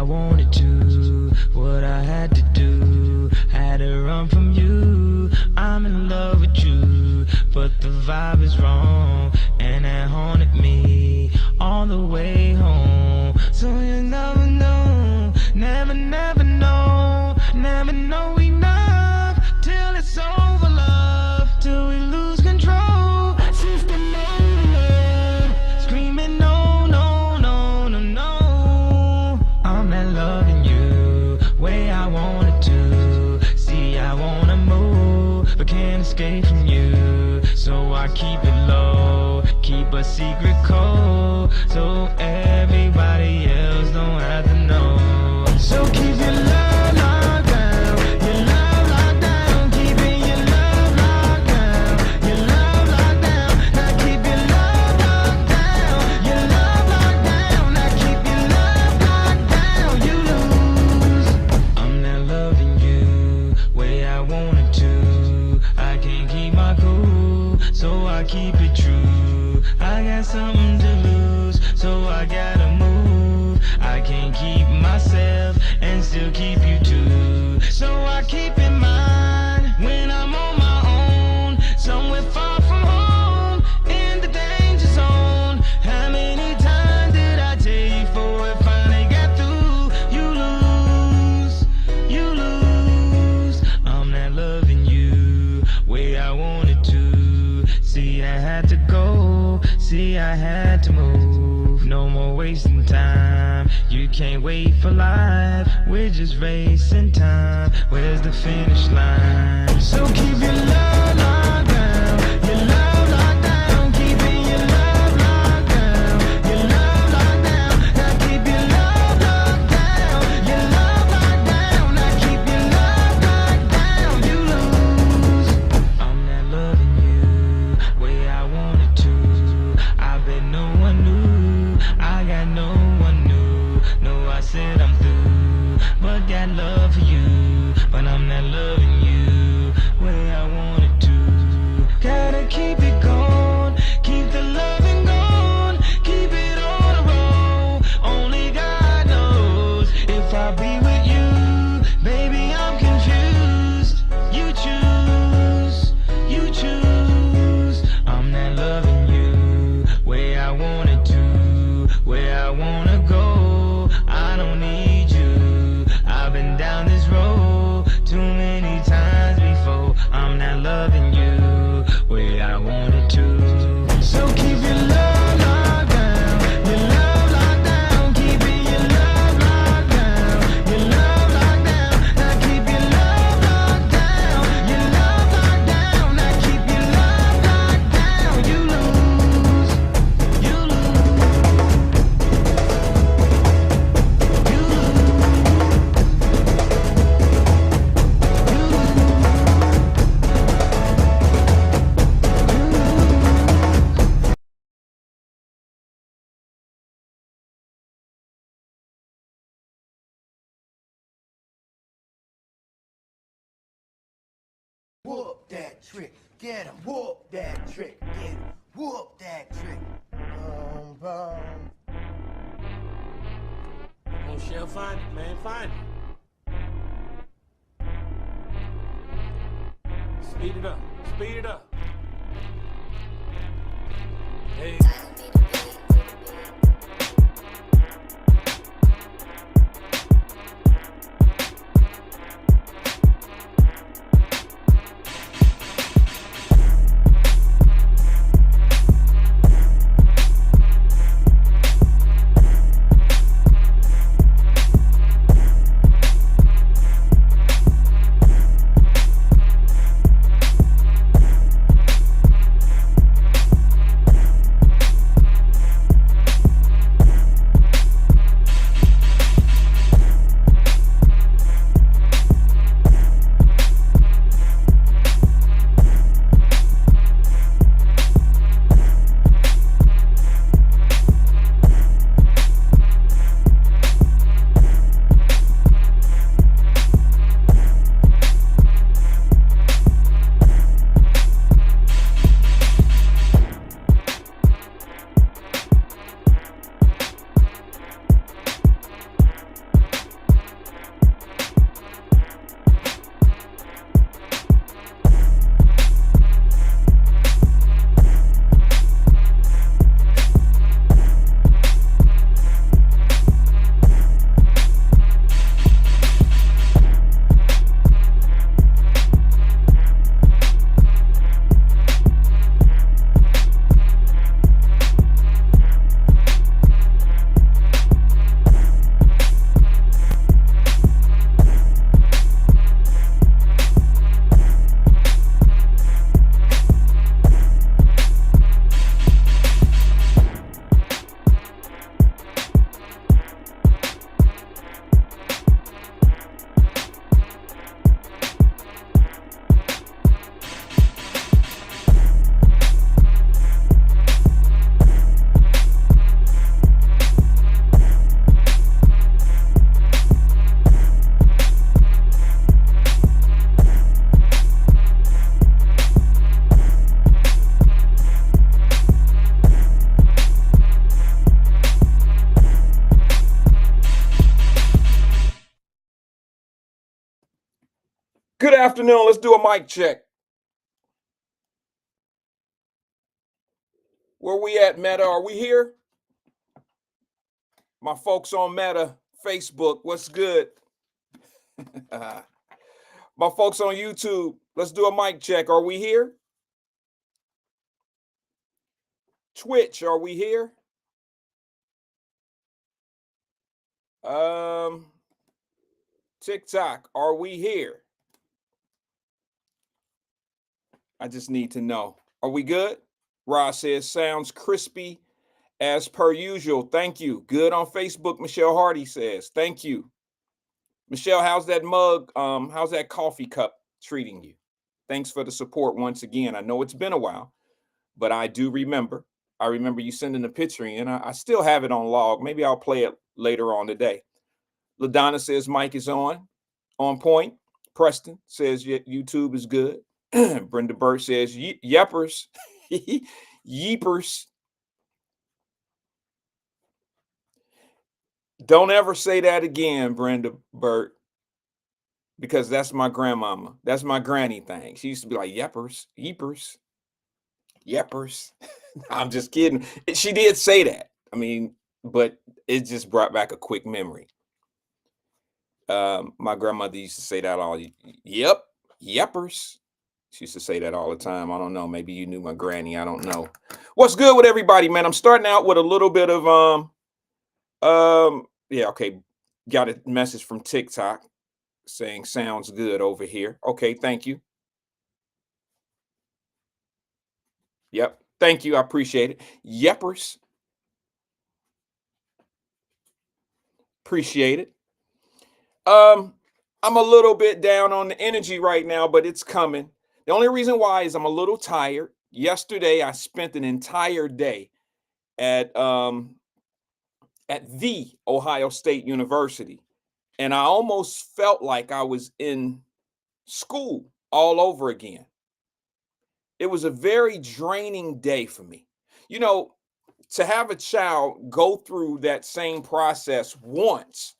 I wanted to, what I had to do, had to run from you. I'm in love with you, but the vibe is wrong, and it haunted me all the way home. So you never know, never know, never know enough till it's over, love, till we lose control. System over, screaming no, no, no, no, no. I'm not loving you way I wanted to. See, I wanna move, but can't escape from you. So I keep it low, keep a secret code, so everybody else don't have to know. So keep your love locked down, your love locked down, keeping your love locked down, your love locked down. Now keep your love locked down, your love locked down. Now keep your love locked down. You lose. I'm not loving you way I wanted to. I can't keep my cool, so I keep it true. I got something to lose, so I gotta move. I can't keep myself and still keep you too. So I keep in mind when I'm on my own, somewhere far from home, in the danger zone. How many times did I tell you before it finally got through? You lose, you lose. I'm not loving you way I wanted to. See, I had to go, see, I had to move. No more wasting time, you can't wait for life. We're just racing time, where's the finish line? So keep your love locked down, your love locked down, keeping your love locked down, your love locked down. Now keep your love locked down, your love locked down. Now keep your love locked down. You lose. I'm not loving you way I wanted to. I bet no one knew, I got no one new. No, I said I'm through, but got love for you, but I'm not loving you way I wanted to. Gotta keep it going, keep the loving going, keep it on a roll. Only God knows if I'll be with you. Baby, I'm confused. You choose, you choose. I'm not loving you way I wanted to, where I wanna go. I don't need you. I've been down this road too many times before. I'm not loving you way I wanted to. So keep your love locked down, your love locked down, keeping your love locked down, your love locked down. Now keep your love locked down, your love locked down. Now keep your love locked down. You lose, you lose, you Whoop that trick, get him. Whoop that trick, get him. Whoop that trick. Boom, boom. Oh, Shell, find it, man, find it. Speed it up, speed it up. Hey. Good afternoon. Let's do a mic check. Where we at, Meta? Are we here? My folks on Meta, Facebook, what's good? My folks on YouTube, let's do a mic check. Are we here? Twitch, are we here? TikTok, are we here? I just need to know. Are we good? Ross says, sounds crispy as per usual. Thank you. Good on Facebook, Michelle Hardy says. Thank you. Michelle, how's that mug? How's that coffee cup treating you? Thanks for the support once again. I know it's been a while, but I do remember. I remember you sending a picture in. I still have it on log. Maybe I'll play it later on today. LaDonna says Mike is on point. Preston says YouTube is good. Brenda Burt says yeppers, yeepers. Don't ever say that again, Brenda Burt, because that's my grandmama. That's my granny thing. She used to be like yeppers, yeepers, yeppers. I'm just kidding. She did say that. I mean, but it just brought back a quick memory. My grandmother used to say that all. Yep, yeppers. She used to say that all the time. I don't know. Maybe you knew my granny. I don't know. What's good with everybody, man? I'm starting out with a little bit of yeah, okay. Got a message from TikTok saying sounds good over here. Okay, thank you. Yep, thank you. I appreciate it. Yeppers. Appreciate it. I'm a little bit down on the energy right now, but it's coming. The only reason why is I'm a little tired. Yesterday, I spent an entire day at the Ohio State University, and I almost felt like I was in school all over again. It was a very draining day for me. You know, to have a child go through that same process once,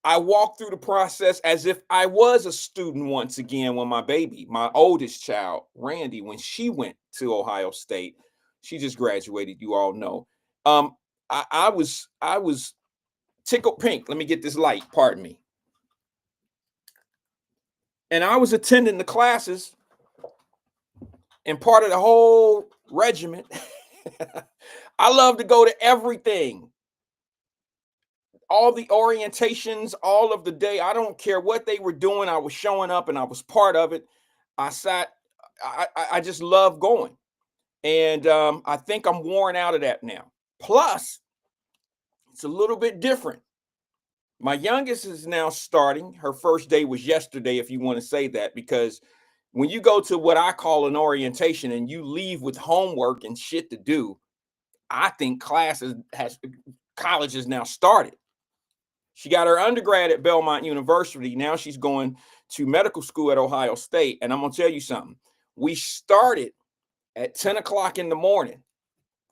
I walked through the process as if I was a student once again when my oldest child, Randy, when she went to Ohio State, she just graduated, you all know. I was tickled pink. Let me get this light, pardon me. And I was attending the classes, and part of the whole regiment, I love to go to everything. All the orientations, all of the day. I don't care what they were doing. I was showing up and I was part of it. I just love going. And I think I'm worn out of that now. Plus, it's a little bit different. My youngest is now starting. Her first day was yesterday, if you want to say that, because when you go to what I call an orientation and you leave with homework and shit to do, I think college has now started. She got her undergrad at Belmont University. Now she's going to medical school at Ohio State. And I'm going to tell you something. We started at 10 o'clock in the morning.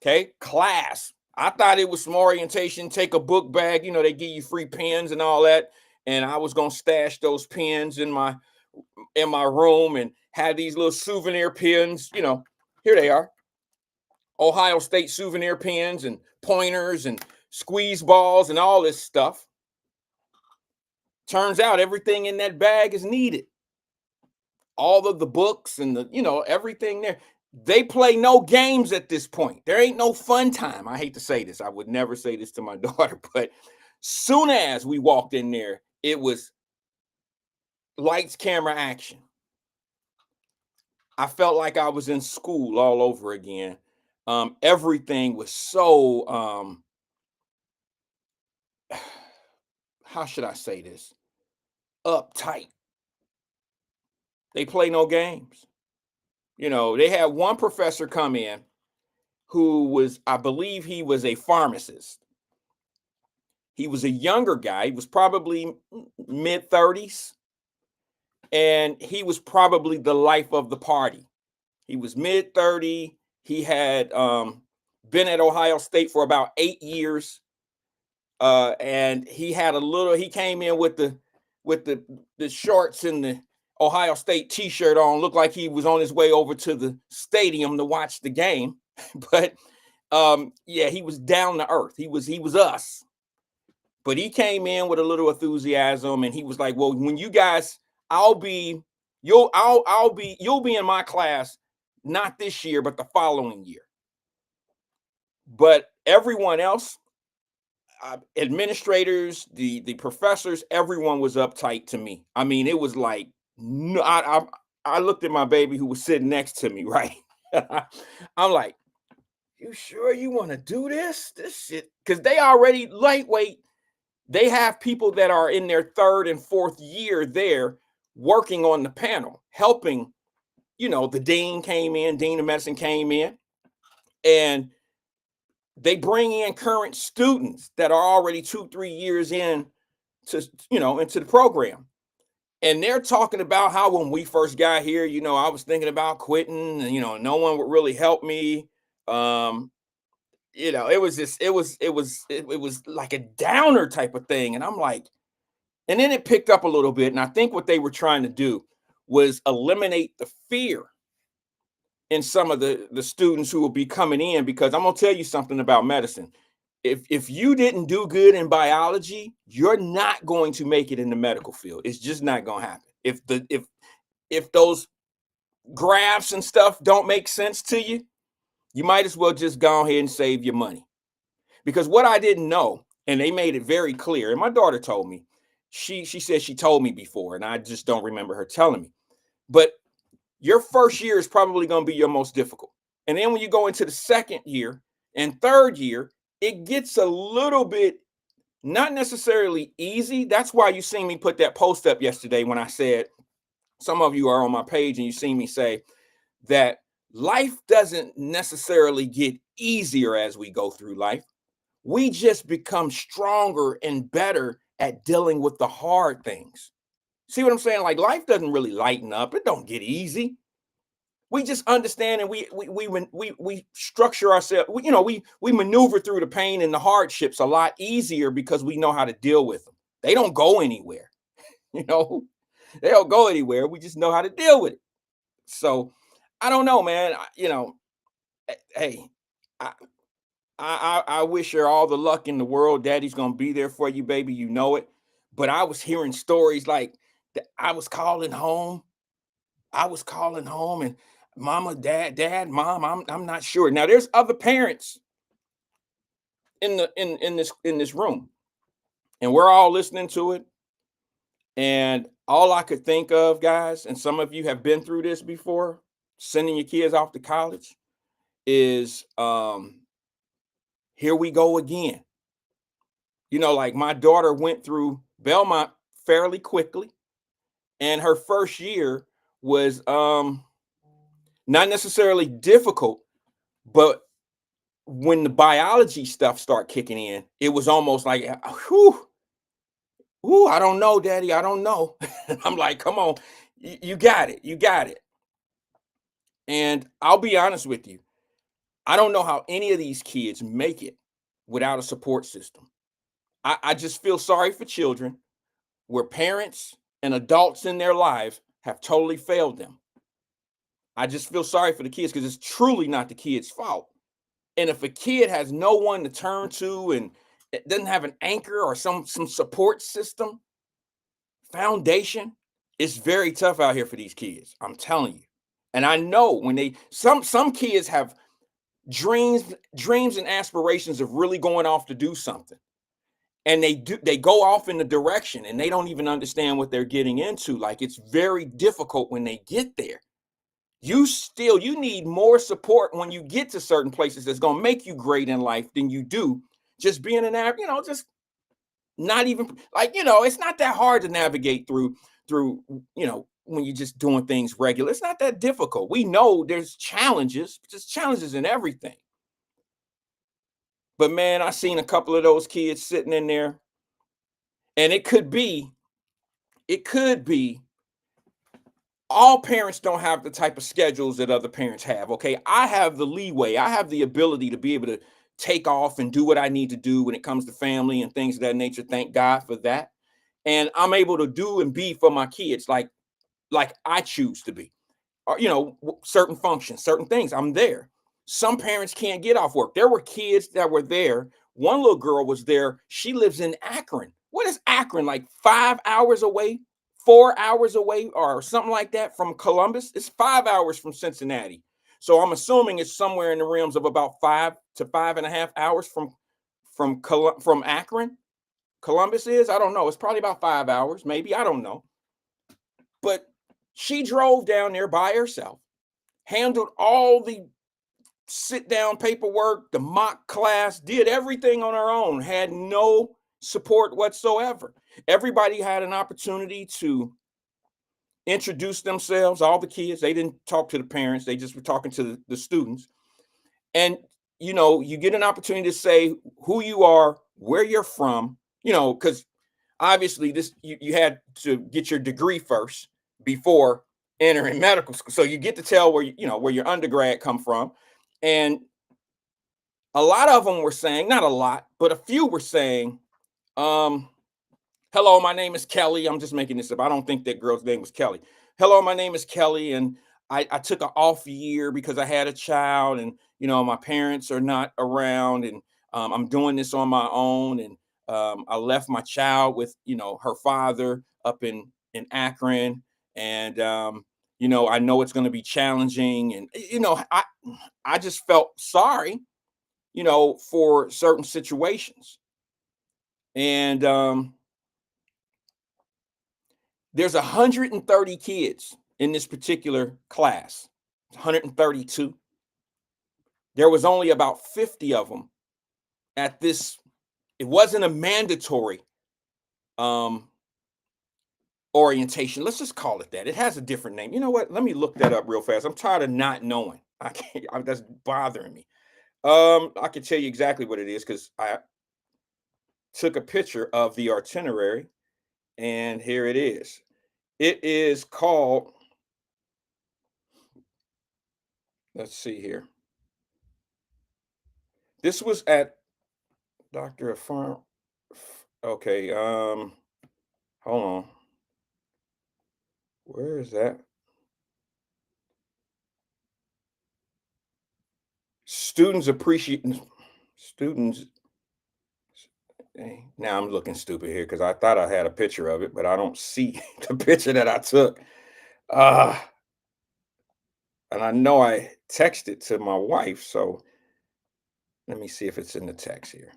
Okay. Class. I thought it was some orientation, take a book bag. You know, they give you free pens and all that. And I was going to stash those pens in my room and have these little souvenir pens. You know, here they are. Ohio State souvenir pens and pointers and squeeze balls and all this stuff. Turns out everything in that bag is needed. All of the books and everything there. They play no games at this point. There ain't no fun time. I hate to say this. I would never say this to my daughter, but soon as we walked in there, it was lights, camera, action. I felt like I was in school all over again. Everything was so, how should I say this? Uptight. They play no games. You know, they had one professor come in who was, I believe he was a pharmacist. He was a younger guy. He was probably mid-30s. And he was probably the life of the party. He was mid-30. He had been at Ohio State for about 8 years. And he had he came in with the shorts and Ohio State t-shirt on, looked like he was on his way over to the stadium to watch the game. But yeah, he was down to earth. He was us. But he came in with a little enthusiasm, and he was like, well, when you guys, you'll be in my class, not this year, but the following year. But everyone else, administrators, the professors, everyone was uptight to me. I mean, it was like, no, I looked at my baby who was sitting next to me, right? I'm like, you sure you want to do this shit? Because they already lightweight. They have people that are in their third and fourth year there working on the panel, helping. The dean of medicine came in, and they bring in current students that are already 2-3 years in to, into the program. And they're talking about how when we first got here, I was thinking about quitting, and, no one would really help me. It was like a downer type of thing. And I'm like, and then it picked up a little bit. And I think what they were trying to do was eliminate the fear in some of the students who will be coming in, because I'm going to tell you something about medicine. If you didn't do good in biology, you're not going to make it in the medical field. It's just not going to happen. If those graphs and stuff don't make sense to you, you might as well just go ahead and save your money. Because what I didn't know, and they made it very clear, and my daughter told me, she said she told me before, and I just don't remember her telling me, but your first year is probably going to be your most difficult. And then when you go into the second year and third year, it gets a little bit, not necessarily easy. That's why you seen me put that post up yesterday when I said, some of you are on my page and you see me say that life doesn't necessarily get easier as we go through life. We just become stronger and better at dealing with the hard things. See what I'm saying? Like, life doesn't really lighten up. It don't get easy. We just understand, and we structure ourselves. We maneuver through the pain and the hardships a lot easier because we know how to deal with them. They don't go anywhere. They don't go anywhere. We just know how to deal with it. So I don't know, man. Hey, I wish her all the luck in the world. Daddy's gonna be there for you, baby. You know it. But I was hearing stories like that. I was calling home, and mama, dad, mom, I'm not sure. Now there's other parents in this room, and we're all listening to it. And all I could think of, guys, and some of you have been through this before, sending your kids off to college, is here we go again. Like, my daughter went through Belmont fairly quickly, and her first year was not necessarily difficult, but when the biology stuff start kicking in, it was almost like, whew, I don't know, Daddy, I don't know. I'm like, come on, you got it. And I'll be honest with you, I don't know how any of these kids make it without a support system. I just feel sorry for children where parents and adults in their lives have totally failed them. I just feel sorry for the kids, because it's truly not the kid's fault. And if a kid has no one to turn to, and it doesn't have an anchor or some support system, foundation, it's very tough out here for these kids. I'm telling you. And I know when some kids have dreams and aspirations of really going off to do something. And they go off in the direction, and they don't even understand what they're getting into. Like, it's very difficult when they get there. You need more support when you get to certain places that's going to make you great in life than you do just being an average, just not even like, it's not that hard to navigate through, when you're just doing things regular. It's not that difficult. We know there's challenges, just challenges in everything. But man, I seen a couple of those kids sitting in there, and it could be all parents don't have the type of schedules that other parents have. Okay. I have the leeway. I have the ability to be able to take off and do what I need to do when it comes to family and things of that nature. Thank God for that. And I'm able to do and be for my kids. Like like I choose to be. Or, you know, certain functions, certain things, I'm there. Some parents can't get off work. There were kids that were there. One little girl was there. She lives in Akron. What is Akron? Like 5 hours away, 4 hours away, or something like that from Columbus? It's 5 hours from Cincinnati. So I'm assuming it's somewhere in the realms of about 5 to 5.5 hours from Akron. Columbus is, I don't know. It's probably about 5 hours, maybe. I don't know. But she drove down there by herself, handled all the sit down paperwork, the mock class, did everything on her own, had no support whatsoever. Everybody had an opportunity to introduce themselves, all the kids. They didn't talk to the parents, they just were talking to the students. And, you know, you get an opportunity to say who you are, where you're from, you know, because obviously this you had to get your degree first before entering medical school. So you get to tell where where your undergrad come from. And a lot of them were saying, not a lot, but a few were saying, hello, my name is Kelly. I'm just making this up. I don't think that girl's name was Kelly. Hello, my name is Kelly, and I took an off year because I had a child, and my parents are not around, and I'm doing this on my own. And I left my child with her father up in Akron, and I know it's going to be challenging, and I just felt sorry for certain situations. And there's 130 kids in this particular class. 132. There was only about 50 of them at this. It wasn't a mandatory orientation. Let's just call it that. It has a different name. You know what? Let me look that up real fast. I'm tired of not knowing. I can't. That's bothering me. I can tell you exactly what it is because I took a picture of the itinerary, and here it is. It is called, let's see here. This was at Dr. Afar. Okay, hold on. Where is that? Students appreciate students. Now I'm looking stupid here because I thought I had a picture of it, but I don't see the picture that I took. And I know I texted to my wife, so let me see if it's in the text here.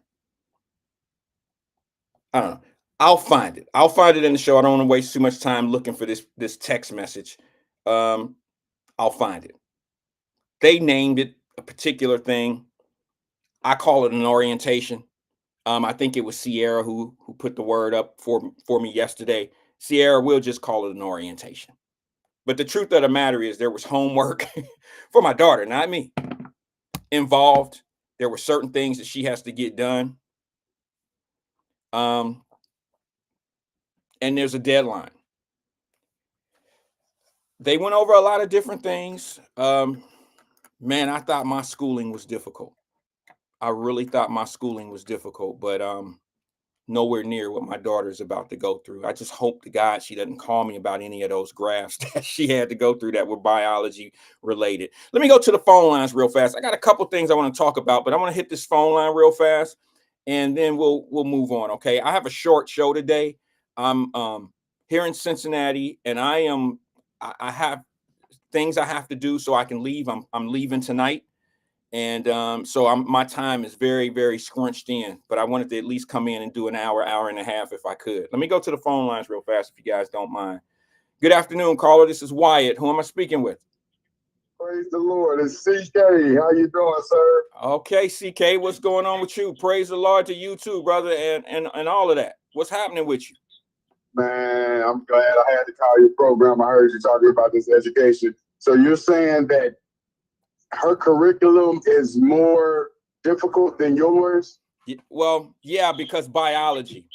I don't know. I'll find it. I'll find it in the show. I don't want to waste too much time looking for this text message. I'll find it. They named it a particular thing. I call it an orientation. I think it was Sierra who put the word up for me yesterday. Sierra, will just call it an orientation. But the truth of the matter is there was homework for my daughter, not me, involved. There were certain things that she has to get done. And there's a deadline. They went over a lot of different things. Man, I thought my schooling was difficult. I really thought my schooling was difficult, but nowhere near what my daughter is about to go through. I just hope to God she doesn't call me about any of those graphs that she had to go through that were biology related. Let me go to the phone lines real fast. I got a couple things I want to talk about, but I want to hit this phone line real fast, and then we'll move on. Okay, I have a short show today. I'm here in Cincinnati, and I have things I have to do so I can leave. I'm leaving tonight. And so my time is very, very scrunched in, but I wanted to at least come in and do an hour and a half if I could. Let me go to the phone lines real fast if you guys don't mind. Good afternoon, caller. This is Wyatt. Who am I speaking with? Praise the Lord. It's CK. How you doing, sir? Okay, CK, what's going on with you? Praise the Lord to you too, brother, and all of that. What's happening with you? Man, I'm glad I had to call your program. I heard you talking about this education. So you're saying that her curriculum is more difficult than yours? Well, yeah, because biology.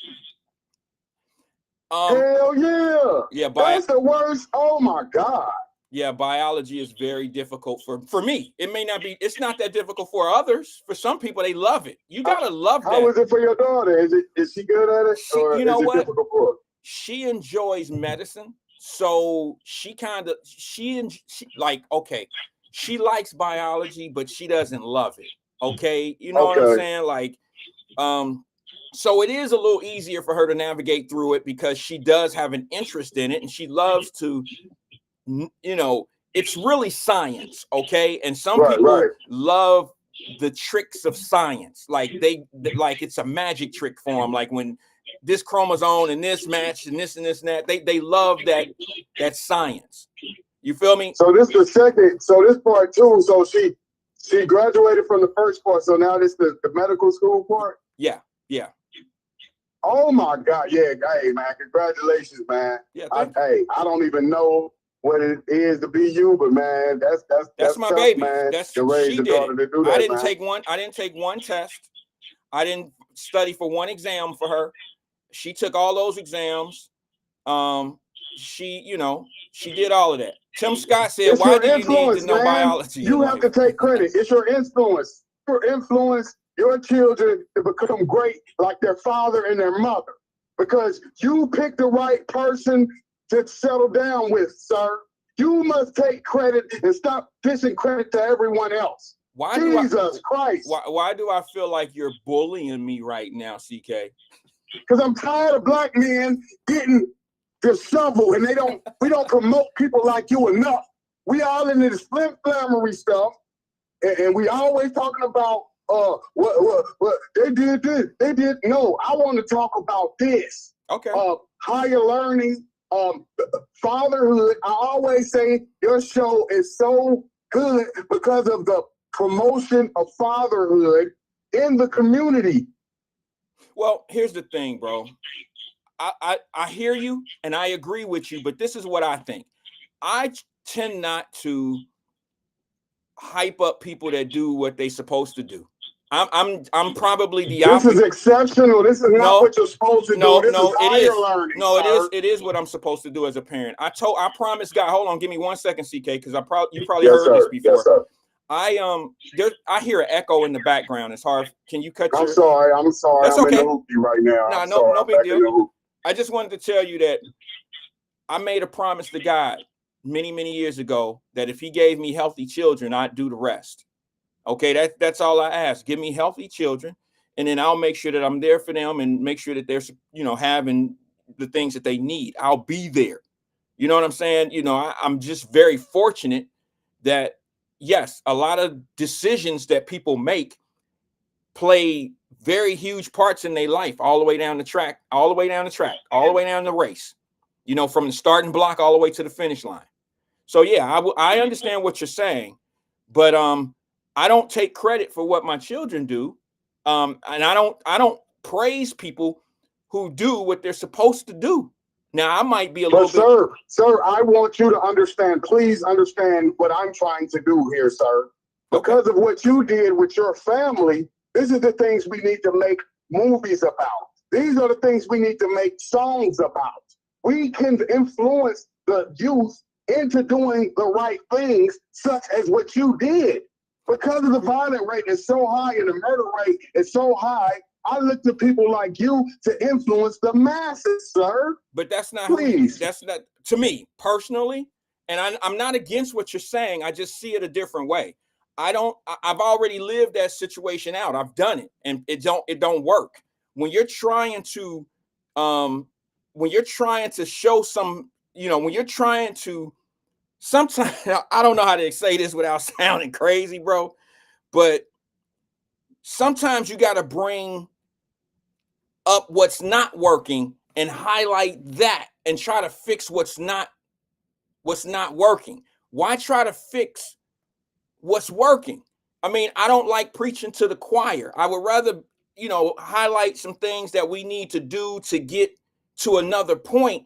Hell yeah. Yeah, that's the worst. Oh my God. Yeah, biology is very difficult for me. It may not be, it's not that difficult for others. For some people, they love it. You gotta love that. How is it for your daughter? Is she good at it? Or You know is it what? difficult for her? She enjoys medicine. So she like, okay, she likes biology, but she doesn't love it. Okay, you know what I'm saying? Like, so it is a little easier for her to navigate through it because she does have an interest in it and she loves to, you know, it's really science, okay? And some people love the tricks of science, like like it's a magic trick for them, like when this chromosome and this match and this and this and that, they love that science. You feel me? So this the second, so this part two, so she graduated from the first part, so now this the medical school part? Yeah. Oh my God, yeah, hey man, congratulations, man. Yeah, I don't even know what it is to be you, but man, that's my tough, baby. Man. That's to raise she a did daughter it. to do that, I didn't man. take one test. I didn't study for one exam for her. She took all those exams. She, you know, she did all of that. Tim Scott said, It's why your do you need to know man. biology? You have to take credit. It's your influence. Your influence your children to become great like their father and their mother. Because you picked the right person to settle down with, sir. You must take credit and stop dishing credit to everyone else. Jesus Christ. Why do I feel like you're bullying me right now, CK? Because I'm tired of black men getting the shovel and we don't promote people like you enough. We all into this flammery stuff, and we always talking about what they did this, they did. No, I want to talk about this. Okay. Higher learning, fatherhood. I always say your show is so good because of the promotion of fatherhood in the community. Well, here's the thing, bro. I hear you and I agree with you, but this is what I think. I tend not to hype up people that do what they're supposed to do. I'm probably the opposite. This is exceptional. This is not what you're supposed to do. This is higher learning. No, it is what I'm supposed to do as a parent. I promised God. Hold on, give me 1 second, CK, because you probably heard this before. Yes, sir. I hear an echo in the background. It's hard. Can you cut your? I'm sorry. That's I'm okay. in the hoopty right now. No big deal. I just wanted to tell you that I made a promise to God many, many years ago that if he gave me healthy children, I'd do the rest. Okay, that's all I ask. Give me healthy children, and then I'll make sure that I'm there for them and make sure that they're, you know, having the things that they need. I'll be there. You know what I'm saying? You know, I'm just very fortunate that, yes, a lot of decisions that people make play very huge parts in their life, all the way down the track, all the way down the race, you know, from the starting block all the way to the finish line. So yeah, I understand what you're saying, but I don't take credit for what my children do, and I don't praise people who do what they're supposed to do. Now I might be a little bit. Sir, I want you to understand. Please understand what I'm trying to do here, sir. Because of what you did with your family, this is the things we need to make movies about. These are the things we need to make songs about. We can influence the youth into doing the right things, such as what you did. Because of the violent rate is so high and the murder rate is so high, I look to people like you to influence the masses, sir. But that's not, please. That's not, to me personally, and I'm not against what you're saying. I just see it a different way. I've already lived that situation out. I've done it, and it don't work. When you're trying to show some, you know, when you're trying to, sometimes, I don't know how to say this without sounding crazy, bro, but sometimes you got to bring up what's not working and highlight that and try to fix what's not working. Why try to fix what's working? I mean, I don't like preaching to the choir. I would rather, you know, highlight some things that we need to do to get to another point.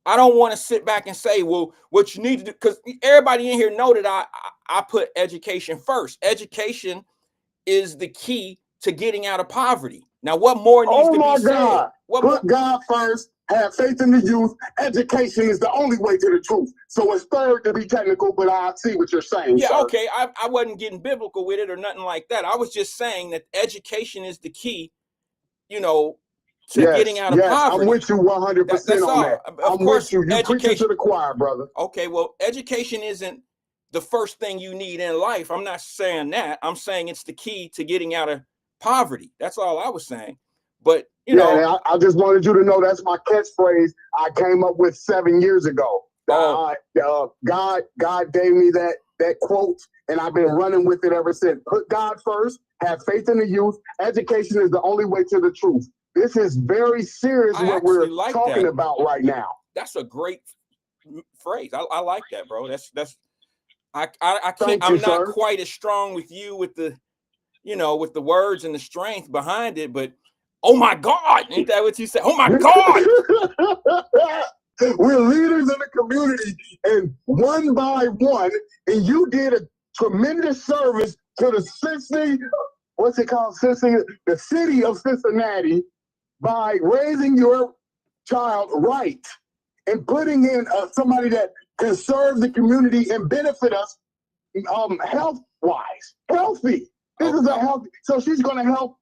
I don't want to sit back and say, well, what you need to do, because everybody in here know that I put education first. Education is the key to getting out of poverty. Now, what more needs to be said? Put God first, have faith in the youth. Education is the only way to the truth. So it's third to be technical, but I see what you're saying. Yeah, sir. Okay. I wasn't getting biblical with it or nothing like that. I was just saying that education is the key, you know, to getting out of poverty. I'm with you 100% That's on all. that. Of I'm course, with you. You preaching education. to the choir, brother. Okay, well, education isn't the first thing you need in life. I'm not saying that. I'm saying it's the key to getting out of poverty. That's all I was saying. But you know, I just wanted you to know that's my catchphrase I came up with 7 years ago. God gave me that quote, and I've been running with it ever since. Put God first, have faith in the youth. Education is the only way to the truth. This is very serious what we're talking about right now. That's a great phrase. I like that, bro. I can't. I'm not quite as strong with you with the, with the words and the strength behind it, but oh my God, ain't that what you said? Oh my God. We're leaders in the community, and one by one, and you did a tremendous service to the the city of Cincinnati, by raising your child right and putting in somebody that can serve the community and benefit us health-wise. Healthy. This is a healthy, so she's going to help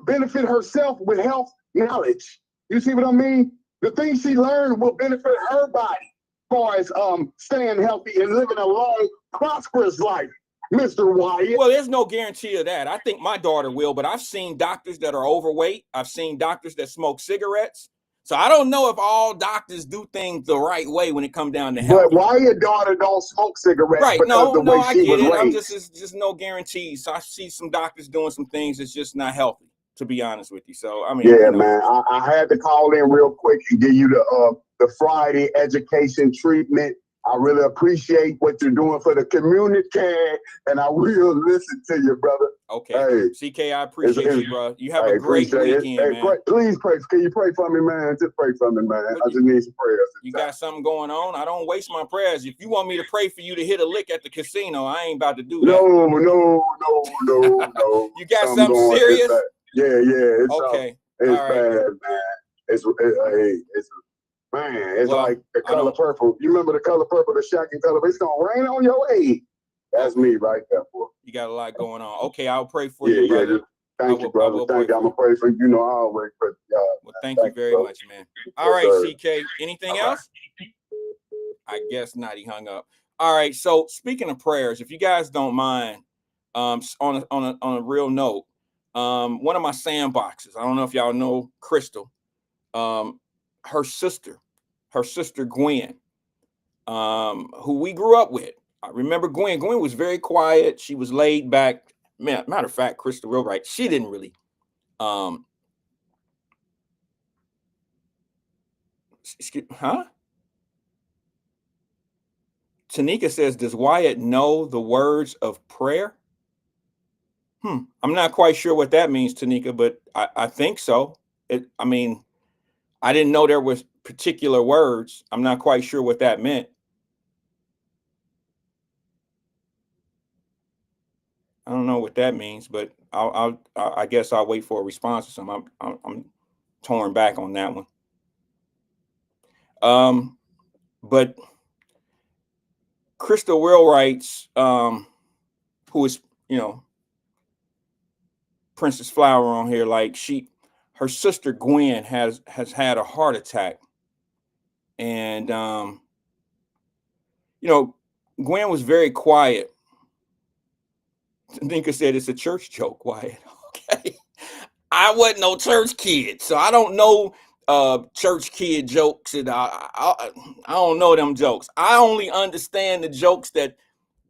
benefit herself with health knowledge. You see what I mean? The things she learned will benefit her body as far as staying healthy and living a long, prosperous life, Mr. Wyatt. Well, there's no guarantee of that. I think my daughter will, but I've seen doctors that are overweight. I've seen doctors that smoke cigarettes. So I don't know if all doctors do things the right way when it comes down to health. But why your daughter don't smoke cigarettes? Right? No, I get it. I'm just no guarantees. So I see some doctors doing some things that's just not healthy, to be honest with you. So I mean, man, I had to call in real quick and give you the Friday education treatment. I really appreciate what you're doing for the community, and I will listen to you, brother. Okay, hey, CK, I appreciate you, bro. You have a great weekend, man. Please pray. Can you pray for me, man? Just pray for me, man. I just need some prayers. You got something going on? I don't waste my prayers. If you want me to pray for you to hit a lick at the casino, I ain't about to do that. No. You got something serious? Yeah. It's okay. It's bad, man. It's like the color purple. You remember the color purple, the shocking color? It's gonna rain on your head. That's me right there, boy. You got a lot going on. Okay, I'll pray for you, brother. Thank you, brother. Thank you. I'm gonna pray for you. You know, I always pray for y'all. Well, thank you very much, man. All right, CK. Anything else? I guess not. He hung up. All right. So speaking of prayers, if you guys don't mind, on a real note, one of my sandboxes. I don't know if y'all know Crystal. Her sister Gwen, who we grew up with. I remember Gwen. Gwen was very quiet. She was laid back. Man, matter of fact, Crystal real right. She didn't really. Tanika says, does Wyatt know the words of prayer? I'm not quite sure what that means, Tanika, but I think so. I didn't know there was particular words. I'm not quite sure what that meant. I don't know what that means, but I guess I'll wait for a response or something. I'm torn back on that one. But Crystal Will writes, who is, Princess Flower on here, like her sister Gwen has had a heart attack. And, Gwen was very quiet. Ninka said it's a church joke, Wyatt. Okay. I wasn't no church kid, so I don't know church kid jokes. And I don't know them jokes. I only understand the jokes that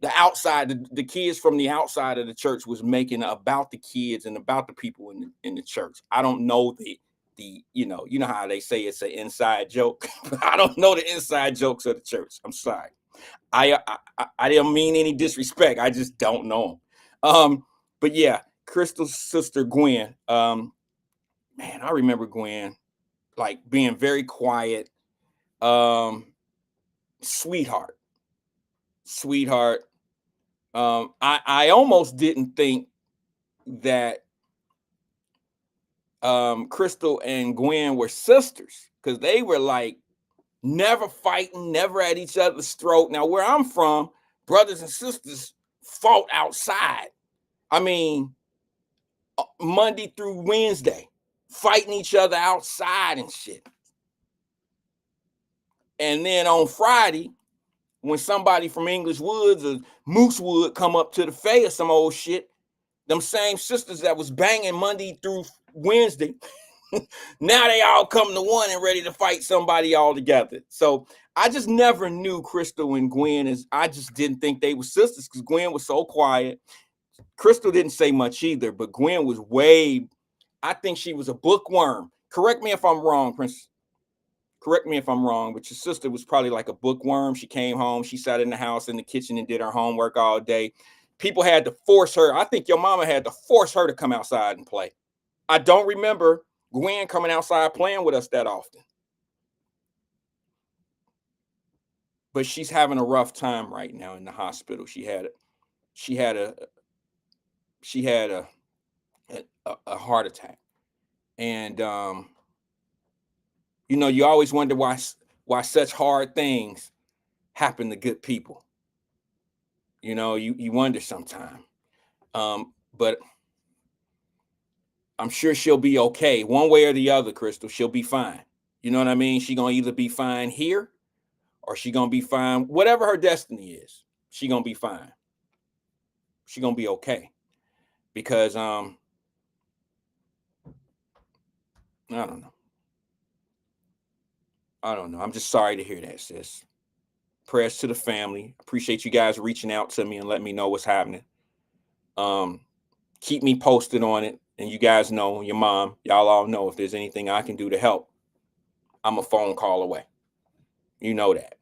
the kids from the outside of the church was making about the kids and about the people in the church. I don't know the you know how they say it's an inside joke. I don't know the inside jokes of the church. I'm sorry. I didn't mean any disrespect. I just don't know them. But yeah, Crystal's sister Gwen. Man, I remember Gwen like being very quiet. Sweetheart. I almost didn't think that Crystal and Gwen were sisters, because they were like never fighting, never at each other's throat. Now, where I'm from, brothers and sisters fought outside. I mean, Monday through Wednesday, fighting each other outside and shit. And then on Friday, when somebody from English Woods or Moosewood come up to the fair or some old shit, them same sisters that was banging Monday through Wednesday, now they all come to one and ready to fight somebody all together. So I just never knew Crystal and Gwen I just didn't think they were sisters because Gwen was so quiet. Crystal didn't say much either, but Gwen was I think she was a bookworm. Correct me if I'm wrong, Prince. Correct me if I'm wrong, but your sister was probably like a bookworm. She came home, she sat in the house in the kitchen and did her homework all day. People had to force her. I think your mama had to force her to come outside and play. I don't remember Gwen coming outside playing with us that often. But she's having a rough time right now in the hospital. She had a heart attack. And you know, you always wonder why such hard things happen to good people. You know, you wonder sometimes. But I'm sure she'll be okay. One way or the other, Crystal, she'll be fine. You know what I mean? She's gonna either be fine here or she's gonna be fine. Whatever her destiny is, she's gonna be fine. She's gonna be okay. Because I don't know. I'm just sorry to hear that, sis. Prayers to the family. Appreciate you guys reaching out to me and letting me know what's happening. Keep me posted on it. And you guys know, your mom, y'all all know if there's anything I can do to help, I'm a phone call away. You know that.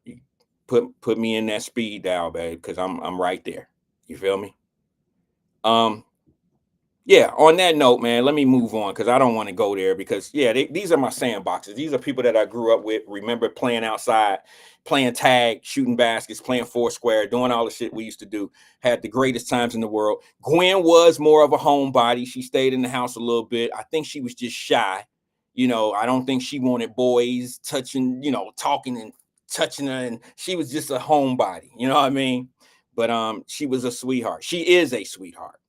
You put me in that speed dial, babe, because I'm right there. You feel me? Yeah, on that note, man, let me move on because I don't want to go there because, yeah, these are my sandboxes. These are people that I grew up with, remember playing outside, playing tag, shooting baskets, playing foursquare, doing all the shit we used to do. Had the greatest times in the world. Gwen was more of a homebody. She stayed in the house a little bit. I think she was just shy. You know, I don't think she wanted boys touching, you know, talking and touching her. And she was just a homebody. You know what I mean? But she was a sweetheart. She is a sweetheart.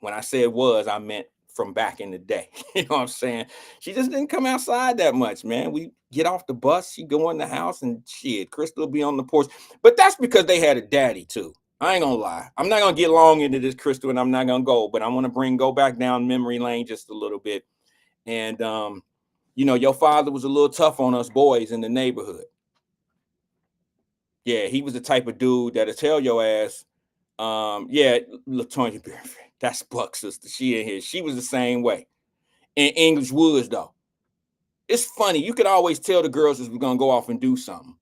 When I said was, I meant from back in the day. You know what I'm saying? She just didn't come outside that much, man. We get off the bus, she go in the house, and shit, Crystal be on the porch. But that's because they had a daddy too. I ain't gonna lie. I'm not gonna get long into this, Crystal, and I'm not gonna go, but I want to go back down memory lane just a little bit. And you know, your father was a little tough on us boys in the neighborhood. Yeah, he was the type of dude that'll tell your ass, yeah, Latonya Bearfield. That's Buck's sister. She in here. She was the same way. In English Woods, though. It's funny. You could always tell the girls was gonna go off and do something.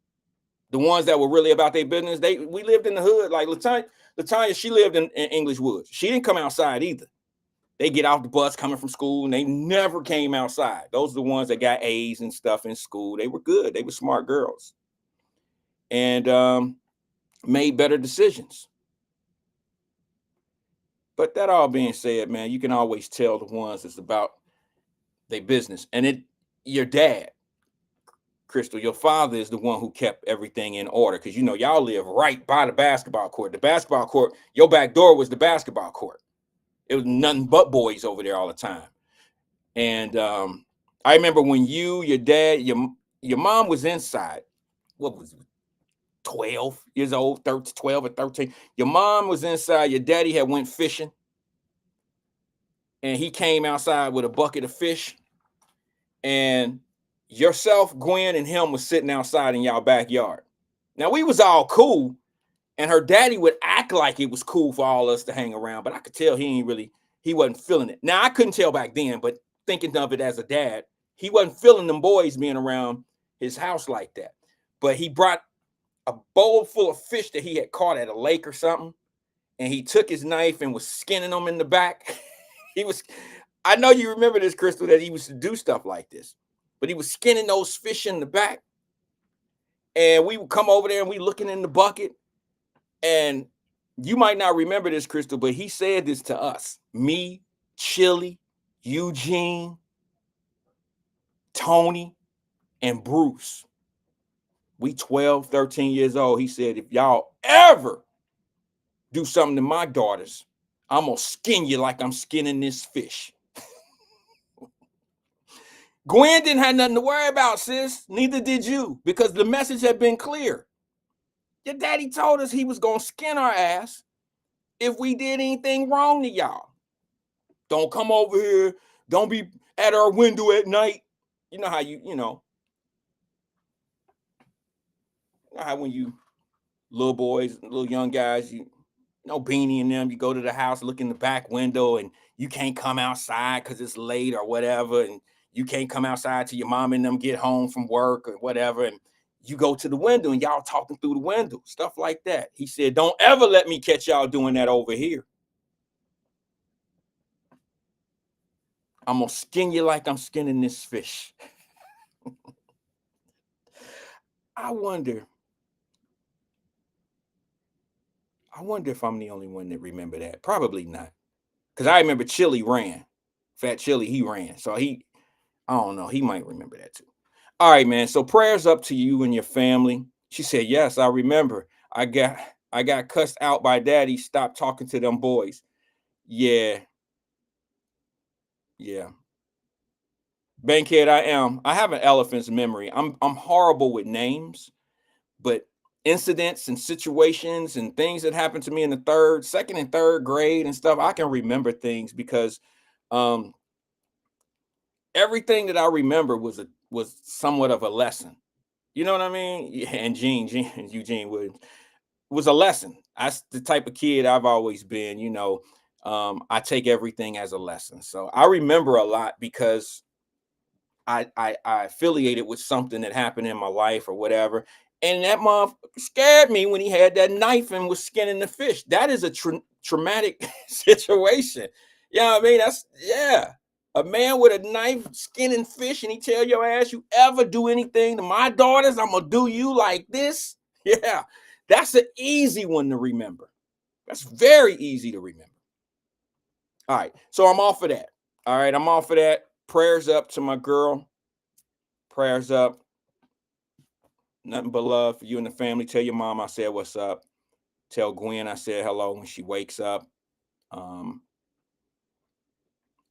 The ones that were really about their business, we lived in the hood. Like Latonya, she lived in English Woods. She didn't come outside either. They get off the bus coming from school and they never came outside. Those are the ones that got A's and stuff in school. They were good. They were smart girls. And made better decisions. But that all being said, man, you can always tell the ones that's about their business. And your dad, Crystal, your father is the one who kept everything in order. Because, you know, y'all live right by the basketball court. The basketball court, your back door was the basketball court. It was nothing but boys over there all the time. And I remember when your dad, your mom was inside. What was it? 12 years old, 13, 12 or 13. Your mom was inside. Your daddy had went fishing. And he came outside with a bucket of fish. And yourself, Gwen, and him was sitting outside in y'all backyard. Now, we was all cool. And her daddy would act like it was cool for all us to hang around. But I could tell he wasn't feeling it. Now, I couldn't tell back then, but thinking of it as a dad, he wasn't feeling them boys being around his house like that. But he brought a bowl full of fish that he had caught at a lake or something. And he took his knife and was skinning them in the back. I know you remember this, Crystal, that he used to do stuff like this. But he was skinning those fish in the back. And we would come over there and we looking in the bucket. And you might not remember this, Crystal, but he said this to us. Me, Chili, Eugene, Tony, and Bruce. We 12, 13 years old. He said, if y'all ever do something to my daughters, I'm gonna skin you like I'm skinning this fish. Gwen didn't have nothing to worry about, sis. Neither did you, because the message had been clear. Your daddy told us he was gonna skin our ass if we did anything wrong to y'all. Don't come over here. Don't be at our window at night. You know how you know how when you little boys, little young guys, you know, Beanie and them, you go to the house, look in the back window, and you can't come outside because it's late or whatever, and you can't come outside till your mom and them get home from work or whatever, and you go to the window and y'all talking through the window, stuff like that. He said, don't ever let me catch y'all doing that over here. I'm gonna skin you like I'm skinning this fish. I wonder if I'm the only one that remember that. Probably not. Because I remember Chili ran. Fat Chili, he ran. So I don't know, he might remember that too. All right, man. So prayers up to you and your family. She said, yes, I remember. I got cussed out by daddy. Stop talking to them boys. Yeah. Bankhead, I have an elephant's memory. I'm horrible with names, but incidents and situations and things that happened to me in the second and third grade and stuff, I can remember things because everything that I remember was somewhat of a lesson. You know what I mean? Yeah, and Eugene Williams was a lesson. That's the type of kid I've always been. You know, I take everything as a lesson. So I remember a lot because I affiliated with something that happened in my life or whatever. And that motherfucker scared me when he had that knife and was skinning the fish. That is a traumatic situation. You know what I mean? Yeah. A man with a knife skinning fish and he tell your ass, you ever do anything to my daughters, I'm going to do you like this. Yeah. That's an easy one to remember. That's very easy to remember. All right. So I'm off of that. All right. I'm off of that. Prayers up to my girl. Prayers up. Nothing but love for you and the family. Tell your mom I said what's up. Tell Gwen I said hello when she wakes up.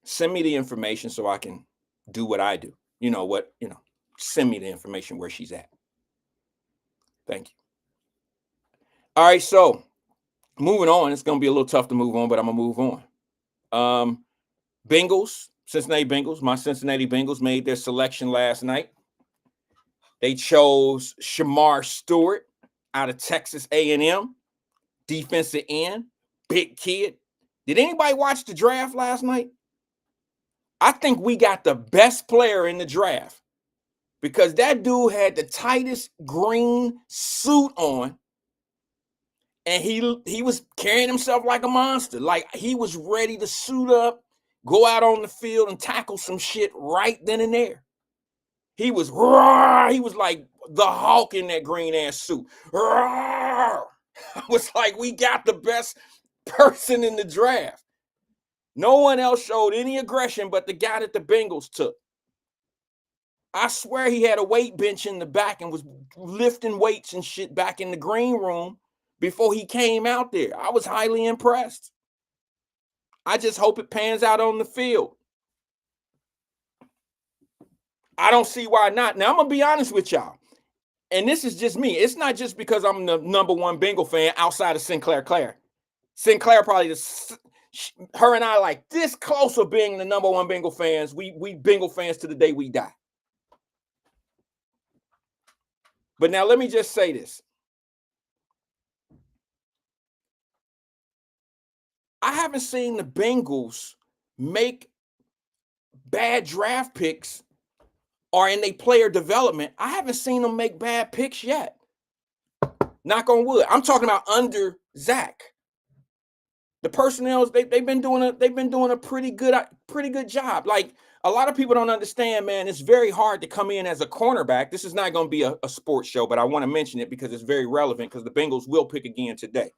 Send me the information so I can do what I do. Send me the information where she's at. Thank you. All right, so moving on. It's going to be a little tough to move on, but I'm going to move on. Bengals, Cincinnati Bengals. My Cincinnati Bengals made their selection last night. They chose Shamar Stewart out of Texas A&M, defensive end, big kid. Did anybody watch the draft last night? I think we got the best player in the draft because that dude had the tightest green suit on, and he was carrying himself like a monster. Like he was ready to suit up, go out on the field and tackle some shit right then and there. He was like the Hulk in that green ass suit. I was like, we got the best person in the draft. No one else showed any aggression but the guy that the Bengals took. I swear he had a weight bench in the back and was lifting weights and shit back in the green room before he came out there. I was highly impressed. I just hope it pans out on the field. I don't see why not. Now, I'm going to be honest with y'all. And this is just me. It's not just because I'm the number one Bengal fan outside of Sinclair Claire. Sinclair probably her and I like this close of being the number one Bengal fans. We Bengal fans to the day we die. But now let me just say this. I haven't seen the Bengals make bad draft picks or in their player development. I haven't seen them make bad picks yet. Knock on wood. I'm talking about under Zach. The personnel, they've been doing a pretty good job. Like a lot of people don't understand, man. It's very hard to come in as a cornerback. This is not going to be a sports show, but I want to mention it because it's very relevant because the Bengals will pick again today.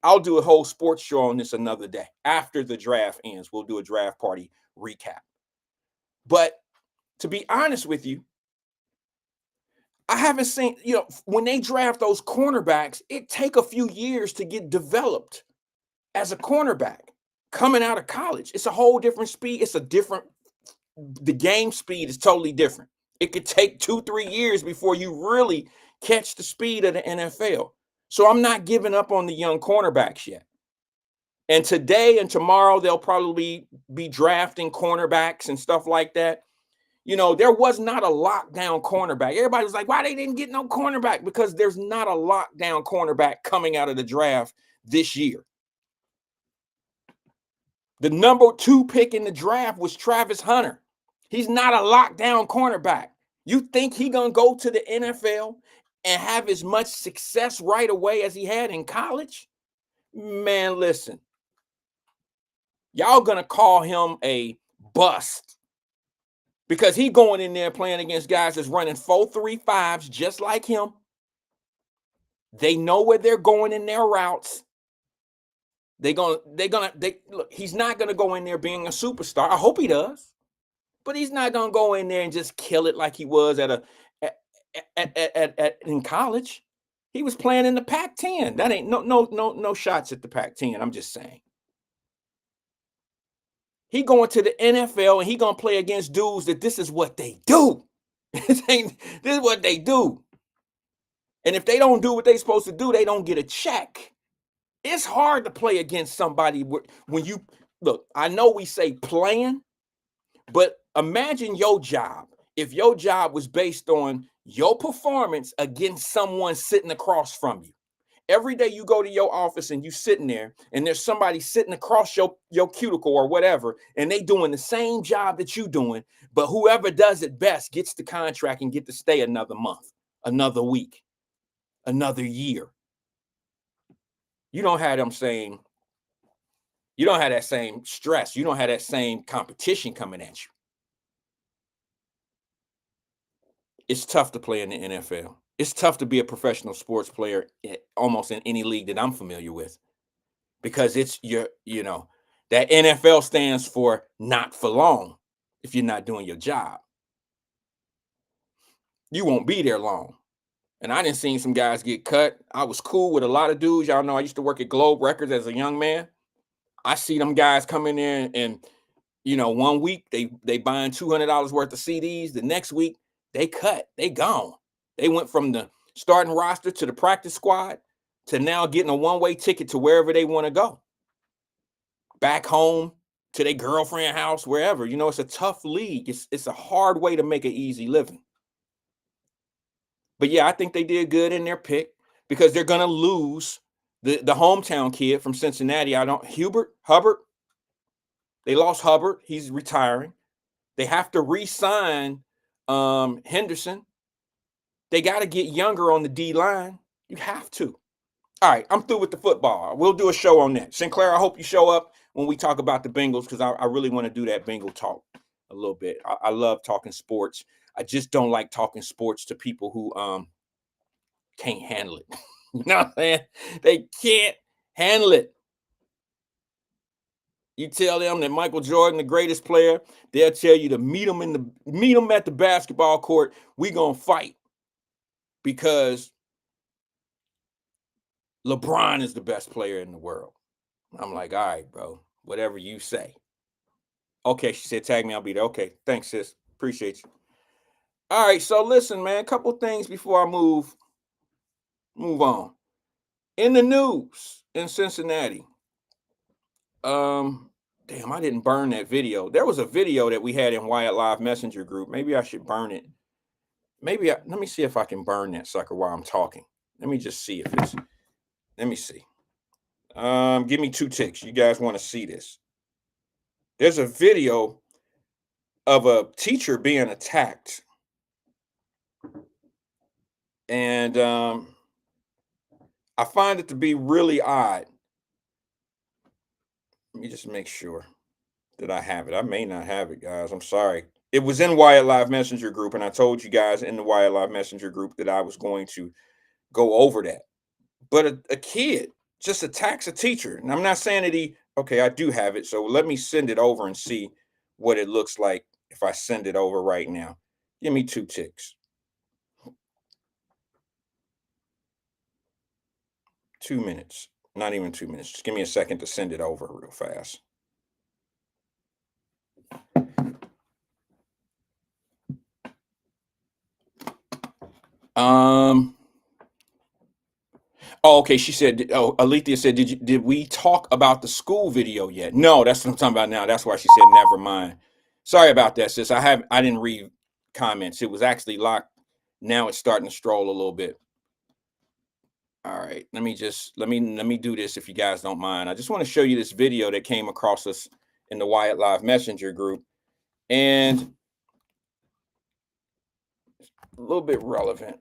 I'll do a whole sports show on this another day. After the draft ends, we'll do a draft party recap. But to be honest with you, I haven't seen, when they draft those cornerbacks, it take a few years to get developed as a cornerback. coming out of college. It's a whole different speed. The game speed is totally different. It could take 2-3 years before you really catch the speed of the NFL. So I'm not giving up on the young cornerbacks yet. And today and tomorrow, they'll probably be drafting cornerbacks and stuff like that. There was not a lockdown cornerback. Everybody was like, why they didn't get no cornerback? Because there's not a lockdown cornerback coming out of the draft this year. The number 2 pick in the draft was Travis Hunter. He's not a lockdown cornerback. You think he gonna go to the NFL and have as much success right away as he had in college? Man, listen. Y'all gonna call him a bust because he going in there playing against guys that's running 4.35s just like him. They know where they're going in their routes. Look, he's not gonna go in there being a superstar. I hope he does, but he's not gonna go in there and just kill it like he was in college. He was playing in the Pac-10. That ain't no shots at the Pac-10. I'm just saying. He going to the NFL and he gonna play against dudes that this is what they do. This is what they do. And if they don't do what they're supposed to do, they don't get a check. It's hard to play against somebody when you look. I know we say playing, but imagine your job. If your job was based on your performance against someone sitting across from you. Every day you go to your office and you sitting there and there's somebody sitting across your cuticle or whatever, and they doing the same job that you doing, but whoever does it best gets the contract and get to stay another month, another week, another year. You don't have that same stress. You don't have that same competition coming at you. It's tough to play in the NFL. It's tough to be a professional sports player almost in any league that I'm familiar with, because it's that NFL stands for not for long. If you're not doing your job, you won't be there long. And I didn't see some guys get cut. I was cool with a lot of dudes. Y'all know I used to work at Globe Records as a young man. I see them guys come in there and 1 week they buying $200 worth of CDs. The next week they cut. They gone. They went from the starting roster to the practice squad to now getting a one-way ticket to wherever they want to go. Back home to their girlfriend house, wherever. It's a tough league. It's a hard way to make an easy living. But yeah, I think they did good in their pick because they're gonna lose the hometown kid from Cincinnati. Hubbard. They lost Hubbard. He's retiring. They have to re-sign Henderson. They got to get younger on the D line. You have to. All right, I'm through with the football. We'll do a show on that. Sinclair, I hope you show up when we talk about the Bengals, because I really want to do that Bengal talk a little bit. I love talking sports. I just don't like talking sports to people who can't handle it. You know what I'm saying? They can't handle it. You tell them that Michael Jordan, the greatest player, they'll tell you to meet them at the basketball court. We gonna fight because LeBron is the best player in the world. I'm like, all right, bro, whatever you say. Okay, she said, tag me, I'll be there. Okay, thanks, sis. Appreciate you. All right, so listen, man, a couple things before I move on. In the news in Cincinnati, damn, I didn't burn that video. There was a video that we had in Wyatt Live Messenger group. Maybe I should burn it. Let me see if I can burn that sucker while I'm talking. Let me just see let me see. Give me 2 ticks. You guys want to see this? There's a video of a teacher being attacked. And I find it to be really odd. Let me just make sure that I have it. I may not have it, guys. I'm sorry. It was in Wyatt Live Messenger group, and I told you guys in the Wyatt Live Messenger group that I was going to go over that. But a kid just attacks a teacher. And I'm not saying that I do have it. So let me send it over and see what it looks like if I send it over right now. Give me 2 ticks. 2 minutes. Not even 2 minutes. Just give me a second to send it over real fast. Oh, okay. She said, oh, Alethea said, did we talk about the school video yet? No, that's what I'm talking about now. That's why she said, never mind. Sorry about that, sis. I didn't read comments. It was actually locked. Now it's starting to stroll a little bit. All right. Let me do this if you guys don't mind. I just want to show you this video that came across us in the Wyatt Live Messenger group. And a little bit relevant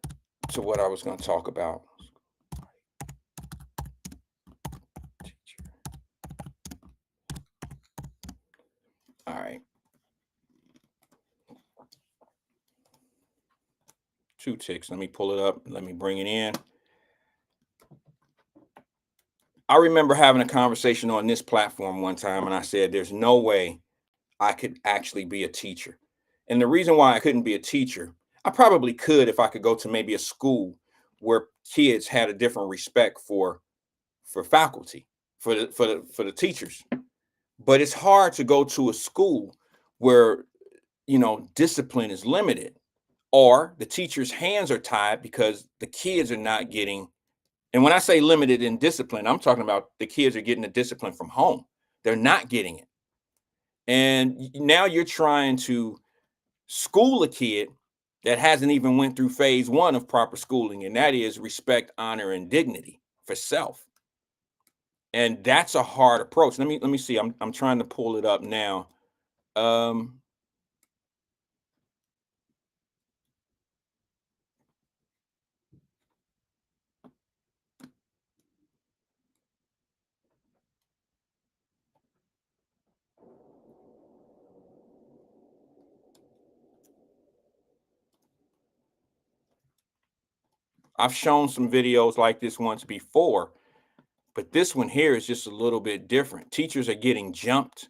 to what I was going to talk about. All right. 2 ticks. Let me pull it up. Let me bring it in. I remember having a conversation on this platform one time, and I said, there's no way I could actually be a teacher. And the reason why I couldn't be a teacher, I probably could if I could go to maybe a school where kids had a different respect for faculty, for the teachers. But it's hard to go to a school where, discipline is limited, or the teacher's hands are tied because the kids are not getting. And when I say limited in discipline, I'm talking about the kids are getting the discipline from home. They're not getting it. And now you're trying to school a kid that hasn't even went through phase 1 of proper schooling, and that is respect, honor, and dignity for self. And that's a hard approach. Let me see. I'm trying to pull it up now. I've shown some videos like this once before, but this one here is just a little bit different. Teachers are getting jumped.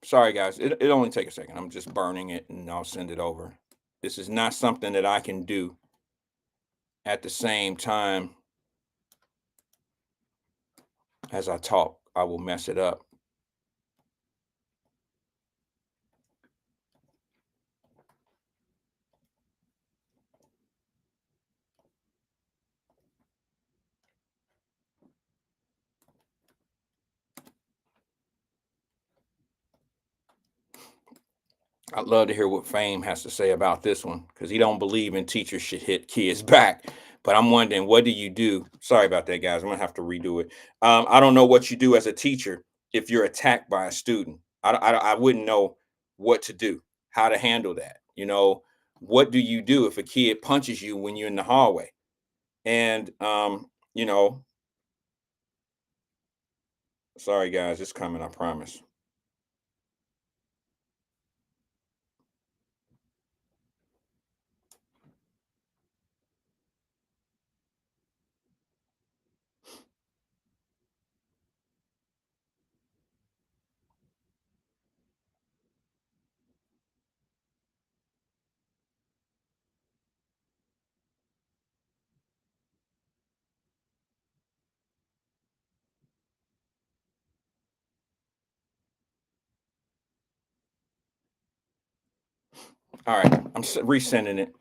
Sorry, guys. It only take a second. I'm just burning it and I'll send it over. This is not something that I can do at the same time as I talk. I will mess it up. I'd love to hear what Fame has to say about this one, because he don't believe in teachers should hit kids back. But I'm wondering, what do you do? Sorry about that, guys. I'm gonna have to redo it. I don't know what you do as a teacher if you're attacked by a student. I wouldn't know what to do, how to handle that. What do you do if a kid punches you when you're in the hallway? And sorry, guys, it's coming. I promise. All right, I'm resending it.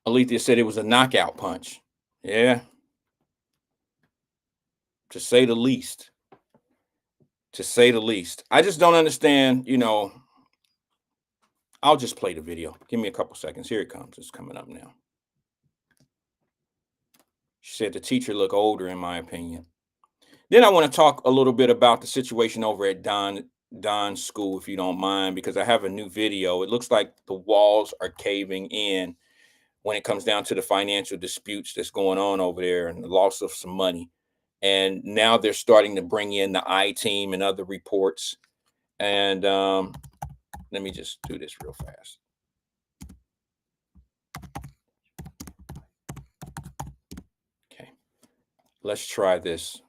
Alethea said it was a knockout punch. Yeah, to say the least. To say the least. I just don't understand, I'll just play the video. Give me a couple seconds. Here it comes. It's coming up now. She said the teacher looked older, in my opinion. Then I want to talk a little bit about the situation over at Don's school, if you don't mind, because I have a new video. It looks like the walls are caving in when it comes down to the financial disputes that's going on over there and the loss of some money. And now they're starting to bring in the I-team and other reports. And let me just do this real fast. Okay, let's try this.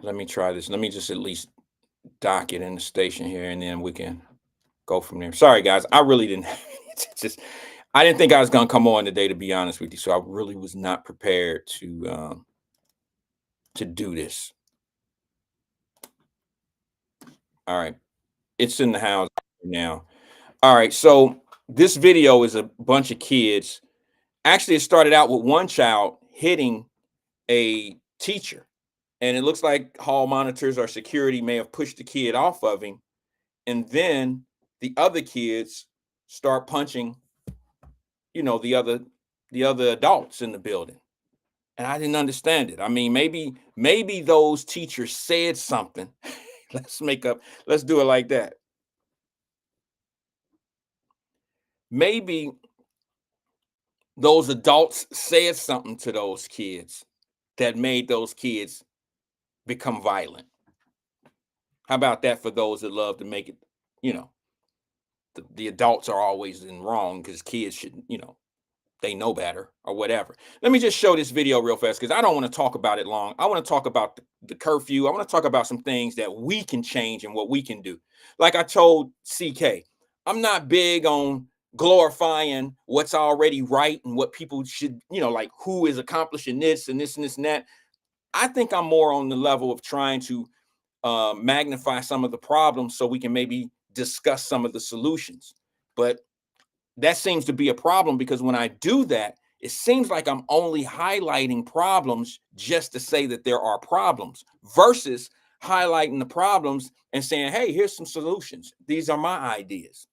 Let me try this. Let me just at least dock it in the station here, and then we can go from there. Sorry, guys. I really didn't. I didn't think I was gonna come on today, to be honest with you. So I really was not prepared to do this. All right, it's in the house now. All right, so this video is a bunch of kids. Actually, it started out with one child hitting a teacher, and it looks like hall monitors or security may have pushed the kid off of him, and then the other kids start punching, the other adults in the building. And I didn't understand it. I mean, maybe those teachers said something. Let's do it like that. Maybe those adults said something to those kids that made those kids become violent. How about that for those that love to make it, the adults are always in wrong because kids should, they know better or whatever. Let me just show this video real fast because I don't want to talk about it long. I want to talk about the curfew. I want to talk about some things that we can change and what we can do. Like I told CK, I'm not big on glorifying what's already right and what people should, like who is accomplishing this and this and this and that. I think I'm more on the level of trying to magnify some of the problems so we can maybe discuss some of the solutions. But that seems to be a problem because when I do that, it seems like I'm only highlighting problems just to say that there are problems versus highlighting the problems and saying, hey, here's some solutions. These are my ideas.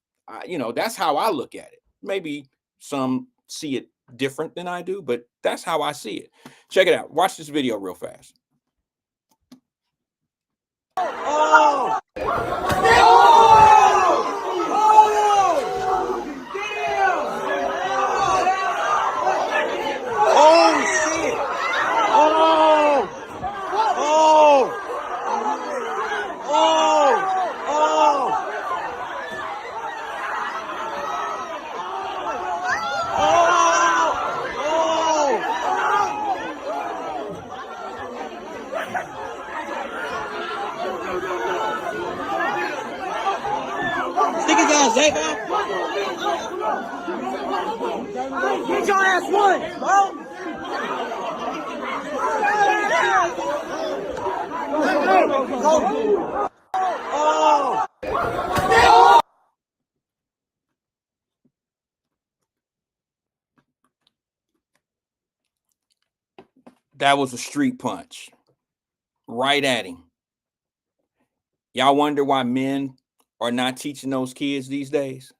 That's how I look at it. Maybe some see it different than I do, but that's how I see it. Check it out. Watch this video real fast. Oh! Stick it down, Zay, man. Get your ass one, bro. Oh. That was a street punch right at him. Y'all wonder why men are not teaching those kids these days?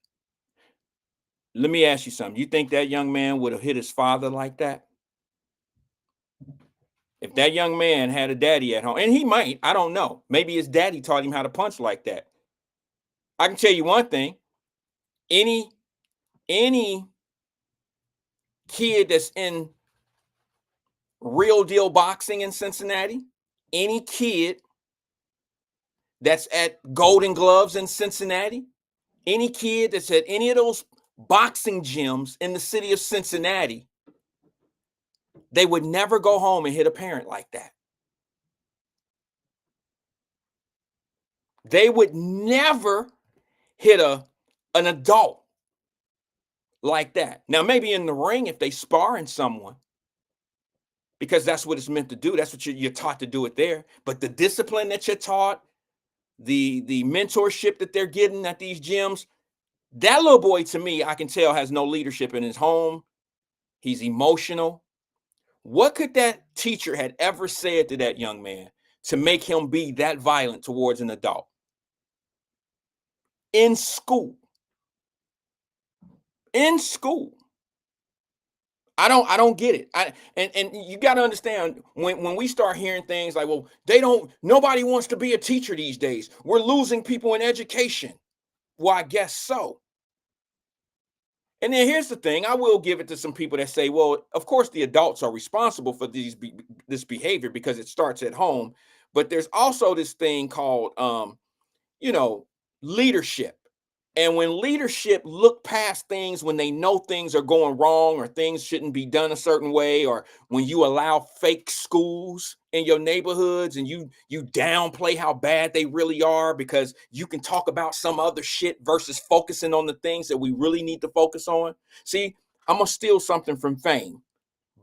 Let me ask you something. You think that young man would have hit his father like that? If that young man had a daddy at home, and he might, I don't know. Maybe his daddy taught him how to punch like that. I can tell you one thing. Any kid that's in real deal boxing in Cincinnati, any kid that's at Golden Gloves in Cincinnati, any kid that's at any of those boxing gyms in the city of Cincinnati, they would never go home and hit a parent like that. They would never hit an adult like that. Now, maybe in the ring if they sparring someone, because that's what it's meant to do. That's what you're taught to do it there. But the discipline that you're taught, the mentorship that they're getting at these gyms, that little boy, to me, I can tell has no leadership in his home. He's emotional. What could that teacher had ever said to that young man to make him be that violent towards an adult? In school. I don't get it. And you got to understand when we start hearing things like, well, nobody wants to be a teacher these days. We're losing people in education. Well, I guess so. And then here's the thing. I will give it to some people that say, well, of course the adults are responsible for this behavior because it starts at home. But there's also this thing called, leadership. And when leadership look past things, when they know things are going wrong or things shouldn't be done a certain way, or when you allow fake schools in your neighborhoods and you downplay how bad they really are because you can talk about some other shit versus focusing on the things that we really need to focus on. See, I'm gonna steal something from Fame,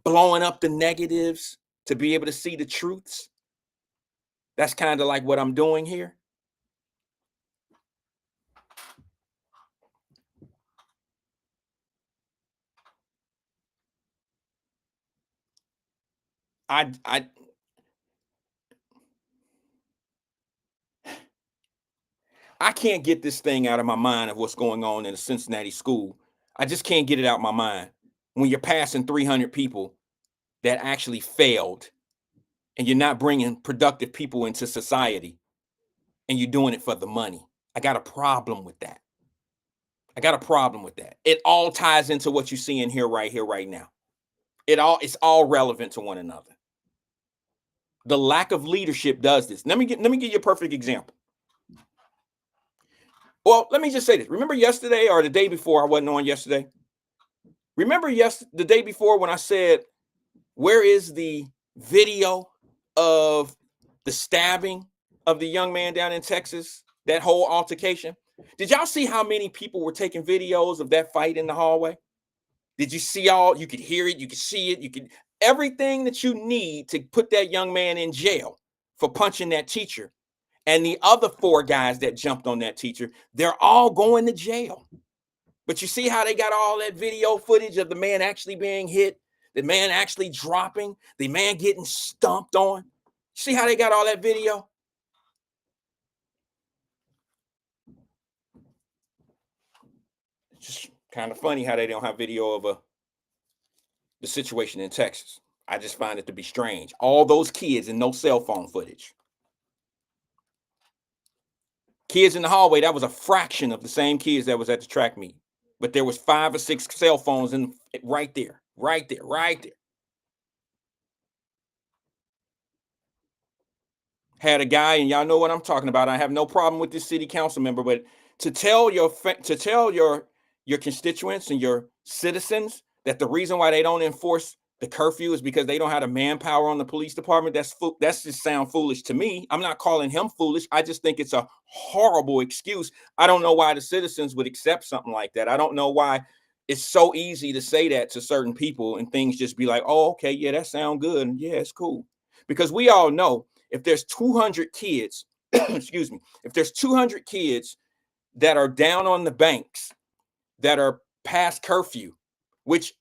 blowing up the negatives to be able to see the truths. That's kind of like what I'm doing here. I can't get this thing out of my mind of what's going on in a Cincinnati school. I just can't get it out of my mind when you're passing 300 people that actually failed and you're not bringing productive people into society and you're doing it for the money. I got a problem with that. I got a problem with that. It all ties into what you see in here, right now. It's all relevant to one another. The lack of leadership does this. Let me give you a perfect example. Well, let me just say this. Remember yesterday or the day before? I wasn't on yesterday. Remember the day before when I said, where is the video of the stabbing of the young man down in Texas, that whole altercation? Did y'all see how many people were taking videos of that fight in the hallway? Did you see all? You could hear it, you could see it, you could everything that you need to put that young man in jail for punching that teacher. And the other 4 guys that jumped on that teacher, they're all going to jail. But you see how they got all that video footage of the man actually being hit, the man actually dropping, the man getting stomped on. See how they got all that video? It's just kind of funny how they don't have video of the situation in Texas. I just find it to be strange. All those kids and no cell phone footage. Kids in the hallway, that was a fraction of the same kids that was at the track meet. But there was 5 or 6 cell phones in right there. Had a guy, and y'all know what I'm talking about. I have no problem with this city council member, but to tell your constituents and your citizens that the reason why they don't enforce the curfew is because they don't have the manpower on the police department, that's just sound foolish to me. I'm not calling him foolish. I just think it's a horrible excuse. I don't know why the citizens would accept something like that. I don't know why it's so easy to say that to certain people and things just be like, oh, okay, yeah, that sounds good. And yeah, it's cool. Because we all know if there's 200 kids, excuse me, if there's 200 kids that are down on the banks that are past curfew, which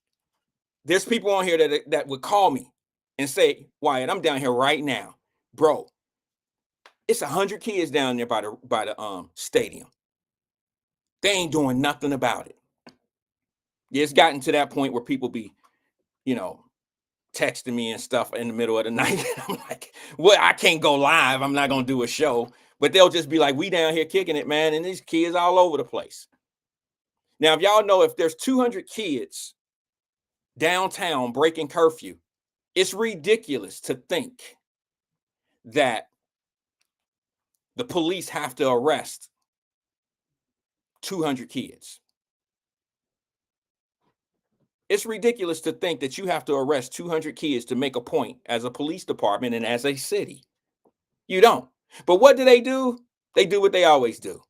there's people on here that would call me and say, Wyatt, I'm down here right now. Bro, it's 100 kids down there by the stadium. They ain't doing nothing about it. Yeah, it's gotten to that point where people be, texting me and stuff in the middle of the night. I'm like, well, I can't go live. I'm not going to do a show. But they'll just be like, we down here kicking it, man. And these kids all over the place. Now, if y'all know, if there's 200 kids downtown breaking curfew, it's ridiculous to think that the police have to arrest 200 kids. It's ridiculous to think that you have to arrest 200 kids to make a point as a police department and as a city. You don't. But what do? They do what they always do.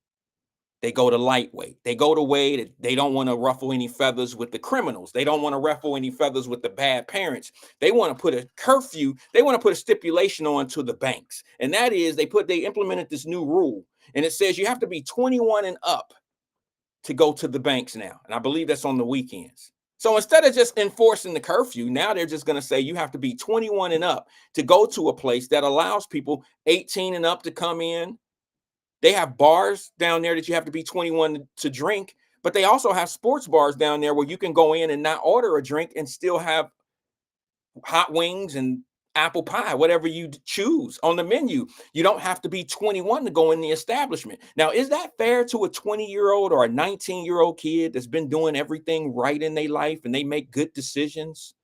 They go to lightweight. They go the way that they don't want to ruffle any feathers with the criminals. They don't want to ruffle any feathers with the bad parents. They want to put a curfew. They want to put a stipulation on to the banks. And that is they implemented this new rule. And it says you have to be 21 and up to go to the banks now. And I believe that's on the weekends. So instead of just enforcing the curfew, now they're just going to say you have to be 21 and up to go to a place that allows people 18 and up to come in. They have bars down there that you have to be 21 to drink, but they also have sports bars down there where you can go in and not order a drink and still have hot wings and apple pie, whatever you choose on the menu. You don't have to be 21 to go in the establishment. Now, is that fair to a 20-year-old or a 19-year-old kid that's been doing everything right in their life and they make good decisions?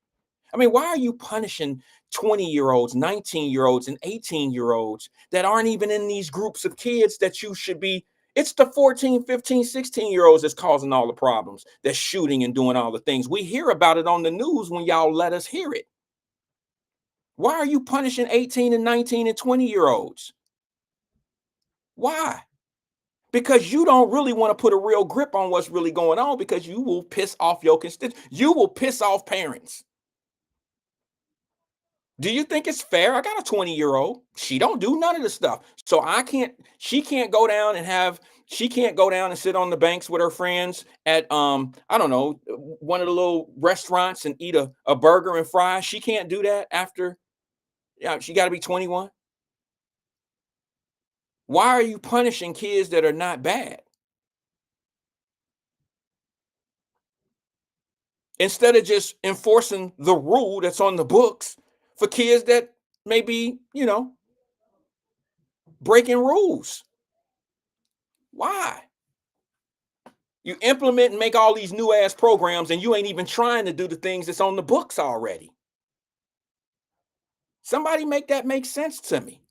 I mean, why are you punishing 20-year-olds, 19-year-olds, and 18-year-olds that aren't even in these groups of kids that you should be? It's the 14, 15, 16-year-olds that's causing all the problems, that's shooting and doing all the things. We hear about it on the news when y'all let us hear it. Why are you punishing 18 and 19 and 20-year-olds? Why? Because you don't really want to put a real grip on what's really going on, because you will piss off your constituents. You will piss off parents. Do you think it's fair? I got a 20-year-old. She don't do none of the stuff. So she can't go down and sit on the banks with her friends at I don't know, one of the little restaurants and eat a burger and fries. She can't do that after, she got to be 21. Why are you punishing kids that are not bad? Instead of just enforcing the rule that's on the books for kids that may be, breaking rules. Why? You implement and make all these new ass programs, and you ain't even trying to do the things that's on the books already. Somebody make that make sense to me.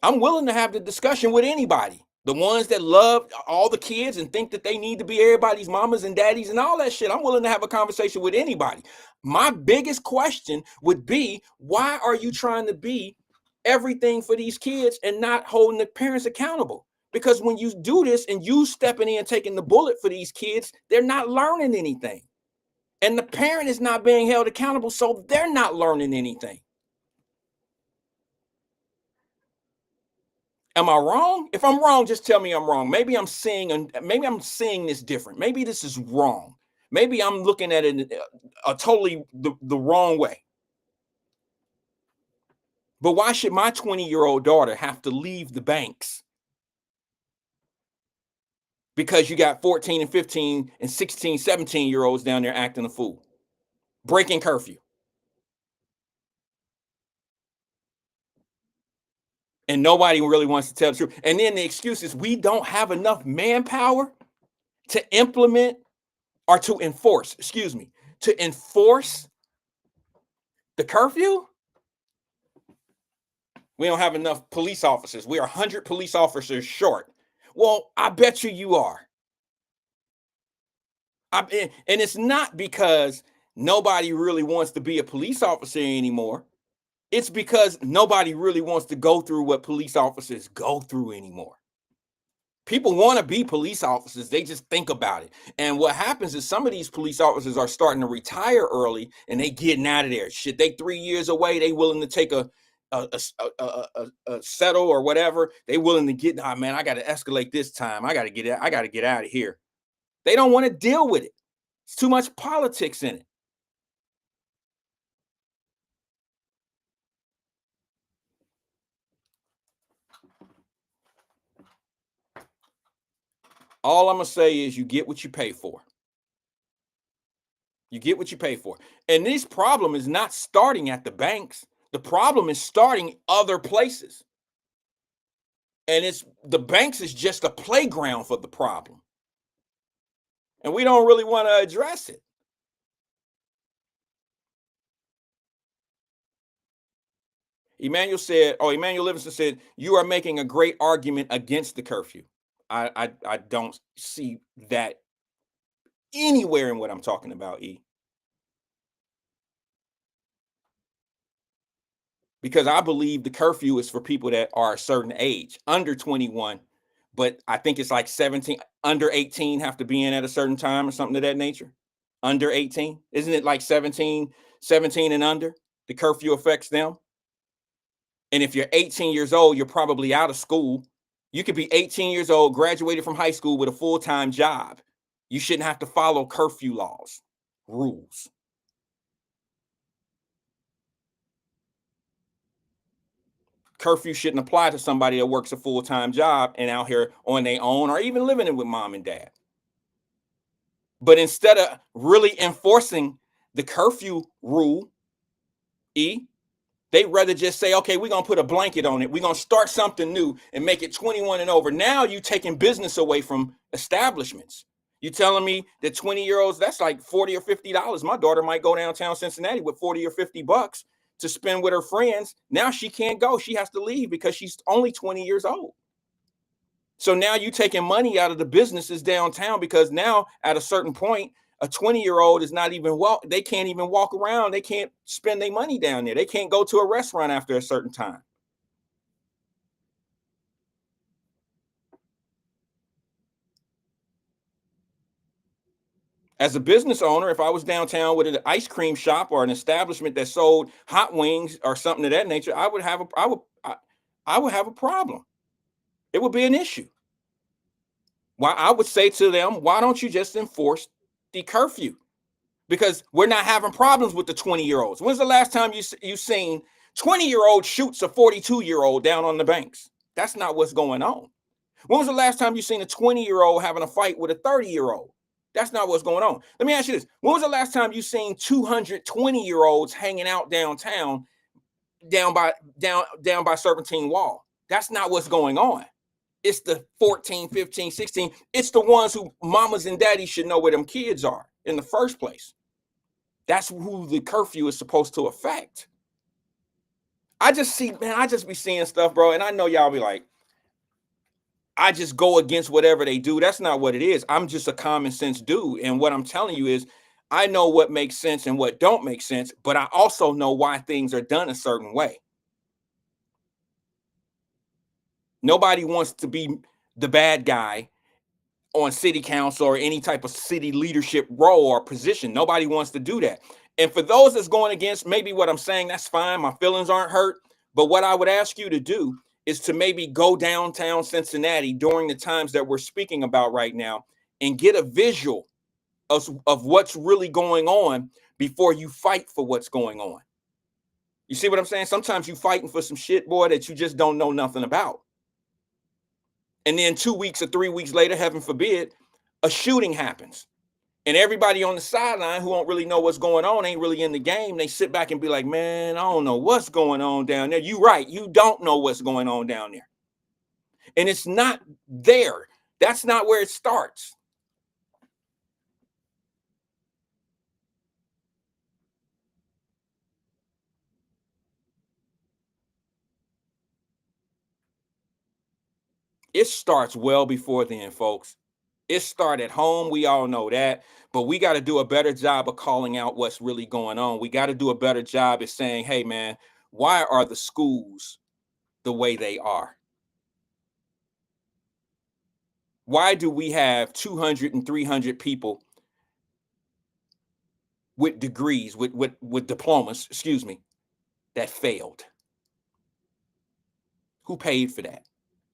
I'm willing to have the discussion with anybody. The ones that love all the kids and think that they need to be everybody's mamas and daddies and all that shit. I'm willing to have a conversation with anybody. My biggest question would be, why are you trying to be everything for these kids and not holding the parents accountable? Because when you do this and you stepping in and taking the bullet for these kids, they're not learning anything. And the parent is not being held accountable, so they're not learning anything. Am I wrong? If I'm wrong, just tell me I'm wrong. Maybe I'm seeing this different. Maybe this is wrong. Maybe I'm looking at it totally the wrong way. But why should my 20-year-old daughter have to leave the banks? Because you got 14 and 15 and 16, 17-year-olds down there acting a fool, breaking curfew. And nobody really wants to tell the truth. And then the excuse is we don't have enough manpower to implement or to enforce the curfew. We don't have enough police officers. We are 100 police officers short. Well, I bet you are. And it's not because nobody really wants to be a police officer anymore. It's because nobody really wants to go through what police officers go through anymore. People want to be police officers. They just think about it. And what happens is some of these police officers are starting to retire early and they getting out of there. Shit, they 3 years away. They willing to take a settle or whatever. They willing to get, man, I got to escalate this time. I got to get out of here. They don't want to deal with it. It's too much politics in it. All I'm going to say is you get what you pay for. You get what you pay for. And this problem is not starting at the banks. The problem is starting other places. And the banks is just a playground for the problem. And we don't really want to address it. Emmanuel Livingston said, you are making a great argument against the curfew. I don't see that anywhere in what I'm talking about, E. Because I believe the curfew is for people that are a certain age, under 21, but I think it's like 17, under 18 have to be in at a certain time or something of that nature. Under 18, isn't it like 17 and under? The curfew affects them. And if you're 18 years old, you're probably out of school. You could be 18 years old, graduated from high school with a full-time job. You shouldn't have to follow curfew rules. Curfew shouldn't apply to somebody that works a full-time job and out here on their own or even living with mom and dad. But instead of really enforcing the curfew rule, they'd rather just say, okay, we're going to put a blanket on it. We're going to start something new and make it 21 and over. Now you're taking business away from establishments. You telling me that 20-year-olds, that's like $40 or $50. My daughter might go downtown Cincinnati with $40 or $50 to spend with her friends. Now she can't go. She has to leave because she's only 20 years old. So now you taking money out of the businesses downtown, because now at a certain point, a 20-year-old is not even they can't even walk around. They can't spend their money down there. They can't go to a restaurant after a certain time. As a business owner, if I was downtown with an ice cream shop or an establishment that sold hot wings or something of that nature, I would have a problem. It would be an issue. Why, I would say to them, why don't you just enforce the curfew? Because we're not having problems with the 20-year-olds. When's the last time you seen 20-year-old shoots a 42-year-old down on the banks? That's not what's going on. When was the last time you seen a 20-year-old having a fight with a 30-year-old? That's not what's going on. Let me ask you this. When was the last time you seen 220-year-olds hanging out downtown down by Serpentine Wall? That's not what's going on. It's the 14, 15, 16. It's the ones who mamas and daddies should know where them kids are in the first place. That's who the curfew is supposed to affect. I just be seeing stuff, bro. And I know y'all be like, I just go against whatever they do. That's not what it is. I'm just a common sense dude. And what I'm telling you is I know what makes sense and what don't make sense, but I also know why things are done a certain way. Nobody wants to be the bad guy on city council or any type of city leadership role or position. Nobody wants to do that. And for those that's going against maybe what I'm saying, that's fine. My feelings aren't hurt. But what I would ask you to do is to maybe go downtown Cincinnati during the times that we're speaking about right now and get a visual of what's really going on before you fight for what's going on. You see what I'm saying? Sometimes you fighting for some shit, boy, that you just don't know nothing about. And then 2 weeks or 3 weeks later, heaven forbid, a shooting happens. And everybody on the sideline who don't really know what's going on, ain't really in the game. They sit back and be like, man, I don't know what's going on down there. You right. You don't know what's going on down there. And it's not there. That's not where it starts. It starts well before then, folks. It started at home. We all know that. But we got to do a better job of calling out what's really going on. We got to do a better job at saying, hey, man, why are the schools the way they are? Why do we have 200 and 300 people with degrees, with diplomas, that failed? Who paid for that?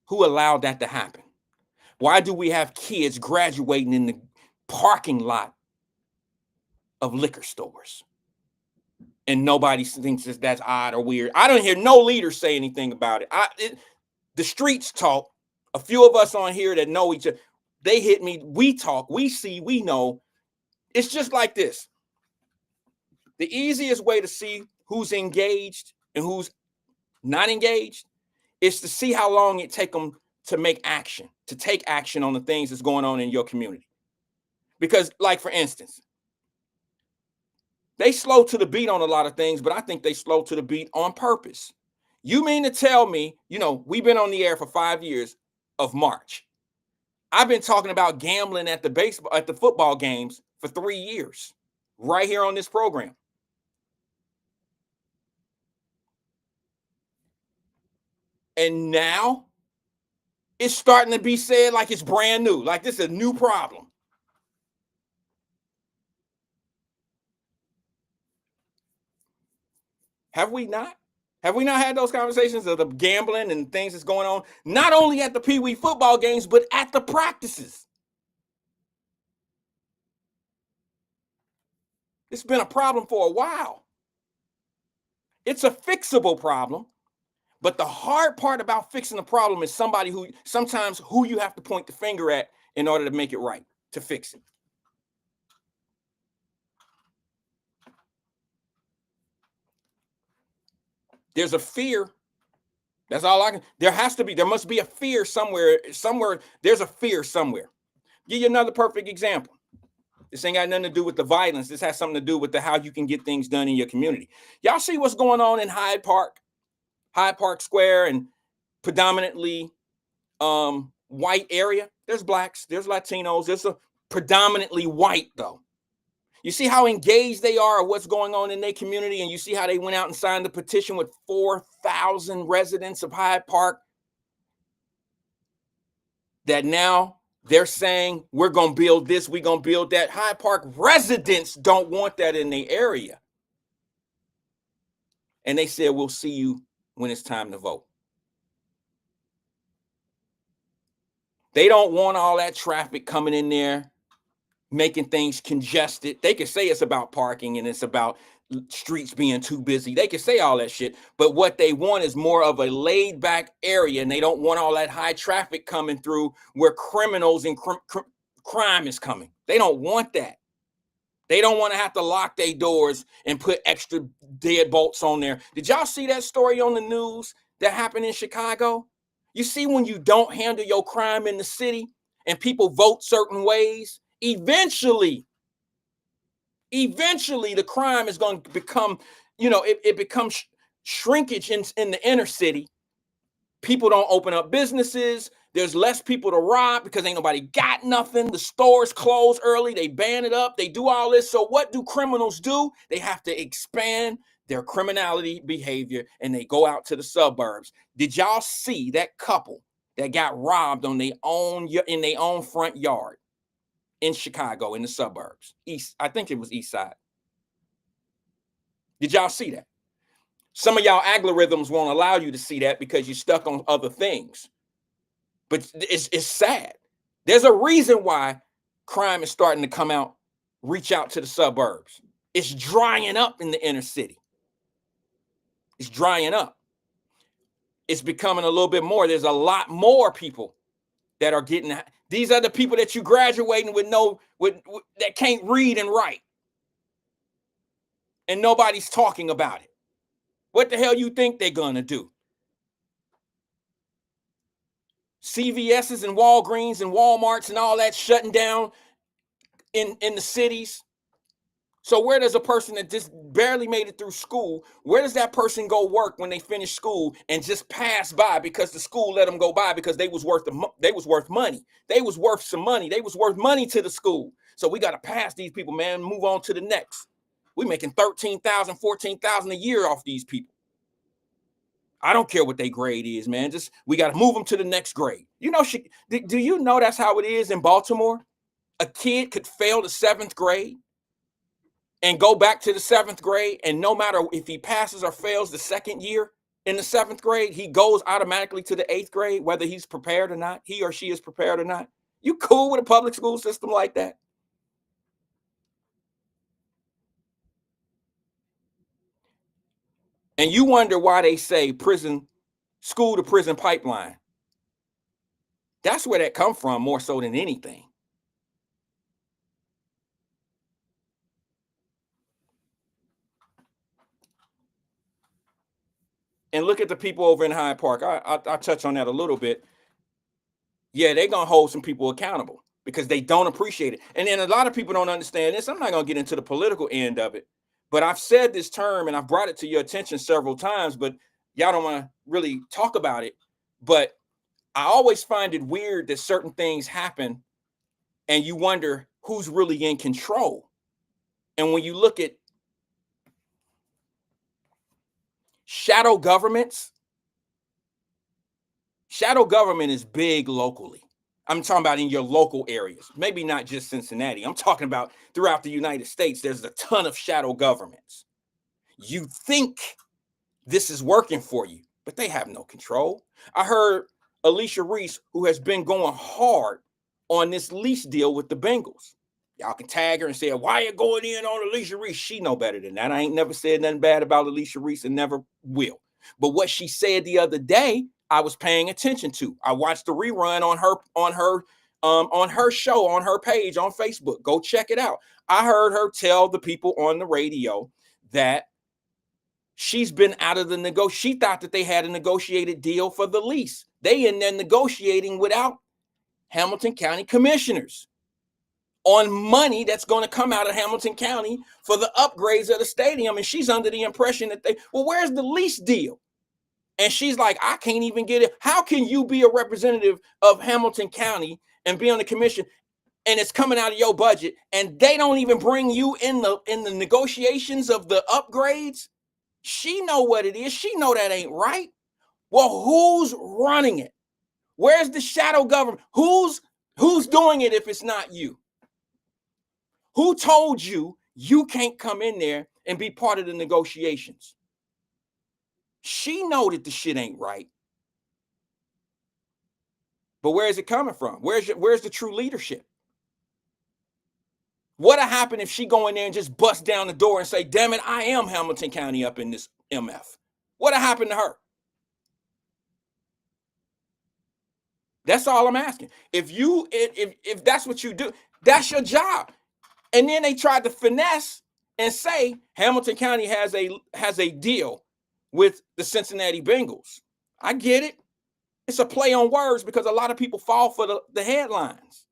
Who allowed that to happen? Why do we have kids graduating in the parking lot of liquor stores? And nobody thinks that's odd or weird. I don't hear no leaders say anything about it. The streets talk. A few of us on here that know each other, they hit me. We talk, we see, we know. It's just like this. The easiest way to see who's engaged and who's not engaged is to see how long it takes them to take action on the things that's going on in your community. Because, like, for instance, they slow to the beat on a lot of things, but I think they slow to the beat on purpose. You mean to tell me, we've been on the air for 5 years of March. I've been talking about gambling at the football games for 3 years, right here on this program. And now it's starting to be said like it's brand new, like this is a new problem. Have we not? Have we not had those conversations of the gambling and things that's going on, not only at the Pee Wee football games, but at the practices? It's been a problem for a while. It's a fixable problem. But the hard part about fixing the problem is somebody who you have to point the finger at in order to make it right, to fix it. There's a fear. That's all I can. There must be a fear somewhere. There's a fear somewhere. Give you another perfect example. This ain't got nothing to do with the violence. This has something to do with how you can get things done in your community. Y'all see what's going on in Hyde Park Square, and predominantly white area. There's blacks, there's Latinos, there's a predominantly white though. You see how engaged they are of what's going on in their community, and you see how they went out and signed the petition with 4,000 residents of Hyde Park that now they're saying we're going to build this, we're going to build that. Hyde Park residents don't want that in their area. And they said, we'll see you when it's time to vote. They don't want all that traffic coming in there, making things congested. They can say it's about parking and it's about streets being too busy. They can say all that shit, but what they want is more of a laid back area, and they don't want all that high traffic coming through where criminals and crime is coming. They don't want that. They don't want to have to lock their doors and put extra deadbolts on there. Did y'all see that story on the news that happened in Chicago? You see, when you don't handle your crime in the city and people vote certain ways, eventually the crime is going to become, it becomes shrinkage in the inner city. People don't open up businesses. There's less people to rob because ain't nobody got nothing. The stores close early. They ban it up. They do all this. So what do criminals do? They have to expand their criminality behavior, and they go out to the suburbs. Did y'all see that couple that got robbed in their own front yard in Chicago, in the suburbs? I think it was East Side. Did y'all see that? Some of y'all algorithms won't allow you to see that because you're stuck on other things. But it's sad. There's a reason why crime is starting to reach out to the suburbs. It's drying up in the inner city. It's drying up. It's becoming a little bit more. There's a lot more people that are getting. These are the people that you graduating with that can't read and write. And nobody's talking about it. What the hell you think they're gonna do? CVS's and Walgreens and Walmarts and all that shutting down in the cities. So where does a person that just barely made it through school, where does that person go work when they finish school and just pass by because the school let them go by because they was worth money. They was worth some money. They was worth money to the school. So we got to pass these people, man, move on to the next. We're making $13,000, $14,000 a year off these people. I don't care what their grade is, man. Just we got to move them to the next grade. Do you know that's how it is in Baltimore? A kid could fail the 7th grade and go back to the 7th grade, and no matter if he passes or fails the second year in the 7th grade, he goes automatically to the 8th grade, whether he's prepared or not, he or she is prepared or not. You cool with a public school system like that? And you wonder why they say school to prison pipeline. That's where that come from more so than anything. And look at the people over in Hyde Park. I touch on that a little bit. Yeah, they're going to hold some people accountable because they don't appreciate it. And then a lot of people don't understand this. I'm not going to get into the political end of it, but I've said this term and I've brought it to your attention several times, but y'all don't want to really talk about it. But I always find it weird that certain things happen and you wonder who's really in control. And when you look at shadow government is big locally. I'm talking about in your local areas, maybe not just Cincinnati. I'm talking about throughout the United States. There's a ton of shadow governments. You think this is working for you, but they have no control. I heard Alicia Reese, who has been going hard on this lease deal with the Bengals. Y'all can tag her and say, why are you going in on Alicia Reese? She know better than that. I ain't never said nothing bad about Alicia Reese and never will. But what she said the other day, I was paying attention to. I watched the rerun on her show, on her page on Facebook. Go check it out. I heard her tell the people on the radio that she's been out of the she thought that they had a negotiated deal for the lease. They in there negotiating without Hamilton County commissioners on money that's going to come out of Hamilton County for the upgrades of the stadium. And she's under the impression that where's the lease deal? And she's like, I can't even get it. How can you be a representative of Hamilton County and be on the commission and it's coming out of your budget and they don't even bring you in the negotiations of the upgrades? She know what it is. She know that ain't right. Well, who's running it? Where's the shadow government? Who's doing it if it's not you? Who told you you can't come in there and be part of the negotiations? She know that the shit ain't right. But where is it coming from? Where's the true leadership? What'll happen if she go in there and just bust down the door and say, damn it, I am Hamilton County up in this MF? What'll happen to her? That's all I'm asking. If that's what you do, that's your job. And then they tried to finesse and say Hamilton County has a deal with the Cincinnati Bengals. I get it. It's a play on words because a lot of people fall for the headlines.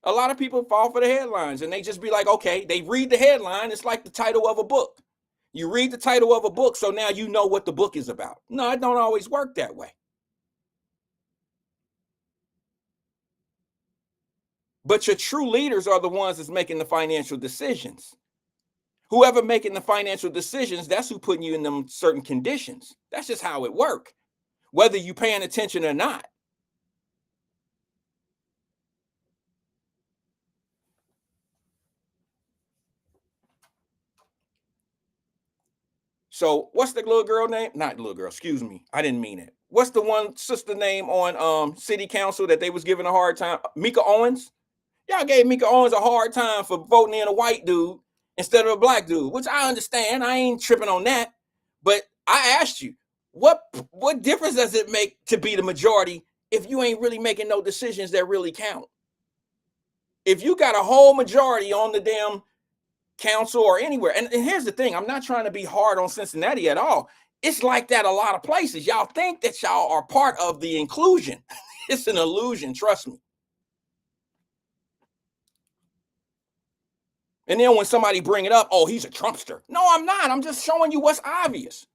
A lot of people fall for the headlines and they just be like, okay, they read the headline. It's like the title of a book. You read the title of a book, so now you know what the book is about. No, it don't always work that way. But your true leaders are the ones that's making the financial decisions. Whoever making the financial decisions, that's who putting you in them certain conditions. That's just how it works, whether you paying attention or not. So what's the little girl name? Not little girl, excuse me. I didn't mean it. What's the one sister name on city council that they was giving a hard time? Mika Owens. Y'all gave Mika Owens a hard time for voting in a white dude instead of a black dude, which I understand. I ain't tripping on that. But I asked you, what difference does it make to be the majority if you ain't really making no decisions that really count? If you got a whole majority on the damn council or anywhere, and here's the thing, I'm not trying to be hard on Cincinnati at all. It's like that a lot of places. Y'all think that y'all are part of the inclusion. It's an illusion, trust me. And then when somebody bring it up, oh, he's a Trumpster. No, I'm not. I'm just showing you what's obvious.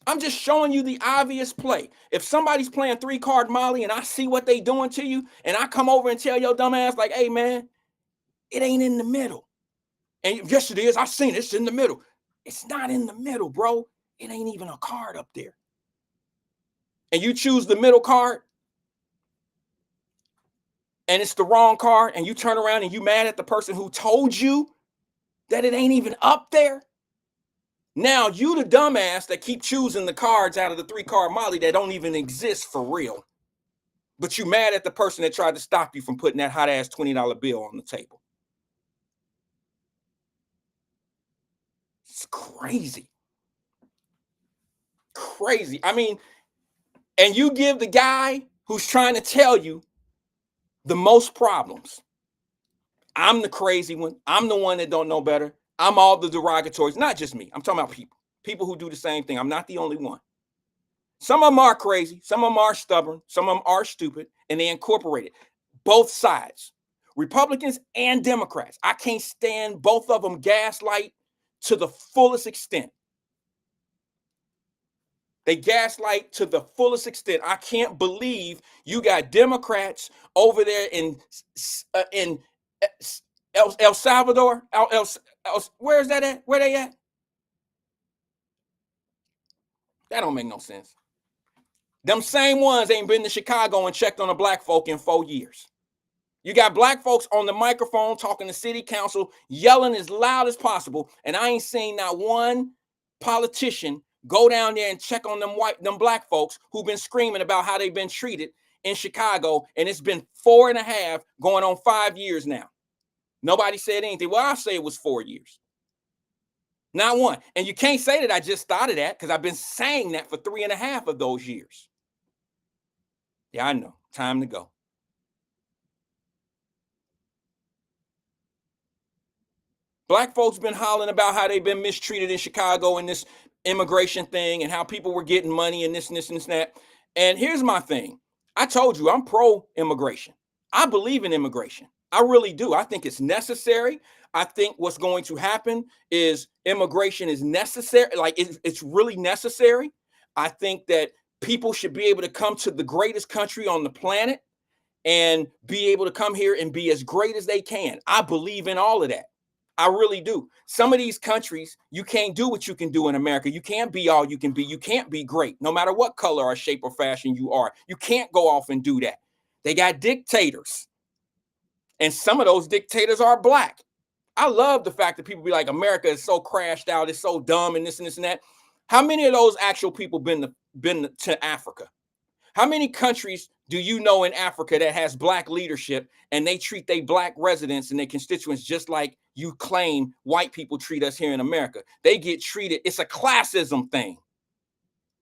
I'm just showing you the obvious play. If somebody's playing 3-card Molly and I see what they doing to you, and I come over and tell your dumb ass like, hey, man, it ain't in the middle. And yes, it is. I seen it. It's in the middle. It's not in the middle, bro. It ain't even a card up there. And you choose the middle card, and it's the wrong card, and you turn around and you mad at the person who told you that it ain't even up there. Now you the dumbass that keep choosing the cards out of the 3-card Molly that don't even exist for real. But you mad at the person that tried to stop you from putting that hot ass $20 bill on the table. It's crazy. Crazy. I mean, and you give the guy who's trying to tell you the most problems. I'm the crazy one. I'm the one that don't know better. I'm all the derogatories. Not just me. I'm talking about people who do the same thing. I'm not the only one. Some of them are crazy. Some of them are stubborn. Some of them are stupid, and they incorporate it. Both sides, Republicans and Democrats. I can't stand both of them gaslight to the fullest extent. They gaslight to the fullest extent. I can't believe you got Democrats over there in El Salvador. Where is that at? Where they at? That don't make no sense. Them same ones ain't been to Chicago and checked on the black folk in 4 years. You got black folks on the microphone talking to city council, yelling as loud as possible, and I ain't seen not one politician go down there and check on them black folks who've been screaming about how they've been treated in Chicago, and it's been 4.5 going on 5 years now. Nobody said anything. Well, I'll say it was 4 years. Not one. And you can't say that I just started that because I've been saying that for 3.5 of those years. Yeah, I know. Time to go. Black folks been hollering about how they've been mistreated in Chicago and this immigration thing and how people were getting money and this and this and that. And here's my thing. I told you I'm pro-immigration. I believe in immigration. I really do. I think it's necessary. I think what's going to happen is immigration is necessary. Like it's really necessary. I think that people should be able to come to the greatest country on the planet and be able to come here and be as great as they can. I believe in all of that. I really do. Some of these countries, you can't do what you can do in America. You can't be all you can be. You can't be great, no matter what color or shape or fashion you are. You can't go off and do that. They got dictators. And some of those dictators are black. I love the fact that people be like, America is so crashed out, it's so dumb, and this and this and that. How many of those actual people been to Africa? How many countries do you know in Africa that has black leadership and they treat their black residents and their constituents just like you claim white people treat us here in America? They get treated, it's a classism thing.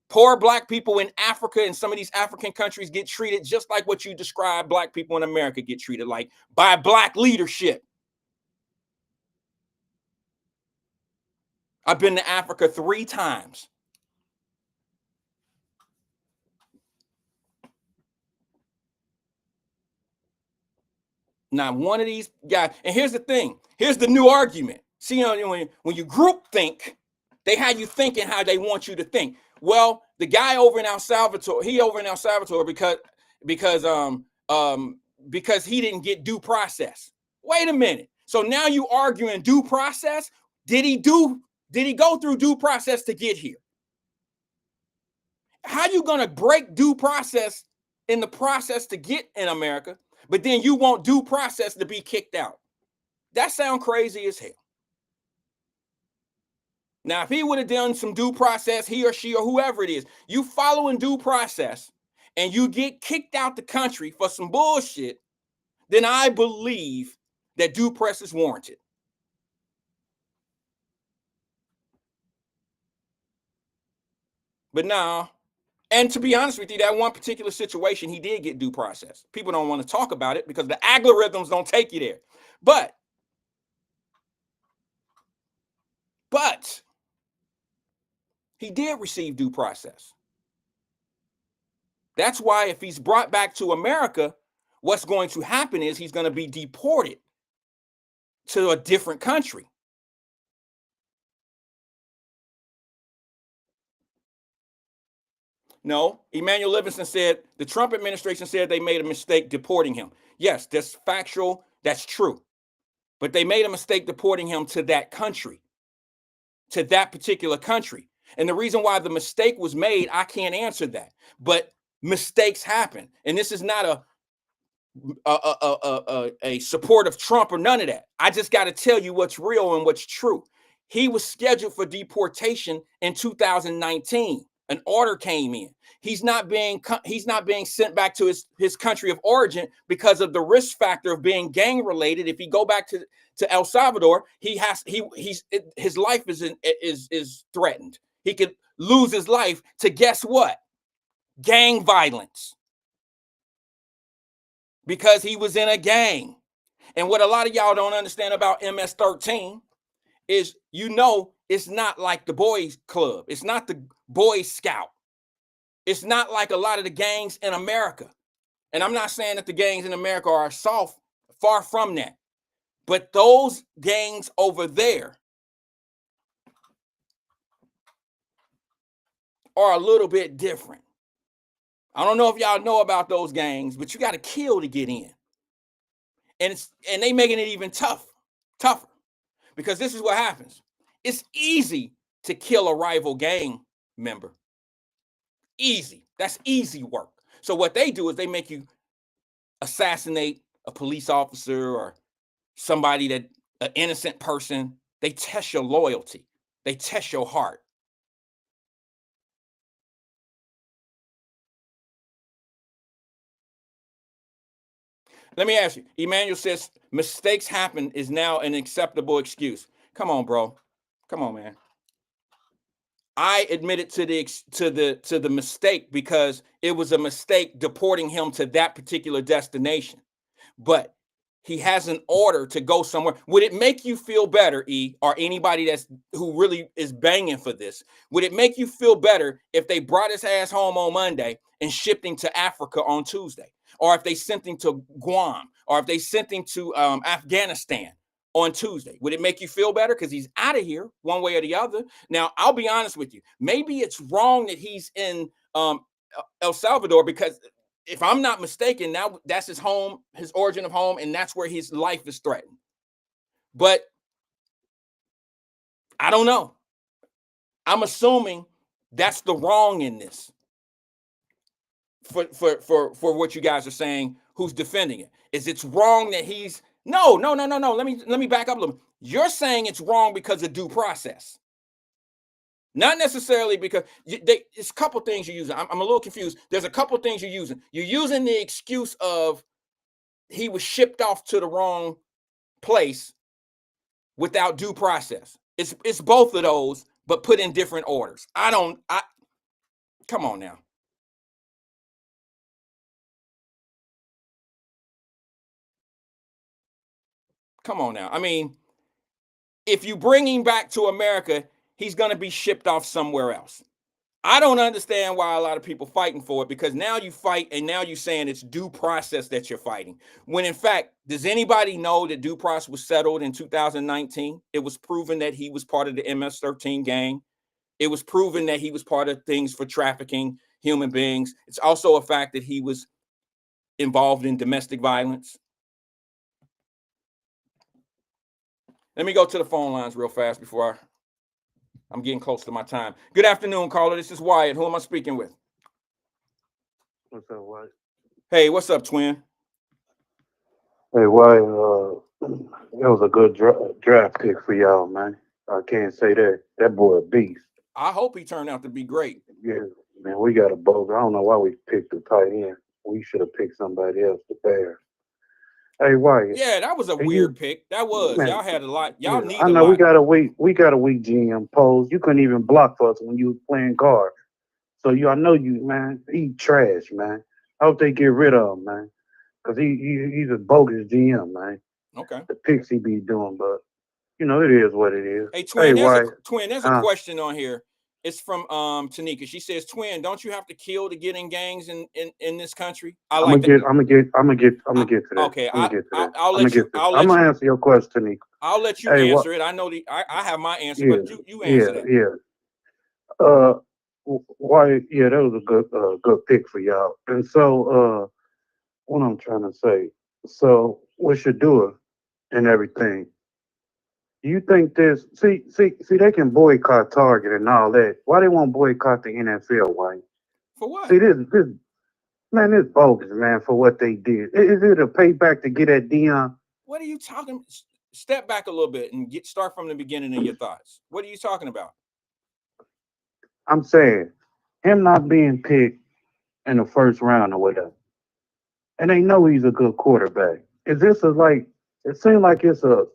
Poor black people in Africa and some of these African countries get treated just like what you describe black people in America get treated like by black leadership. I've been to Africa 3 times. Not one of these guys. And here's the thing. Here's the new argument. See, when you group think, they have you thinking how they want you to think. Well, the guy over in El Salvador, he over in El Salvador because he didn't get due process. Wait a minute. So now you arguing due process? Did he go through due process to get here? How you gonna break due process in the process to get in America, but then you want due process to be kicked out? That sounds crazy as hell. Now, if he would have done some due process, he or she or whoever it is, you following due process and you get kicked out the country for some bullshit, then I believe that due process is warranted. But now, and to be honest with you, that one particular situation, he did get due process. People don't want to talk about it because the algorithms don't take you there. But he did receive due process. That's why if he's brought back to America, what's going to happen is he's going to be deported to a different country. No, Emmanuel Livingston said the Trump administration said they made a mistake deporting him. Yes, that's factual. That's true. But they made a mistake deporting him to that country, to that particular country. And the reason why the mistake was made, I can't answer that. But mistakes happen. And this is not a support of Trump or none of that. I just got to tell you what's real and what's true. He was scheduled for deportation in 2019. An order came in. He's not being sent back to his country of origin because of the risk factor of being gang related. If he go back to El Salvador, his life is threatened. He could lose his life to, guess what? Gang violence. Because he was in a gang. And what a lot of y'all don't understand about MS-13 is, it's not like the boys club. It's not the Boy Scout. It's not like a lot of the gangs in America. And I'm not saying that the gangs in America are soft, far from that. But those gangs over there are a little bit different. I don't know if y'all know about those gangs, but you got to kill to get in. And they making it even tougher. Because this is what happens. It's easy to kill a rival gang member. Easy. That's easy work. So what they do is they make you assassinate a police officer or somebody an innocent person. They test your loyalty. They test your heart. Let me ask you. Emmanuel says mistakes happen is now an acceptable excuse. Come on, bro. Come on, man. I admitted to the mistake because it was a mistake deporting him to that particular destination. But he has an order to go somewhere. Would it make you feel better, E, or anybody who really is banging for this? Would it make you feel better if they brought his ass home on Monday and shipped him to Africa on Tuesday? or if they sent him to Guam, or if they sent him to Afghanistan on Tuesday, would it make you feel better? Because he's out of here one way or the other. Now, I'll be honest with you. Maybe it's wrong that he's in El Salvador, because if I'm not mistaken, now that's his home, his origin of home, and that's where his life is threatened. But I don't know. I'm assuming that's the wrong in this. For what you guys are saying, who's defending it? Is it's wrong that he's no. Let me back up a little. You're saying it's wrong because of due process. Not necessarily because it's a couple things you're using. I'm a little confused. There's a couple things you're using. You're using the excuse of he was shipped off to the wrong place without due process. It's both of those, but put in different orders. Come on now. Come on now. I mean, if you bring him back to America, he's going to be shipped off somewhere else. I don't understand why a lot of people fighting for it, because now you fight and now you're saying it's due process that you're fighting. When in fact, does anybody know that due process was settled in 2019? It was proven that he was part of the MS-13 gang. It was proven that he was part of things for trafficking human beings. It's also a fact that he was involved in domestic violence. Let me go to the phone lines real fast before I'm getting close to my time. Good afternoon, caller. This is Wyatt. Who am I speaking with? What's up, Wyatt? Hey, what's up, twin? Hey, Wyatt, that was a good draft pick for y'all, man. I can't say that. That boy a beast. I hope he turned out to be great. Yeah, man, we got a bogus. I don't know why we picked the tight end. We should have picked somebody else, the Bears. Hey, Wyatt. Yeah, that was a weird pick. That was. Man, y'all had a lot. Y'all need a lot. I know we got a weak GM pose. You couldn't even block for us when you was playing guard. So I know you, man. He trash, man. I hope they get rid of him, man. Because he's a bogus GM, man. Okay. The picks he be doing, but it is what it is. Hey, twin, hey, there's a question on here. It's from Tanika. She says, "Twin, don't you have to kill to get in gangs in this country?" I'm gonna get to that. Okay, I'll let you. I'm gonna answer your question, Tanika. I'll let you answer it. I know I have my answer, but you answer that. Why? Yeah, that was a good pick for y'all. And so, what I'm trying to say. So, what you do and everything. You think this? See, they can boycott Target and all that. Why they won't boycott the NFL? Why? For what? See, this bogus, man, for what they did. Is it a payback to get at Dion? What are you talking? Step back a little bit and start from the beginning of your thoughts. What are you talking about? I'm saying him not being picked in the first round or whatever, and they know he's a good quarterback. Is this it seems like it's a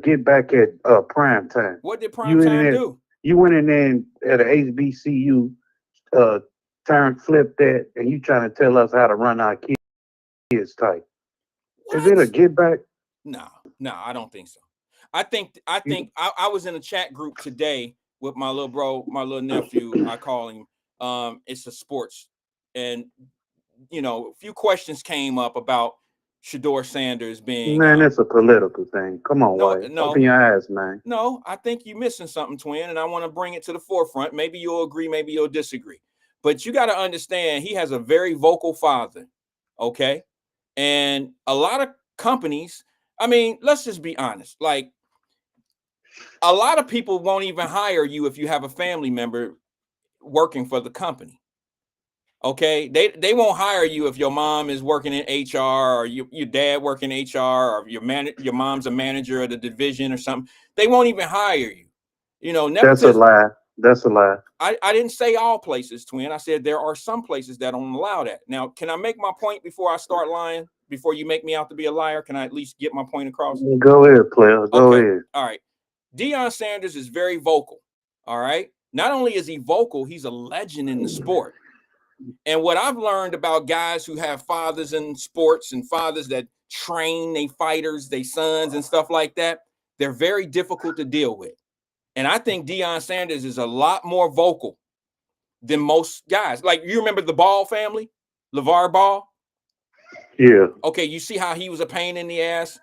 get back at prime time. What did prime time do? You went in there at an HBCU, flipped that, and you trying to tell us how to run our kids tight. What? Is it a get back? No, I don't think so. I think I was in a chat group today with my little bro, my little nephew, I call him. It's a sports, and a few questions came up about Shedeur Sanders being. Man, it's a political thing. Come on, Wyatt. Open your eyes, man. No, I think you're missing something, twin, and I want to bring it to the forefront. Maybe you'll agree, maybe you'll disagree. But you got to understand, he has a very vocal father, okay? And a lot of companies, I mean, let's just be honest. Like, a lot of people won't even hire you if you have a family member working for the company. Okay, they won't hire you if your mom is working in HR or your dad working in HR or your mom's a manager of the division or something. They won't even hire you. That's a lie. That's a lie. I didn't say all places, twin. I said there are some places that don't allow that. Now, can I make my point before I start lying? Before you make me out to be a liar, can I at least get my point across? Go ahead, player. Go ahead. All right. Deion Sanders is very vocal. All right. Not only is he vocal, he's a legend in the sport. And what I've learned about guys who have fathers in sports and fathers that train they fighters, they sons and stuff like that, they're very difficult to deal with. And I think Deion Sanders is a lot more vocal than most guys. Like, you remember the Ball family, LeVar Ball? Yeah. Okay, you see how he was a pain in the ass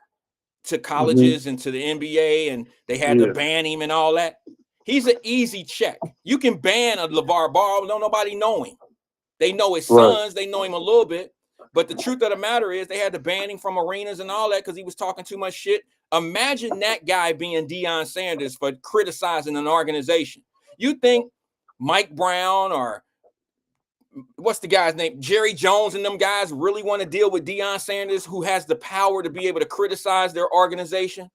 to Mm-hmm. colleges and to the NBA, and they had to Yeah. ban him and all that. He's an easy check. You can ban a LeVar Ball, don't nobody know him. They know his Right. sons, they know him a little bit. But the truth of the matter is they had to ban him from arenas and all that because he was talking too much shit. Imagine that guy being Deion Sanders for criticizing an organization. You think Mike Brown or what's the guy's name? Jerry Jones and them guys really want to deal with Deion Sanders, who has the power to be able to criticize their organization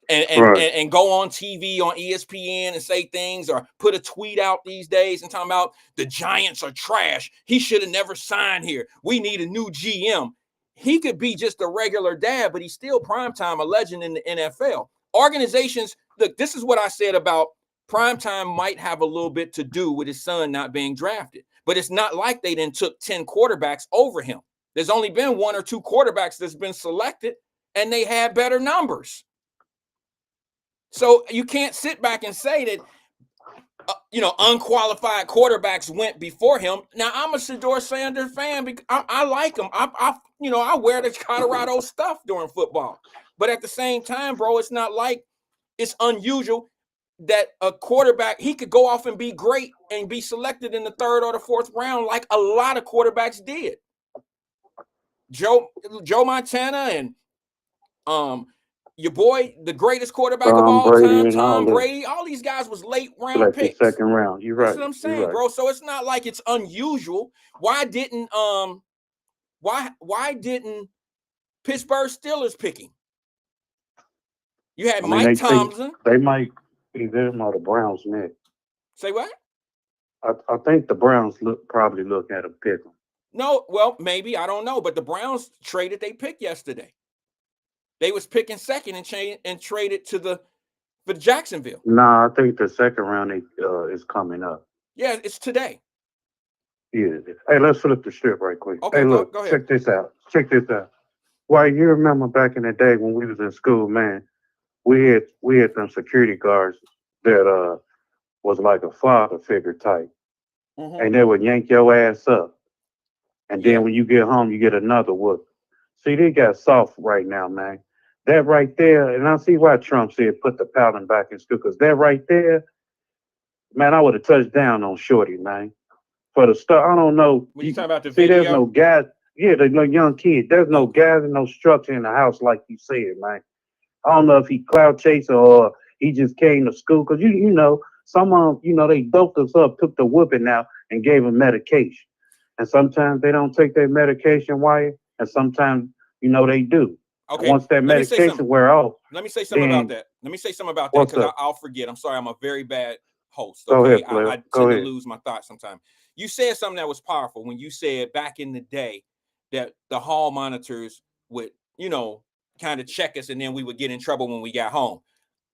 and go on TV on ESPN and say things or put a tweet out these days and talking about the Giants are trash. He should have never signed here. We need a new GM. He could be just a regular dad, but he's still primetime, a legend in the NFL. Organizations, look, this is what I said about primetime might have a little bit to do with his son not being drafted. But it's not like they then took 10 quarterbacks over him. There's only been 1 or 2 quarterbacks that's been selected, and they had better numbers. So you can't sit back and say that, unqualified quarterbacks went before him. Now, I'm a Shedeur Sanders fan because I like him. I wear the Colorado stuff during football. But at the same time, bro, it's not like it's unusual that a quarterback, he could go off and be great and be selected in the 3rd or the 4th round like a lot of quarterbacks did. Joe Montana and your boy, the greatest quarterback of all time, Tom Brady, all these guys was late round picks. 2nd round. You're right. That's what I'm saying, bro. So it's not like it's unusual. Why didn't Pittsburgh Steelers pick him? You had Mike Tomlin. They might be them or the Browns next. Say what? I think the Browns probably look at a pick him. No, well, maybe, I don't know, but the Browns traded they pick yesterday. They was picking 2nd and traded for Jacksonville. Nah, I think the 2nd round is coming up. Yeah, it's today. Yeah. Hey, let's flip the strip right quick. Okay, hey, look, go ahead. Check this out. Why, you remember back in the day when we was in school, man, we had them security guards that was like a father figure type. Mm-hmm. And they would yank your ass up. And then when you get home, you get another whoop. See, they got soft right now, man. That right there, and I see why Trump said put the pouting back in school, because that right there, man, I would have touched down on Shorty, man. For the start, I don't know. When you talking about the video? See, there's no guys. Yeah, there's no young kid. There's no guys and no structure in the house like you said, man. I don't know if he cloud chaser or he just came to school, because you know, some of them, they doped us up, took the whooping out, and gave them medication. And sometimes they don't take their medication, Wyatt, and sometimes, they do. Okay. Once that medication wear off. Let me say something about that. Because I'll forget. I'm sorry, I'm a very bad host. Okay? Go ahead, I tend to lose my thoughts sometimes. You said something that was powerful when you said back in the day that the hall monitors would, kind of check us, and then we would get in trouble when we got home.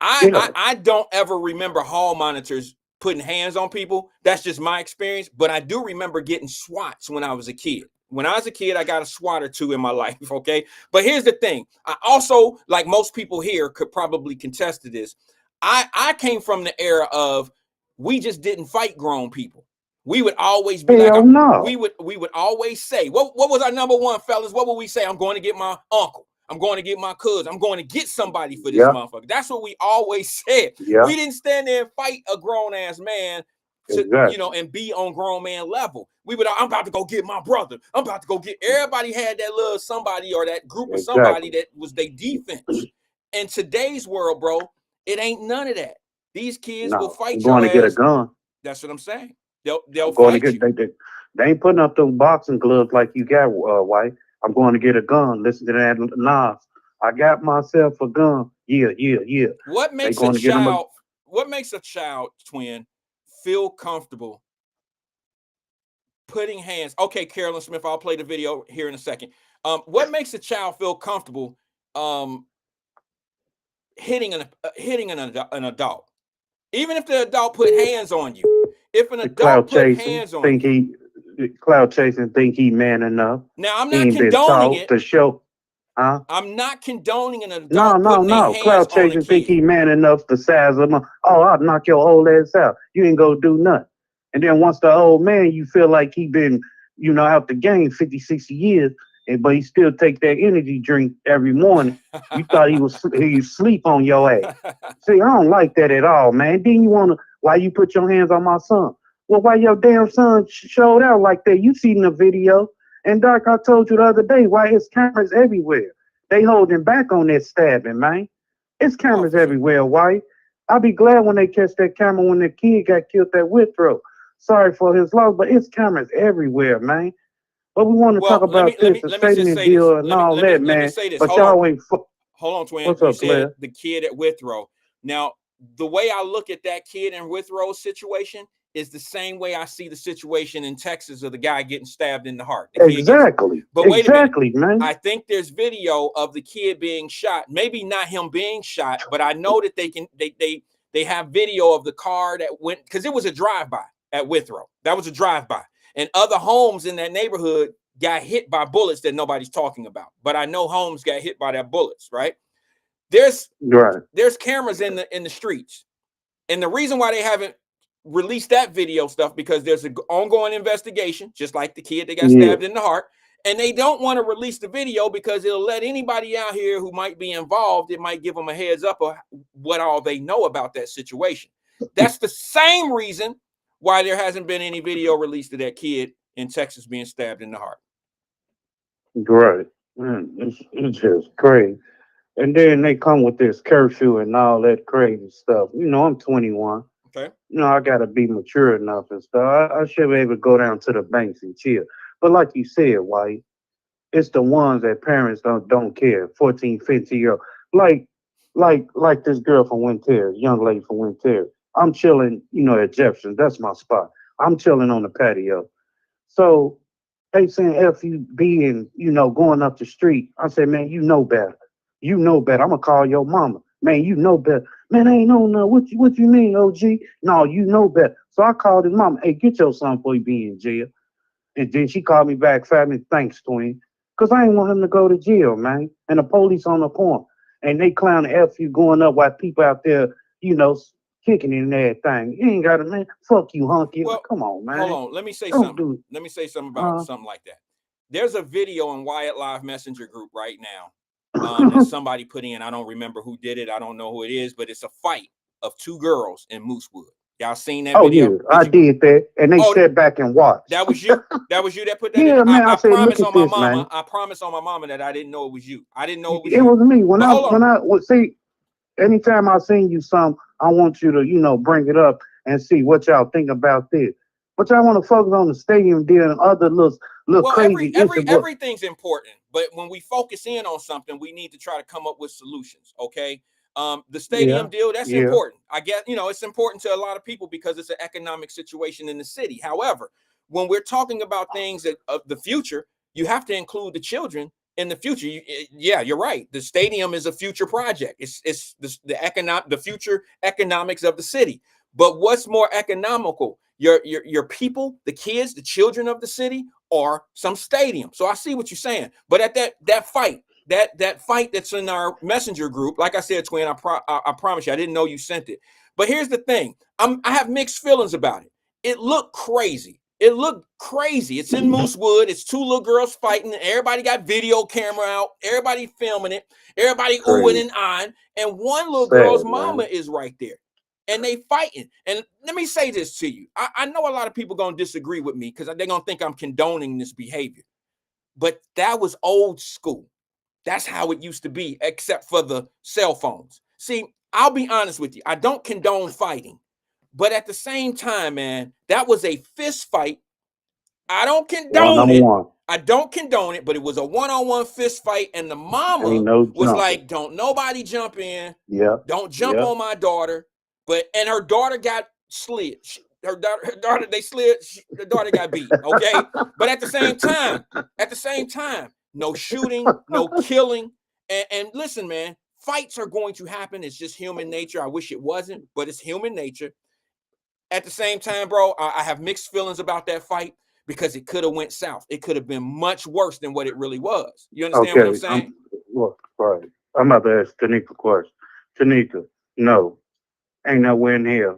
I don't ever remember hall monitors putting hands on people. That's just my experience. But I do remember getting swats when I was a kid. When I was a kid, I got a SWAT or 2 in my life, okay? But here's the thing. I also, like most people here could probably contest to this, I came from the era of we just didn't fight grown people. We would always be we would always say, what was our number one, fellas? What would we say? I'm going to get my uncle. I'm going to get my cousin. I'm going to get somebody for this motherfucker. That's what we always said. Yep. We didn't stand there and fight a grown-ass man to, and be on grown man level. I'm about to go get my brother. I'm about to go get, everybody had that little somebody or that group of somebody that was their defense. In today's world, bro, it ain't none of that. These kids will fight you. Going to get a gun. That's what I'm saying. They'll fight you. They ain't putting up them boxing gloves like you got, White. I'm going to get a gun. Listen to that, Nas. I got myself a gun. Yeah. What makes a child, twin, feel comfortable putting hands? Okay, Carolyn Smith, I'll play the video here in a second. What makes a child feel comfortable hitting an adult? Even if the adult put hands on you. If an adult put hands on you. Cloud chasing, think he man enough. Now, I'm not condoning it. To show, huh? I'm not condoning an adult putting their hands Cloud chasing, think he man enough the size of him. Oh, I'll knock your old ass out. You ain't gonna do nothing. And then once the old man, you feel like he been, out the game 50, 60 years, but he still take that energy drink every morning. You thought he sleep on your ass. See, I don't like that at all, man. Then you wanna why you put your hands on my son? Well, why your damn son showed out like that? You seen the video. And Doc, I told you the other day why his cameras everywhere. They holding back on that stabbing, man. It's Oh, cameras for sure. everywhere, why? I'll be glad when they catch that camera when the kid got killed at Withrow. Sorry for his loss, but it's cameras everywhere, man. But we want to talk Well, let me about let this, me the let me just statement say this. deal and all that, Let me man. say this. But y'all ain't. Hold on, twin. What's You up, said player? the kid at Withrow. Now, the way I look at that kid in Withrow's situation is the same way I see the situation in Texas of the guy getting stabbed in the heart. The kid gets. Exactly. But wait a minute. Exactly, man. I think there's video of the kid being shot. Maybe not him being shot, but I know that they have video of the car that went, because it was a drive-by at Withrow. That was a drive-by. And other homes in that neighborhood got hit by bullets that nobody's talking about. But I know homes got hit by that bullets, right? There's Right. cameras in the streets. And the reason why they haven't released that video stuff, because there's an ongoing investigation, just like the kid that got Yeah. stabbed in the heart. And they don't want to release the video because it'll let anybody out here who might be involved, it might give them a heads up of what all they know about that situation. That's the same reason why there hasn't been any video released of that kid in Texas being stabbed in the heart. Right. Man, it's just crazy. And then they come with this curfew and all that crazy stuff. You know, I'm 21. Okay. You know, I gotta be mature enough and stuff. I should be able to go down to the banks and chill. But like you said, White, it's the ones that parents don't care. 14, 15-year-old. Like this girl from Winter, young lady from Winter. I'm chilling, you know, at Jefferson. That's my spot. I'm chilling on the patio. So they saying F you being, you know, going up the street. I said, man, you know better. You know better. I'm gonna call your mama. Man, you know better. Man, I ain't know no. What you mean, OG? No, you know better. So I called his mama. Hey, get your son before he be in jail. And then she called me back, fat me, thanks, twin. Cause I ain't want him to go to jail, man. And the police on the corner. And they clown F you going up while people out there, you know, kicking it and everything. You ain't got it, man. Fuck you, hunky. Well, Come on, man. hold on. Let me say Don't something. do it. Let me say something about something like that. There's a video in Wyatt Live Messenger group right now that somebody put in. I don't remember who did it. I don't know who it is, but it's a fight of two girls in Moosewood. Y'all seen that video? Yeah, I did that, and they sat back and watched. That was you. That was you that put that yeah, in. man. I said, promise look on at my this, mama. man. I promise on my mama that I didn't know it was you. I didn't know it was It you. was me. When But hold on. I see, anytime I seen you some, I want you to, you know, bring it up and see what y'all think about this. But y'all want to focus on the stadium deal and other little Well, crazy issues. everything's important, but when we focus in on something, we need to try to come up with solutions. Okay. The stadium deal, that's important. I guess, you know, it's important to a lot of people because it's an economic situation in the city. However, when we're talking about things of the future, you have to include the children in the future. Yeah, you're right. The stadium is a future project. It's the future economics of the city. But what's more economical? Your people, the kids, the children of the city, or some stadium. So I see what you're saying. But at that fight, that fight that's in our messenger group, like I said, twin, I promise you, I didn't know you sent it. But here's the thing: I have mixed feelings about it. It looked crazy. It looked crazy. It's in Moosewood. It's two little girls fighting. Everybody got video camera out. Everybody filming it. Everybody oohing and eyeing. And one little girl's mama is right there. And they fighting. And let me say this to you. I know a lot of people going to disagree with me because they're going to think I'm condoning this behavior. But that was old school. That's how it used to be, except for the cell phones. See, I'll be honest with you. I don't condone fighting. But at the same time, man, that was a fist fight. I don't condone it. I don't condone it, but it was a one-on-one fist fight. And the mama was like, don't nobody jump in. Yeah. Don't jump on my daughter. And her daughter got slid. Her daughter, they slid. The daughter got beat. Okay. But at the same time, no shooting, no killing. And listen, man, fights are going to happen. It's just human nature. I wish it wasn't, but it's human nature. At the same time, bro, I have mixed feelings about that fight because it could have went south. It could have been much worse than what it really was. You understand what I'm saying? Right. I'm about to ask Tanika a question. Tanika, no. Ain't nowhere in here.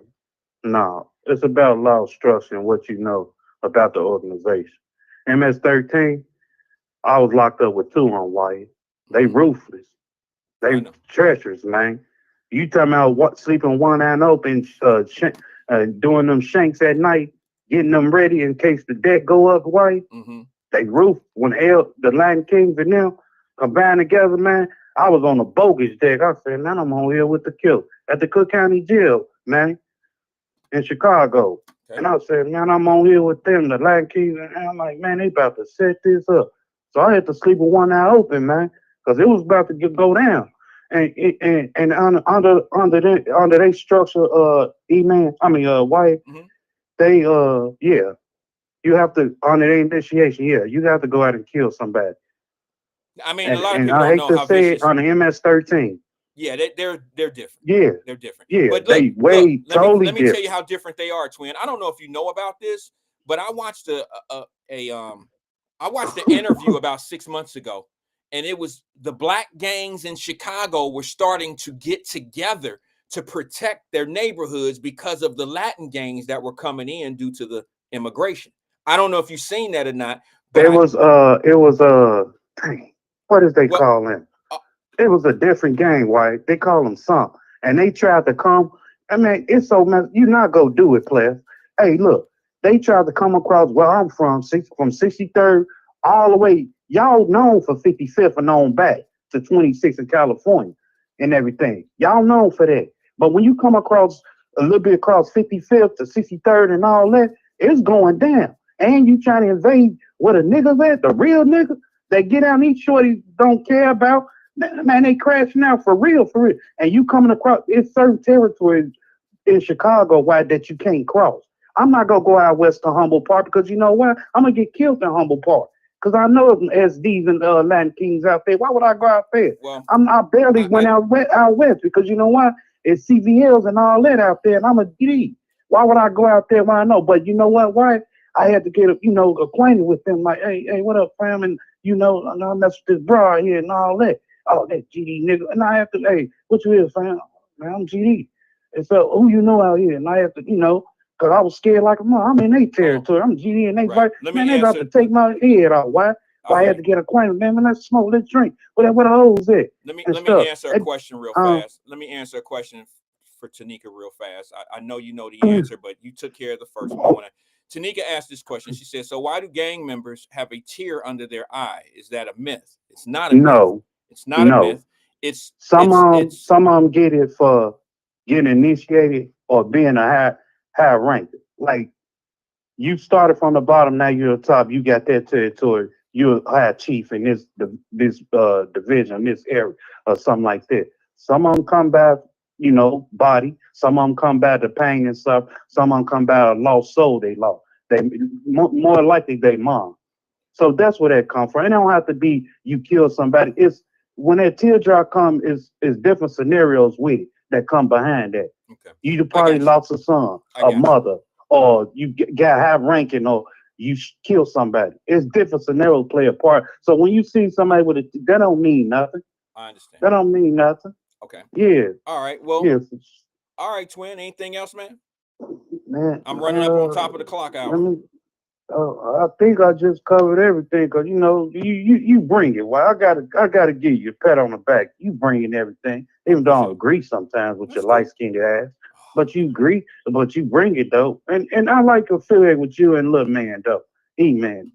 No. It's about law structure and what you know about the organization. MS-13, I was locked up with 2 on Wyatt. They ruthless. I They know. treacherous, man. You talking about what sleeping one eye open, doing them shanks at night, getting them ready in case the deck go up, Wyatt. Mm-hmm. They roof when the Latin Kings and them combined together, man. I was on the bogus deck. I said, man, I'm on here with the kill at the Cook County Jail, man, in Chicago. Okay. And I said, man, I'm on here with them, the Latin Kings, and I'm like, man, they about to set this up. So I had to sleep with one eye open, man, because it was about to go down. And under their structure, White, Mm-hmm. they yeah, you have to under their initiation, yeah, you have to go out and kill somebody. I mean, a lot of And people I don't hate know to how say it vicious. on the MS-13. Yeah, they're different. Yeah, They're different. yeah, But they look, way let me totally let me tell different. you how different they are, twin. I don't know if you know about this, but I watched I watched an interview about 6 months ago, and it was the black gangs in Chicago were starting to get together to protect their neighborhoods because of the Latin gangs that were coming in due to the immigration. I don't know if you've seen that or not, but Dang, what is they well, call him? uh, It was a different game, White. They call them some. And they tried to come. I mean, it's so messed. You not go do it, player. Hey, look, they tried to come across where I'm from, from 63rd all the way. Y'all known for 55th and on back to 26 in California and everything. Y'all known for that. But when you come across a little bit across 55th to 63rd and all that, it's going down. And you trying to invade what a nigga's at, the real nigga that get out these shorties don't care about. Man, they crashing out for real, for real. And you coming across, it's certain territories in Chicago wide that you can't cross. I'm not gonna go out west to Humboldt Park because you know what? I'm gonna get killed in Humboldt Park because I know some SDs and Latin Kings out there. Why would I go out there? well, I barely went out west because you know what? It's CVLs and all that out there, and I'm a D. Why would I go out there when I know? But you know what? Why? I had to get acquainted with them. Like, hey, what up, fam? And I mess with this bra here and all that. Oh, that GD nigga. And I have to, hey, what you is, fam? Man, I'm GD. And so, who you know out here? And I have to, because I was scared like a mother. I'm in their territory. I'm GD and they right. man, they about to take my head off. Why? I had to get acquainted. Man, let's smoke, let's drink. What the hoes at? Let me Stuff. answer a question real fast. Let me answer a question for Tanika real fast. I know you know the answer, but you took care of the first one. Tanika asked this question. She said, "So why do gang members have a tear under their eye? Is that a myth? It's not a myth. It's not a myth. It's some of them get it for getting initiated or being a high rank. Like you started from the bottom, now you're at the top. You got that territory. You're a high chief in this division, this area, or something like that. Some of them come back, body. Some of them come back to pain and stuff. Some of them come back a lost soul they lost. They more likely they mom. So that's where that come from. It don't have to be you kill somebody. It's when that teardrop come is different scenarios with it that come behind that. Okay. You probably lost a son, a mother, or you got high ranking, or you kill somebody. It's different scenarios play a part. So when you see somebody with that don't mean nothing. I understand. That don't mean nothing. Okay. Yeah. All right. Well. Yes. All right, twin. Anything else, man? Man, I'm running up on top of the clock hour. I think I just covered everything because you bring it. Well, I gotta give you a pat on the back. You bringing everything, even though I don't agree sometimes with your light skinned ass. But you agree, but you bring it though, and I like to affiliate with you and little man though. E-Man,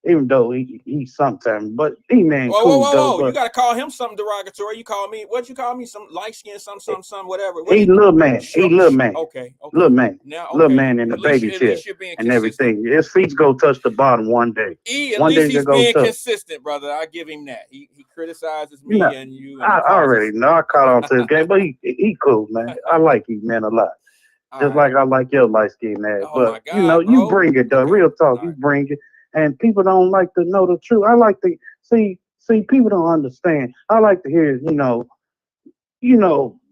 even though he sometimes, but E-Man cool though. Whoa! You gotta call him something derogatory. You call me what? You call me some light skin, some whatever. He little man. He little man. Okay. Little man. Now, little man in the baby chair and everything. His feet go touch the bottom one day. At least he's being consistent, brother. I give him that. He criticizes me and you. And I already know. I caught on to his game, but he cool, man. I like him, man, a lot. Just like I like your light skin ass. But you bring it though. Real talk, you bring it. And people don't like to know the truth. I like to see people don't understand. I like to hear,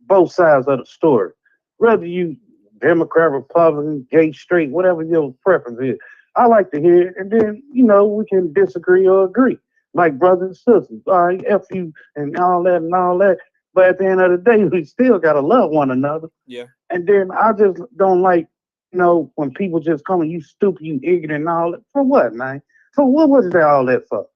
both sides of the story. Whether you Democrat, Republican, gay, straight, whatever your preference is. I like to hear it, and then we can disagree or agree, like brothers and sisters. All right, F you and all that. But at the end of the day, we still gotta love one another. Yeah. And then I just don't like, when people just come and you stupid, you ignorant and all that. For what, man? For what was that all that for?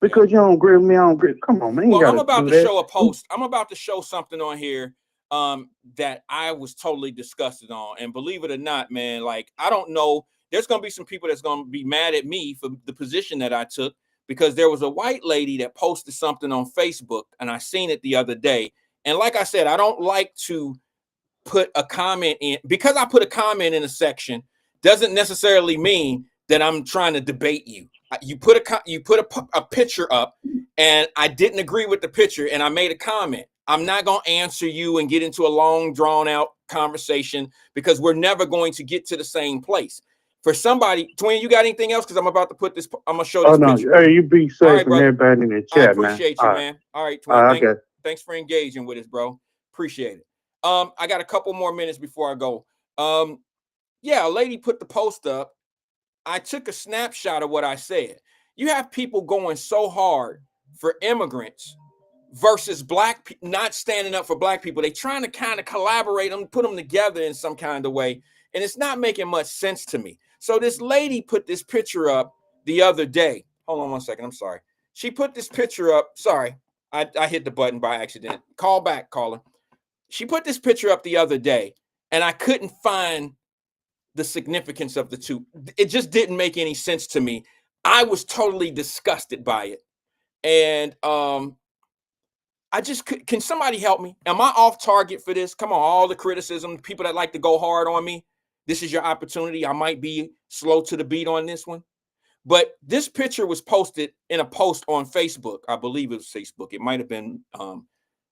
Because you don't agree with me, I don't agree. Come on, man. You Well, I'm gotta about do to that. show a post. I'm about to show something on here that I was totally disgusted on. And believe it or not, man, like, I don't know. There's going to be some people that's going to be mad at me for the position that I took, because there was a white lady that posted something on Facebook, and I seen it the other day. And like I said, I don't like to put a comment in, because I put a comment in a section doesn't necessarily mean that I'm trying to debate you. You put a picture up, and I didn't agree with the picture, and I made a comment. I'm not going to answer you and get into a long, drawn out conversation, because we're never going to get to the same place. For somebody, Twin, you got anything else? Because I'm about to put this. I'm gonna show Oh this no, picture. hey, you be All safe right, and brother. everybody in the I chat, man. appreciate you, man. All right, All Twin. right, okay. Thanks for engaging with us, bro. Appreciate it. I got a couple more minutes before I go. Yeah, a lady put the post up. I took a snapshot of what I said. You have people going so hard for immigrants versus black people, not standing up for black people. They trying to kind of collaborate them, put them together in some kind of way, and it's not making much sense to me. So this lady put this picture up the other day. Hold on one second. I'm sorry. She put this picture up. Sorry, I hit the button by accident. Call back, caller. She put this picture up the other day, and I couldn't find the significance of the two. It just didn't make any sense to me. I was totally disgusted by it. And I just can somebody help me? Am I off target for this? Come on, all the criticism, people that like to go hard on me. This is your opportunity. I might be slow to the beat on this one. But this picture was posted in a post on Facebook. I believe it was Facebook. It might have been,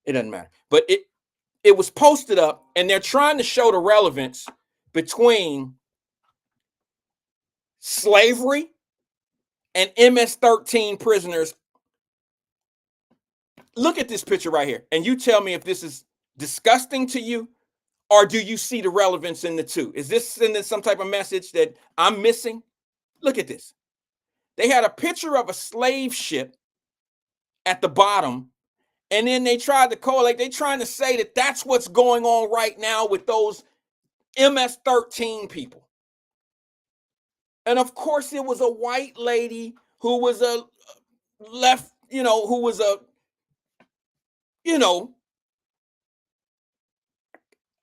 it doesn't matter. But it was posted up, and they're trying to show the relevance between slavery and MS-13 prisoners. Look at this picture right here, and you tell me if this is disgusting to you, or do you see the relevance in the two? Is this sending some type of message that I'm missing? Look at this. They had a picture of a slave ship at the bottom, and then they tried to correlate. They're trying to say that that's what's going on right now with those MS-13 people. And of course, it was a white lady who was a left, who was a,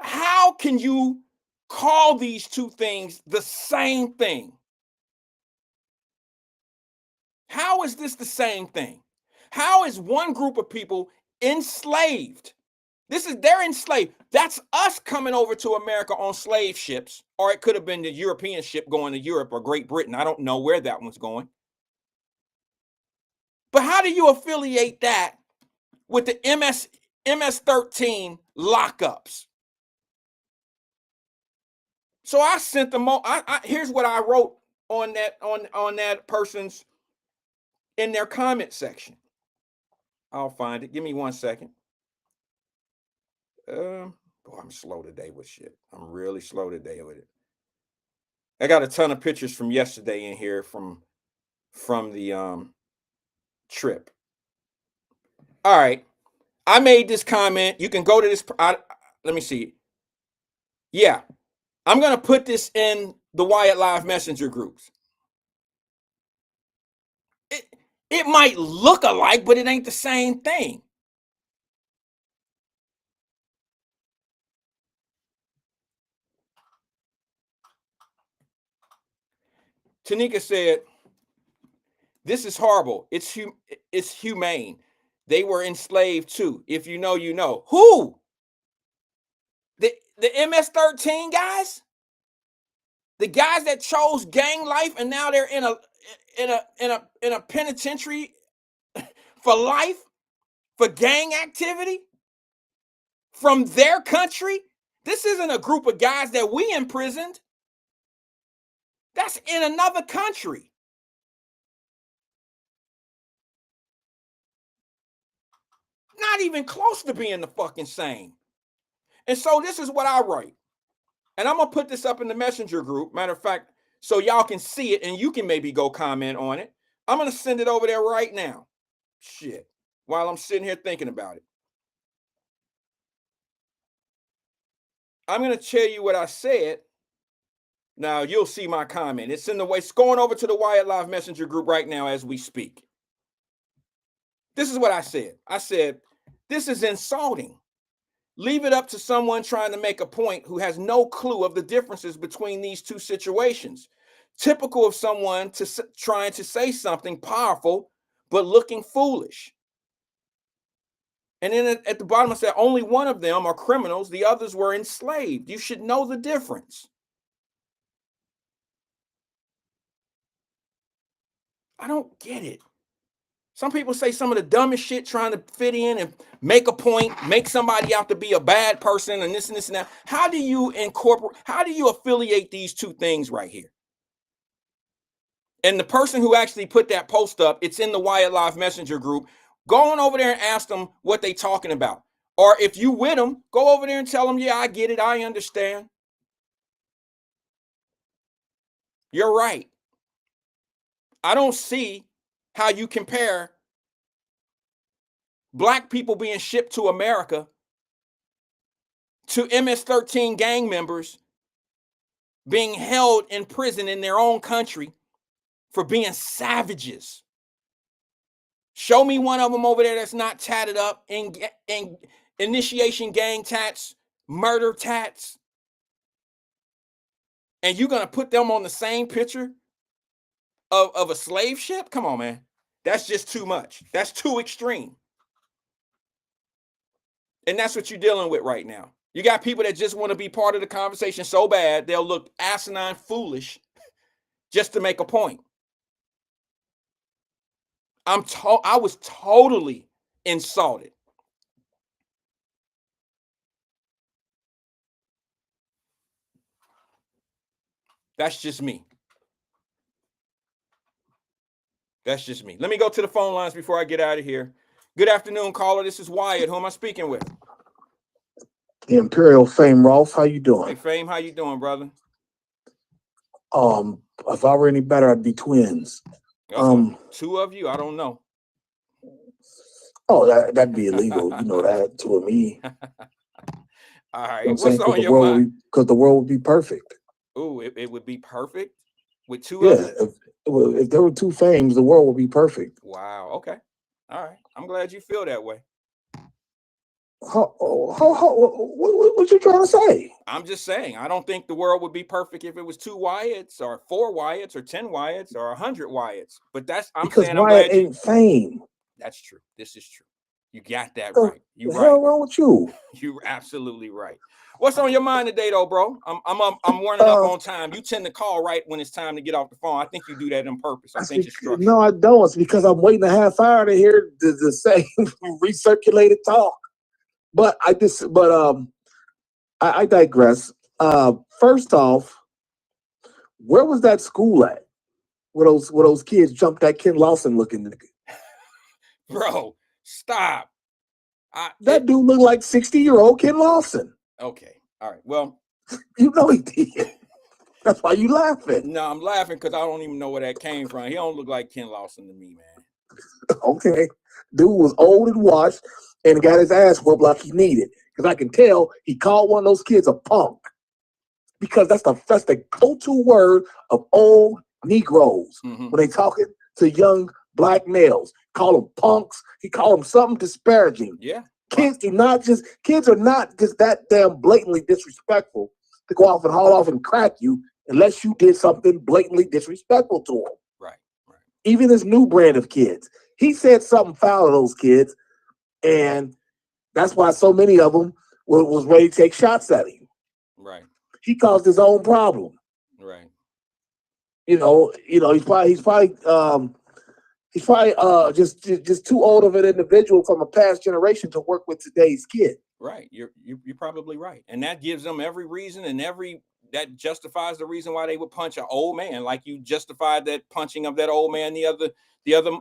how can you call these two things the same thing? How is this the same thing? How is one group of people enslaved? They're enslaved. That's us coming over to America on slave ships, or it could have been the European ship going to Europe or Great Britain. I don't know where that one's going. But how do you affiliate that with the MS-13 lockups? So I sent them. Here's what I wrote on that person's in their comment section. I'll find it. Give me 1 second. I'm slow today with shit. I'm really slow today with it. I got a ton of pictures from yesterday in here from the trip. All right. I made this comment. You can go to this. Let me see. Yeah. I'm going to put this in the Wyatt Live Messenger groups. It might look alike, but it ain't the same thing. Tanika said, "This is horrible. It's humane. They were enslaved too. If you know, you know." Who? The MS-13 guys? The guys that chose gang life and now they're in a penitentiary for life for gang activity from their country? This isn't a group of guys that we imprisoned. That's in another country. Not even close to being the fucking same. And so this is what I write. And I'm going to put this up in the messenger group. Matter of fact, so y'all can see it and you can maybe go comment on it. I'm going to send it over there right now. Shit. While I'm sitting here thinking about it. I'm going to tell you what I said. Now you'll see my comment. It's in the way. It's going over to the Wyatt Live Messenger group right now as we speak. This is what I said. I said, this is insulting. Leave it up to someone trying to make a point who has no clue of the differences between these two situations. Typical of someone trying to say something powerful, but looking foolish. And then at the bottom, I said, only one of them are criminals. The others were enslaved. You should know the difference. I don't get it. Some people say some of the dumbest shit trying to fit in and make a point, make somebody out to be a bad person and this and this and that. How do you affiliate these two things right here? And the person who actually put that post up, it's in the Wyatt Live Messenger group. Go on over there and ask them what they talking about. Or if you with them, go over there and tell them, yeah, I get it. I understand. You're right. I don't see how you compare Black people being shipped to America to MS-13 gang members being held in prison in their own country for being savages. Show me one of them over there that's not tatted up in initiation gang tats, murder tats. And you're going to put them on the same picture of a slave ship? Come on, man. That's just too much. That's too extreme. And that's what you're dealing with right now. You got people that just want to be part of the conversation so bad, they'll look asinine foolish just to make a point. I was totally insulted. That's just me. That's just me. Let me go to the phone lines before I get out of here. Good afternoon, caller. This is Wyatt. Who am I speaking with? The Imperial Fame, Rolf. How you doing? Hey, Fame. How you doing, brother? If I were any better, I'd be twins. Two of you? I don't know. Oh, that'd be illegal. You know that, two of me. All right. You know What's on your mind? Because the world would be perfect. Ooh, it would be perfect with two Yeah, of you? if there were two Fames, the world would be perfect. Wow. Okay. All right. I'm glad you feel that way. What you trying to say? I'm just saying, I don't think the world would be perfect if it was 2 Wyatts or 4 Wyatts or 10 Wyatts or 100 Wyatts. But Because Wyatt ain't Fame. That's true. This is true. You got that right. You right. What the hell wrong with you? You're absolutely right. What's on your mind today, though, bro? I'm running up on time. You tend to call right when it's time to get off the phone. I think you do that on purpose. I think it's structured. No, I don't. It's because I'm waiting a half hour to hear the same recirculated talk. But I digress. First off, where was that school at? Where those kids jumped that Ken Lawson looking nigga? Bro, stop. That dude looked like 60-year-old Ken Lawson. Okay. All right. Well, you know he did. That's why you laughing. No, I'm laughing because I don't even know where that came from. He don't look like Ken Lawson to me, man. Okay. Dude was old and washed and got his ass whooped like he needed. Because I can tell he called one of those kids a punk. Because that's the go-to word of old Negroes when they talking to young Black males. Call them punks. He called them something disparaging. Yeah. Kids are not just that damn blatantly disrespectful to go off and haul off and crack you unless you did something blatantly disrespectful to them. Right. Even this new brand of kids. He said something foul to those kids, and that's why so many of them was ready to take shots at him. Right. He caused his own problem. Right. He's probably just too old of an individual from a past generation to work with today's kid. Right. You're probably right. And that gives them every reason and that justifies the reason why they would punch an old man, like you justified that punching of that old man the other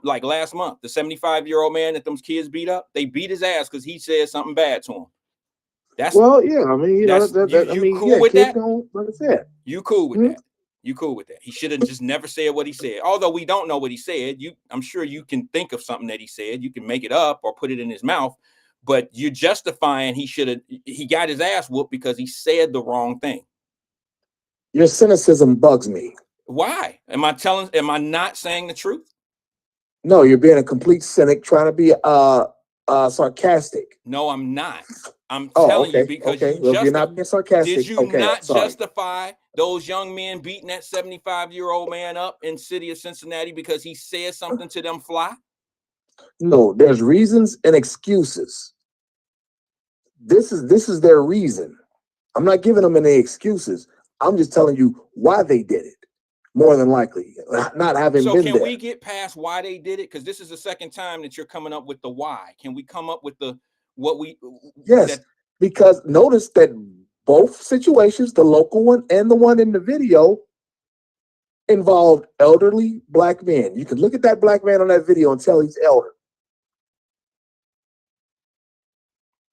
like last month, the 75-year-old man that those kids beat up. They beat his ass because he said something bad to him. You cool with that? Like I said, you cool with that? You cool with that? He should have just never said what he said. Although we don't know what he said, I'm sure you can think of something that he said. You can make it up or put it in his mouth. But you're justifying he got his ass whooped because he said the wrong thing. Your cynicism bugs me. Why? Am I not saying the truth? No, you're being a complete cynic trying to be sarcastic. No, I'm not. I'm Oh, telling you okay. because Okay. you Well, if you're just not being did sarcastic, you okay, I'm not sorry. justify those young men beating that 75-year-old man up in city of Cincinnati because he said something to them fly? No, there's reasons and excuses. This is their reason. I'm not giving them any excuses. I'm just telling you why they did it. More than likely, not having So been can there. we get past why they did it? Because this is the second time that you're coming up with the why. Can we come up with the what we? Yes, because notice that both situations, the local one and the one in the video, involved elderly black men. You can look at that black man on that video and tell he's elder.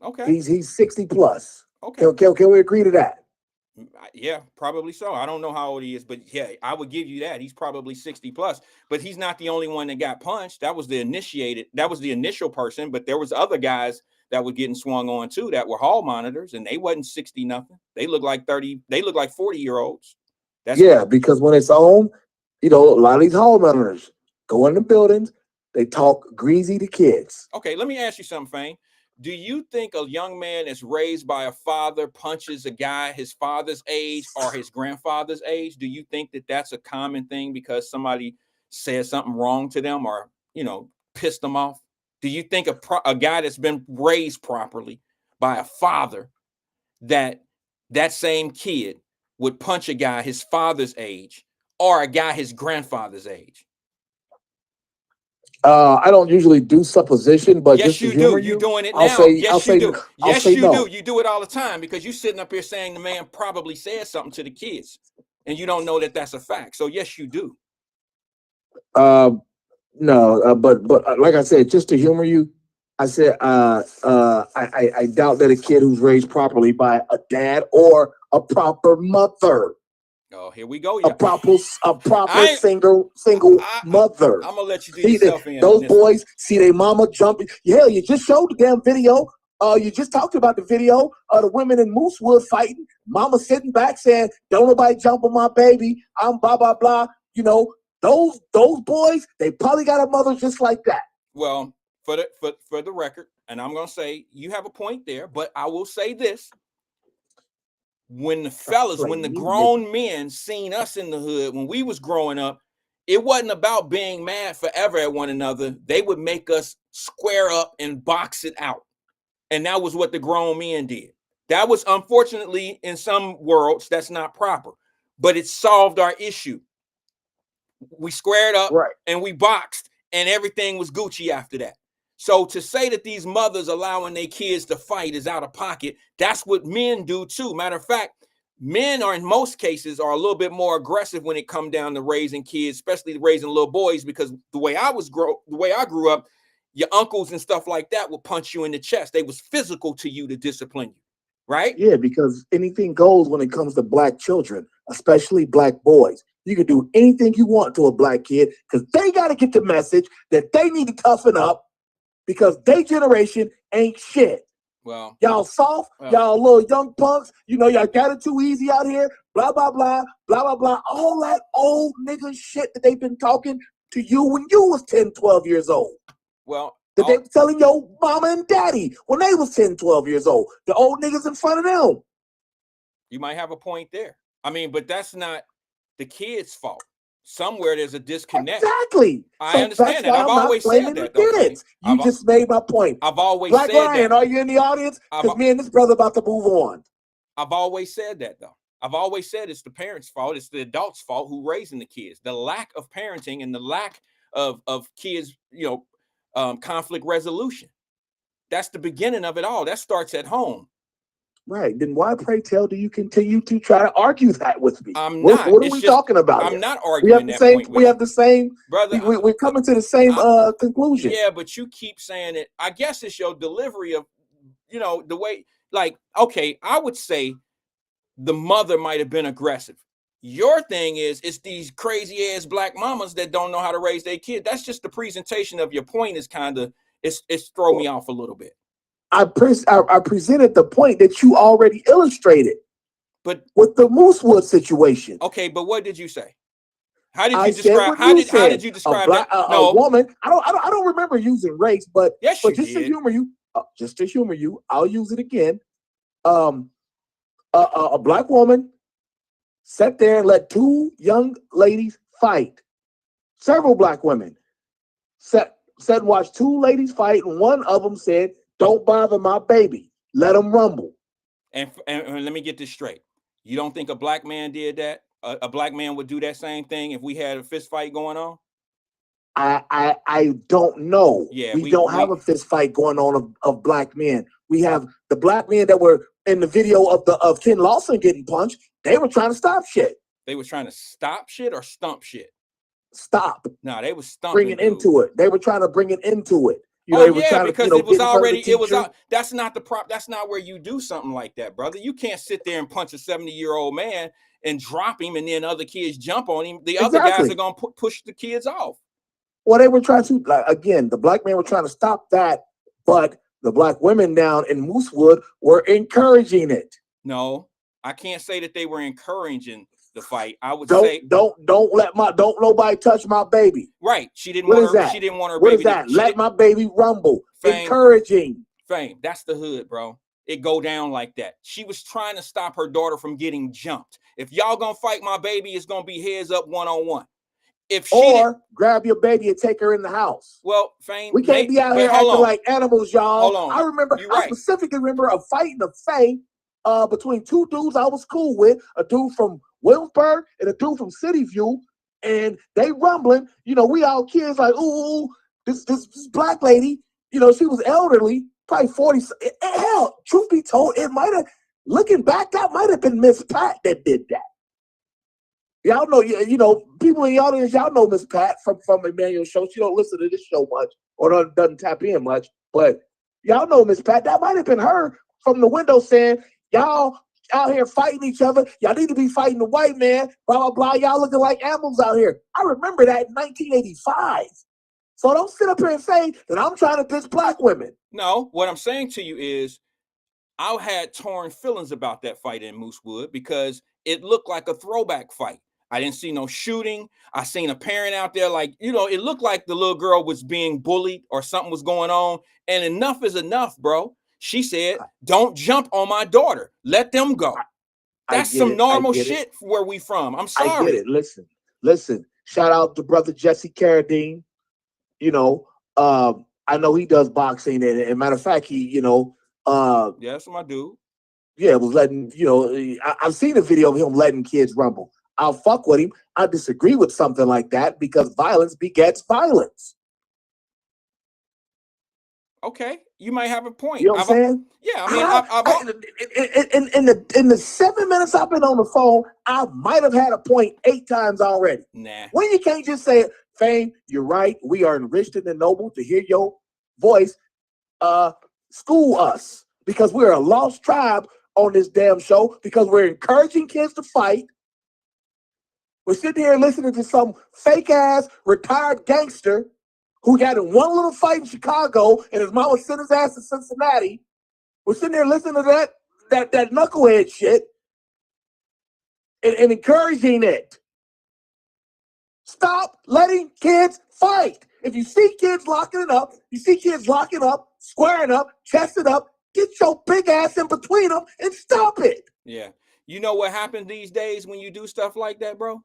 Okay. He's 60 plus. Okay. Can we agree to that? Yeah, probably so. I don't know how old he is, but yeah, I would give you that. He's probably 60 plus, but he's not the only one that got punched. That was the initial person, but there was other guys that were getting swung on too that were hall monitors, and they wasn't 60 nothing. They look like 30, they look like 40-year-olds. Because when it's on, a lot of these hall monitors go in the buildings, they talk greasy to kids. Okay, let me ask you something, Fane. Do you think a young man that's raised by a father punches a guy his father's age or his grandfather's age? Do you think that that's a common thing because somebody said something wrong to them or, pissed them off? Do you think a guy that's been raised properly by a father that same kid would punch a guy his father's age or a guy his grandfather's age? I don't usually do supposition, but yes, just to you humor do. You're doing it I'll now. say, Yes, I'll you say, do. I'll Yes, say you no. do. You do it all the time because you're sitting up here saying the man probably said something to the kids, and you don't know that that's a fact. So yes, you do. No, but like I said, just to humor you, I said I doubt that a kid who's raised properly by a dad or a proper mother. Oh, here we go. A proper I- single mother. I'm gonna let you do yourself in. Those boys see their mama jumping. Yeah, you just showed the damn video. You just talked about the video of the women in Moosewood fighting. Mama sitting back saying, "Don't nobody jump on my baby. I'm blah blah blah." Those boys, they probably got a mother just like that. Well, for the record, and I'm gonna say you have a point there, but I will say this. When the grown men seen us in the hood when we was growing up, it wasn't about being mad forever at one another. They would make us square up and box it out. And that was what the grown men did. That was, unfortunately, in some worlds, that's not proper, but it solved our issue. We squared up and we boxed, and everything was Gucci after that. So to say that these mothers allowing their kids to fight is out of pocket, that's what men do too. Matter of fact, men are in most cases are a little bit more aggressive when it comes down to raising kids, especially raising little boys, because the way I grew up, your uncles and stuff like that would punch you in the chest. They was physical to you to discipline you, right? Yeah, because anything goes when it comes to black children, especially black boys. You can do anything you want to a black kid because they got to get the message that they need to toughen up because their generation ain't shit. Well, y'all soft, y'all little young punks, y'all got it too easy out here, blah, blah, blah, blah, blah, blah. All that old nigga shit that they've been talking to you when you was 10, 12 years old. Well, that they were telling your mama and daddy when they was 10, 12 years old. The old niggas in front of them. You might have a point there. I mean, but that's not the kid's fault. Somewhere there's a disconnect. Exactly. I understand that. I've always said that. Kids. You just made my point. I've always Black said Ryan, that. Are you in the audience? Because me and this brother about to move on. I've always said that, though. I've always said it's the parents' fault. It's the adults' fault who raising the kids. The lack of parenting and the lack of kids, conflict resolution. That's the beginning of it all. That starts at home. Right. Then why, pray tell, do you continue to try to argue that with me? I'm not. What are we talking about? I'm not arguing that point. We have the same, brother. We're coming to the same conclusion. Yeah, but you keep saying it. I guess it's your delivery of, the way. Like, okay, I would say the mother might have been aggressive. Your thing is, it's these crazy ass black mamas that don't know how to raise their kid. That's just the presentation of your point. Is kind of it's throw me off a little bit. I presented the point that you already illustrated, but with the Moosewood situation. Okay, but what did you say? How did I you said describe? what How you did said. you A describe black, that? a No. woman. I don't remember using race, but Yes, you just to did. humor you, I'll use it again. A black woman sat there and let two young ladies fight. Several black women sat and watched two ladies fight, and one of them said, "Don't bother my baby. Let them rumble." And let me get this straight. You don't think a black man did that? A black man would do that same thing if we had a fist fight going on? I don't know. Yeah, We don't have a fist fight going on of black men. We have the black men that were in the video of Ken Lawson getting punched. They were trying to stop shit. They were trying to stop shit or stump shit? Stop. No, they was stumping. Bring it into it. They were trying to bring it into it. You know, Oh they were yeah, trying to, because it was get in front of the already, it was teacher. out. That's not the prop. That's not where you do something like that, brother. You can't sit there and punch a 70-year-old man and drop him, and then other kids jump on him. The other guys are gonna push the kids off. Well, they were trying to, like, again, the black men were trying to stop that, but the black women down in Moosewood were encouraging it. No, I can't say that they were encouraging the fight. I would say don't nobody touch my baby. Right. She didn't what want is her, that? She didn't want her what baby. What is that? Let my baby rumble. Encouraging. Fame. That's the hood, bro. It go down like that. She was trying to stop her daughter from getting jumped. If y'all gonna fight my baby, it's gonna be heads up one-on-one. If she grab your baby and take her in the house. Well, Fame, we can't be out here acting like animals, y'all. Hold on. I remember. I specifically remember a fight in the Fame between two dudes I was cool with, a dude from Williamsburg and a dude from City View, and they rumbling. You know, we all kids like, ooh, this black lady. You know, she was elderly, probably 40. Hell, truth be told, it might have. Looking back, that might have been Miss Pat that did that. Y'all know, you know, people in the audience, y'all know Miss Pat from Emmanuel's show. She don't listen to this show much or doesn't tap in much, but y'all know Miss Pat. That might have been her from the window saying, y'all out here fighting each other. Y'all need to be fighting the white man, blah, blah, blah. Y'all looking like animals out here. I remember that in 1985. So don't sit up here and say that I'm trying to diss black women. No, what I'm saying to you is I had torn feelings about that fight in Moosewood because it looked like a throwback fight. I didn't see no shooting. I seen a parent out there, like, you know, it looked like the little girl was being bullied or something was going on. And enough is enough, bro. She said, don't jump on my daughter. Let them go. That's some normal shit where we from. I'm sorry. I get it. Listen. Shout out to brother Jesse Carradine. You know, I know he does boxing. And matter of fact, he, you know, yeah, that's my dude. Yeah, was letting, you know, I've seen a video of him letting kids rumble. I'll fuck with him. I disagree with something like that because violence begets violence. Okay, you might have a point. You know what I'm saying? Yeah, I mean, in the 7 minutes I've been on the phone, I might have had a point 8 times already. Nah. When you can't just say, Fame, you're right. We are enriched and ennobled to hear your voice. School us because we're a lost tribe on this damn show because we're encouraging kids to fight. We're sitting here listening to some fake ass retired gangster who got in one little fight in Chicago and his mama sent his ass to Cincinnati. We're sitting there listening to that knucklehead shit and encouraging it. Stop letting kids fight. If you see kids locking up, squaring up, chesting up, get your big ass in between them and stop it. Yeah. You know what happens these days when you do stuff like that, bro?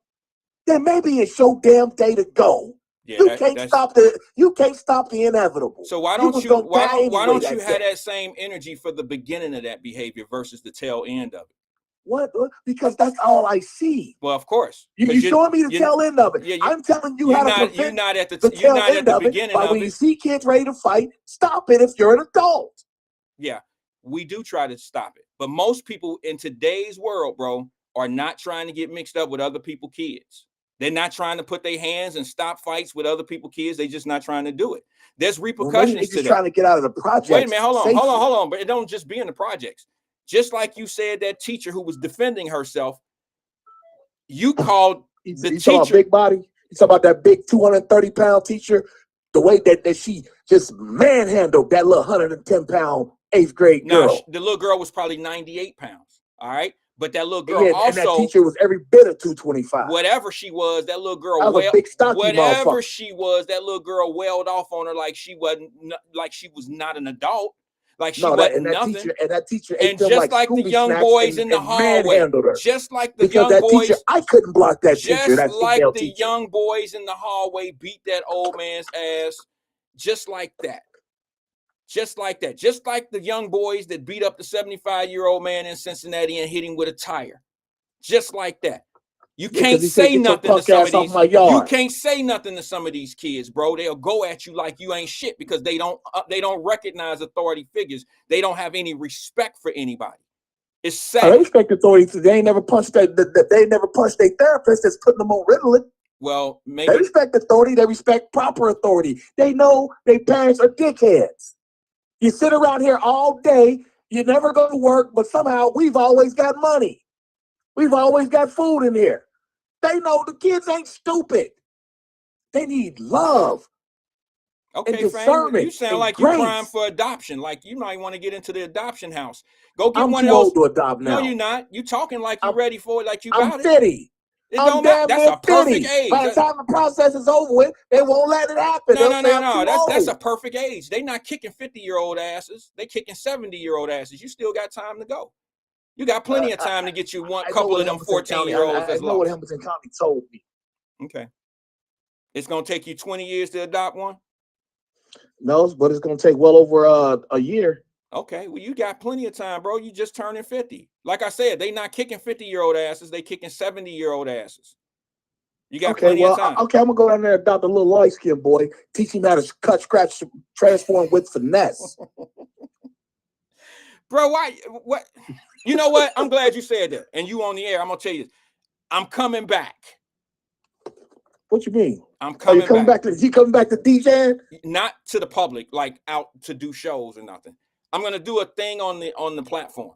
Then maybe it's your damn day to go. Yeah, you can't stop the inevitable. So why don't you have that same energy for the beginning of that behavior versus the tail end of it? What? Because that's all I see. Well, of course. You're showing me the tail end of it. Yeah, I'm telling you how to prevent you're not at the tail end of it. When you see kids ready to fight, stop it if you're an adult. Yeah, we do try to stop it. But most people in today's world, bro, are not trying to get mixed up with other people's kids. They're not trying to put their hands and stop fights with other people's kids. They're just not trying to do it. There's repercussions to that. Trying to get out of the projects. Wait a minute, hold on. But it don't just be in the projects. Just like you said, that teacher who was defending herself, you called the teacher. About big body. You talking about that big 230-pound teacher, the way that she just manhandled that little 110-pound 8th grade girl. The little girl was probably 98 pounds. All right. But that little girl and also, that teacher was every bit of 225. whatever she was, that little girl, That was a big stocky whatever motherfucker. she was, that little girl wailed off on her like she wasn't, like she was not an adult, like she wasn't nothing. That teacher And ate them just like like the Scooby young snacks boys in the and hallway, manhandled her. just like the Because young that boys, teacher, I couldn't block that teacher, just that like female the teacher. young boys in the hallway beat that old man's ass, just like that. Just like that. Just like the young boys that beat up the 75-year-old man in Cincinnati and hit him with a tire. Just like that. You can't say nothing to some of these. You can't say nothing to some of these kids, bro. They'll go at you like you ain't shit because they don't recognize authority figures. They don't have any respect for anybody. It's sad. They respect authority. They ain't never punched they never punched their therapist that's putting them on Ritalin. Well, maybe they respect authority. They respect proper authority. They know their parents are dickheads. You sit around here all day, you never go to work, but somehow we've always got money. We've always got food in here. They know the kids ain't stupid. They need love. Okay, Frank, you sound like you're crying for adoption. Like you might want to get into the adoption house. Go get one of those. I'm too old to adopt now. No, you're not. You talking like you're ready for it, like you I'm got 50. It don't matter. That's a perfect age. By the time the process is over with, they won't let it happen. No. That's a perfect age. They not kicking 50-year-old asses. They kicking 70-year-old asses. You still got time to go. You got plenty of time to get you one couple of them 14-year-olds. I know what Hamilton County told me. Okay. It's gonna take you 20 years to adopt one? No, but it's gonna take well over a year. Okay, well, you got plenty of time, bro. You just turning 50. Like I said, they not kicking 50-year-old asses. They kicking 70-year-old asses. You got plenty of time. Okay, I'm gonna go down there and adopt a little light-skinned boy. Teach him how to cut, scratch, transform with finesse. Bro, why? What? You know what? I'm glad you said that. And you on the air. I'm gonna tell you this. I'm coming back. What you mean? I'm coming back. Is he coming back to DJing? Not to the public, like out to do shows or nothing. I'm gonna do a thing on the platform,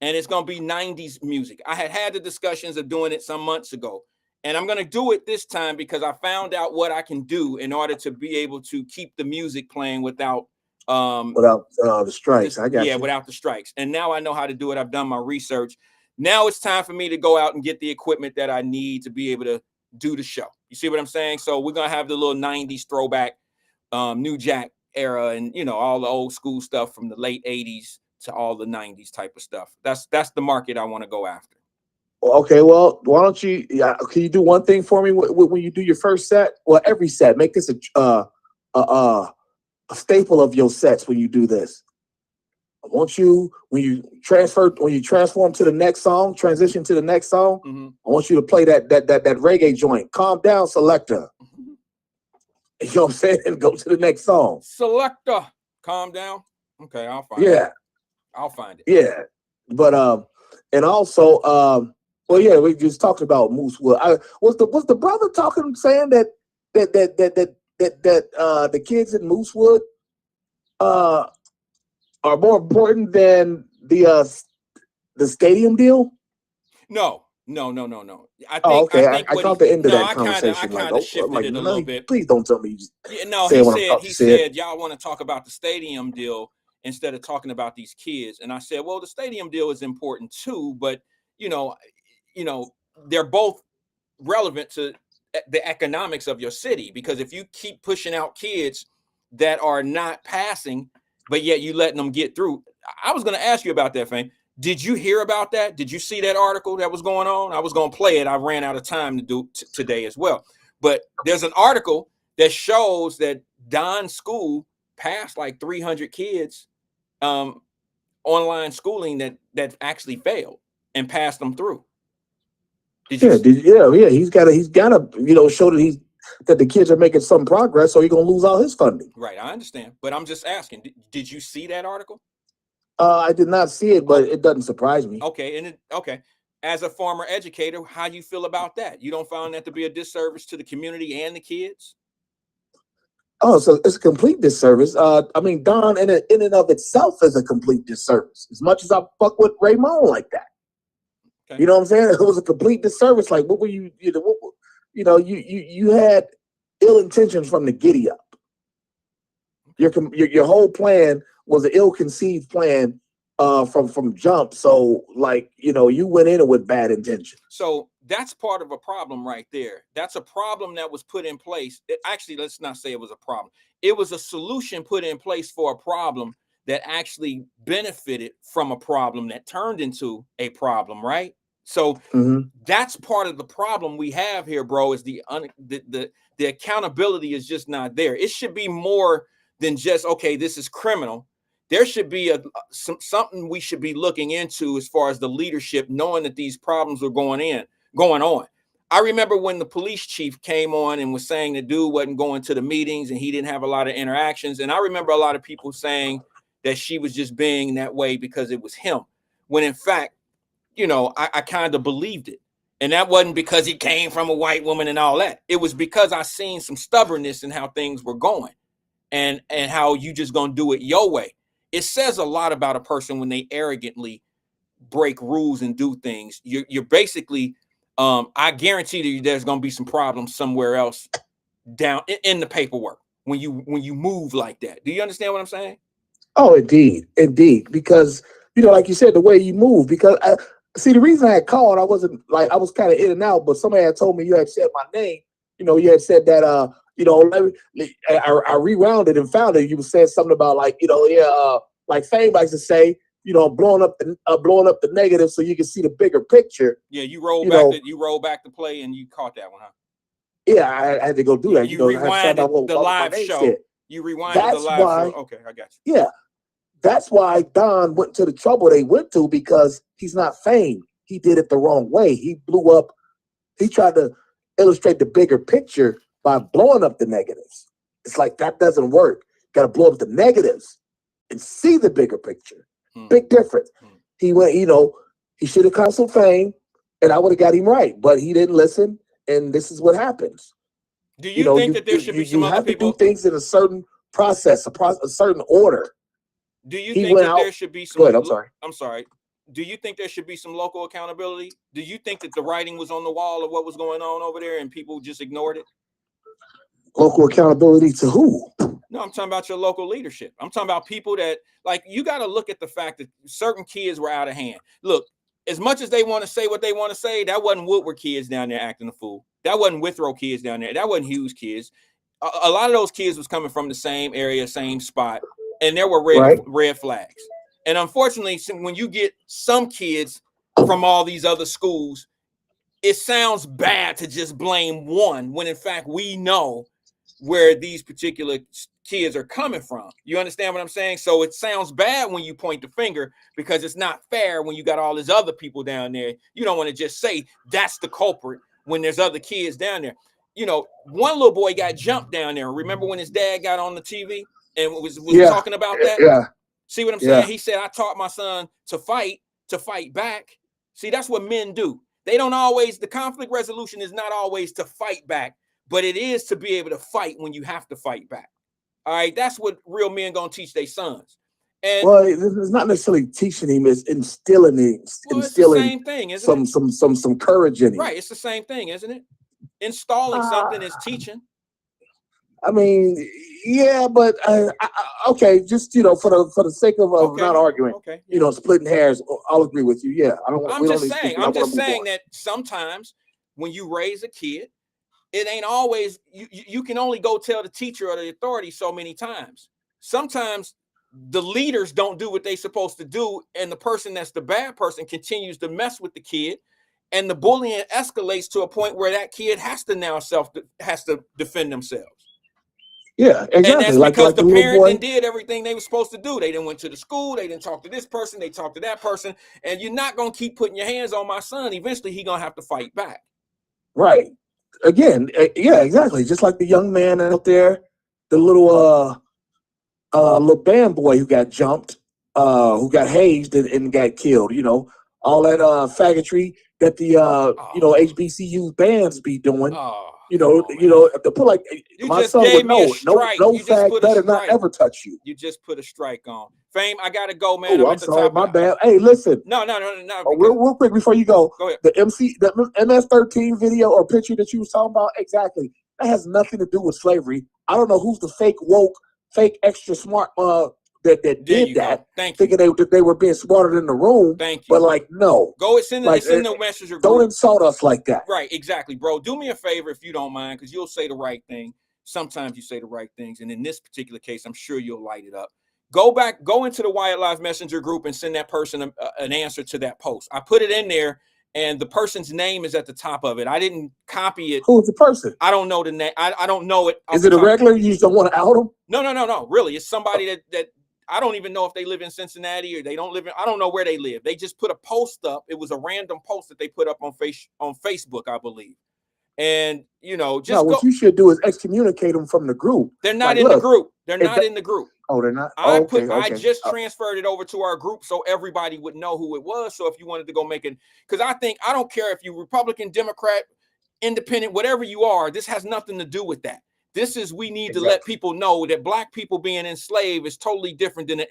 and it's gonna be 90s music. I had the discussions of doing it some months ago, and I'm gonna do it this time because I found out what I can do in order to be able to keep the music playing without the strikes. I got you. Without the strikes. And now I know how to do it. I've done my research. Now it's time for me to go out and get the equipment that I need to be able to do the show. You see what I'm saying? So we're gonna have the little 90s throwback, New Jack era, and all the old school stuff from the late 80s to all the 90s type of stuff. That's the market I want to go after. Okay, well, why don't you? Can you do one thing for me when you do your first set? Well, every set, make this a staple of your sets when you do this. I want you when you transform to the next song, transition to the next song. Mm-hmm. I want you to play that reggae joint. Calm down, selector. You know what I'm saying? And go to the next song. Selector, calm down. Okay, I'll find it. Yeah, I'll find it. Yeah, but and also well, yeah, we just talked about Moosewood. Was the brother saying that the kids in Moosewood are more important than the stadium deal? No. I think, okay. I caught the end of that conversation. I kind of shifted it a little bit. Please don't tell me. He said y'all want to talk about the stadium deal instead of talking about these kids. And I said, well, the stadium deal is important too, but they're both relevant to the economics of your city, because if you keep pushing out kids that are not passing, but yet you letting them get through. I was going to ask you about that, Fame. Did you hear about that? Did you see that article that was going on? I was going to play it. I ran out of time to do today as well. But there's an article that shows that Don's school passed like 300 kids online schooling that actually failed and passed them through. He's got to show that the kids are making some progress, or he's going to lose all his funding. Right, I understand. But I'm just asking, did you see that article? I did not see it, but it doesn't surprise me. Okay, as a former educator, how do you feel about that? You don't find that to be a disservice to the community and the kids? Oh, so it's a complete disservice. I mean, Don in and of itself is a complete disservice. As much as I fuck with Raymond like that. Okay. You know what I'm saying? It was a complete disservice. Like, what were you, you had ill intentions from the giddy up. Your whole plan was an ill-conceived plan from jump. So like, you went in with bad intention. So that's part of a problem right there. That's a problem that was put in place. Actually, let's not say it was a problem. It was a solution put in place for a problem that actually benefited from a problem that turned into a problem, right? So that's part of the problem we have here, bro, is the accountability is just not there. It should be more than just, okay, this is criminal. There should be something we should be looking into as far as the leadership, knowing that these problems are going on. I remember when the police chief came on and was saying the dude wasn't going to the meetings and he didn't have a lot of interactions. And I remember a lot of people saying that she was just being that way because it was him. When in fact, I kind of believed it. And that wasn't because he came from a white woman and all that. It was because I seen some stubbornness in how things were going and how you just gonna do it your way. It says a lot about a person when they arrogantly break rules and do things. You're basically, I guarantee you there's going to be some problems somewhere else down in the paperwork when you move like that. Do you understand what I'm saying? Oh, indeed. Because, like you said, the way you move, because the reason I had called, I was kind of in and out, but somebody had told me you had said my name. You had said that, I rewound it and found it. You were saying something about like Fame likes to say, blowing up the negative so you can see the bigger picture. Yeah, you roll back the play and you caught that one, huh? Yeah, I had to go do that. You rewinded the live show. You rewinded the live show. Okay, I got you. Yeah, that's why Don went to the trouble they went to, because he's not Fame. He did it the wrong way. He blew up. He tried to illustrate the bigger picture by blowing up the negatives. It's like that doesn't work. Got to blow up the negatives and see the bigger picture. Big difference. He went, he should have counseled Fame, and I would have got him right, but he didn't listen, and this is what happens. Do you think that there should be some other people? You have to do things in a certain process, a certain order. Do you think that there should be some? Go ahead, I'm sorry. Do you think there should be some local accountability? Do you think that the writing was on the wall of what was going on over there and people just ignored it? Local accountability to who? No, I'm talking about your local leadership. I'm talking about people that, like, you got to look at the fact that certain kids were out of hand. Look, as much as they want to say what they want to say, that wasn't Woodward kids down there acting a fool. That wasn't Withrow kids down there. That wasn't Hughes kids. A lot of those kids was coming from the same area, same spot, and there were red flags. And unfortunately, when you get some kids from all these other schools, it sounds bad to just blame one when in fact we know where these particular kids are coming from. You understand what I'm saying? So it sounds bad when you point the finger because it's not fair when you got all these other people down there. You don't want to just say that's the culprit when there's other kids down there. One little boy got jumped down there. Remember when his dad got on the TV and was talking about that? Yeah. See what I'm saying? He said, I taught my son to fight back. See, that's what men do. They don't always, the conflict resolution is not always to fight back, but it is to be able to fight when you have to fight back. All right, that's what real men gonna teach their sons. And it's not necessarily teaching him; it's instilling it's the same thing, isn't some courage in him. Right, it's the same thing, isn't it? Installing something is teaching. I mean, yeah, but okay, just for the sake of not arguing, splitting hairs, I'll agree with you. Yeah, I'm just saying that sometimes when you raise a kid, it ain't always you can only go tell the teacher or the authority so many times. Sometimes the leaders don't do what they're supposed to do, and the person that's the bad person continues to mess with the kid, and the bullying escalates to a point where that kid has to defend themselves. Yeah, exactly. And that's because the parent did everything they were supposed to do. They didn't went to the school. They didn't talk to this person. They talked to that person. And you're not going to keep putting your hands on my son. Eventually, he's going to have to fight back. Right. Again, yeah, exactly. Just like the young man out there, the little band boy who got jumped, who got hazed and got killed. All that faggotry that the HBCU bands be doing. To put like you my just son gave would me know, a strike. no fag better not ever touch you. You just put a strike on. Fame, I gotta go, man. I'm sorry, my bad. Hey, listen. No. Real quick before you go. Go ahead. The MS-13 video or picture that you was talking about, exactly. That has nothing to do with slavery. I don't know who's the fake woke, fake extra smart that There did you that, go. Thank you. thinking they were being smarter than the room. Thank you. But like, no. Go send Like, it's in the messenger group. Don't insult us like that. Right, exactly, bro. Do me a favor if you don't mind, because you'll say the right thing. Sometimes you say the right things, and in this particular case, I'm sure you'll light it up. Go into the Wyatt Live Messenger group and send that person an answer to that post. I put it in there, and the person's name is at the top of it. I didn't copy it. Who's the person? I don't know the name. I don't know it. Is it a regular? You just don't want to out them? No. Really, it's somebody that I don't even know if they live in Cincinnati or they don't live in. I don't know where they live. They just put a post up. It was a random post that they put up on Facebook, I believe. And what you should do is excommunicate them from the group. They're not in the group. They're not in the group. Oh, they're not. I just transferred it over to our group so everybody would know who it was. So if you wanted to go make it, because I don't care if you're Republican, Democrat, Independent, whatever you are. This has nothing to do with that. This is we need to let people know that Black people being enslaved is totally different than the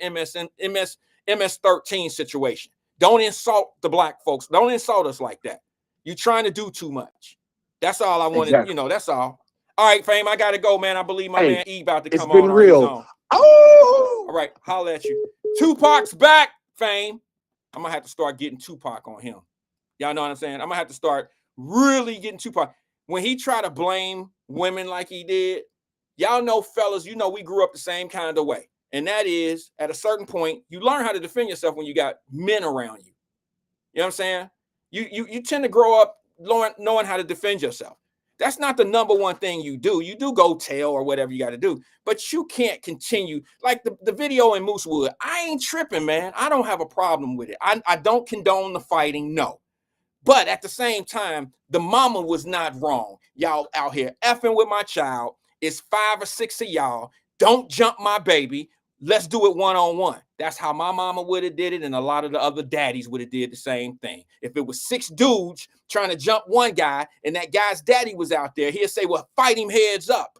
MS-13 situation. Don't insult the Black folks. Don't insult us like that. You're trying to do too much. That's all I wanted. That's all. All right, Fame, I got to go, man. I believe my man E about to come on. It's been real. Oh! All right, holla at you. Tupac's back, Fame. I'm going to have to start getting Tupac on him. Y'all know what I'm saying? I'm going to have to start really getting Tupac. When he tried to blame women like he did, y'all know, fellas, we grew up the same kind of way. And that is, at a certain point, you learn how to defend yourself when you got men around you. You know what I'm saying? You tend to grow up knowing how to defend yourself. That's not the number one thing you do. You do go tell or whatever you got to do, but you can't continue like the video in Moosewood. I ain't tripping, man. I don't have a problem with it. I don't condone the fighting, no. But at the same time, the mama was not wrong. Y'all out here effing with my child. It's 5 or 6 of y'all. Don't jump my baby. Let's do it one-on-one. That's how my mama would have did it, and a lot of the other daddies would have did the same thing. If it was 6 dudes trying to jump one guy, and that guy's daddy was out there, he'd say, well, fight him heads up.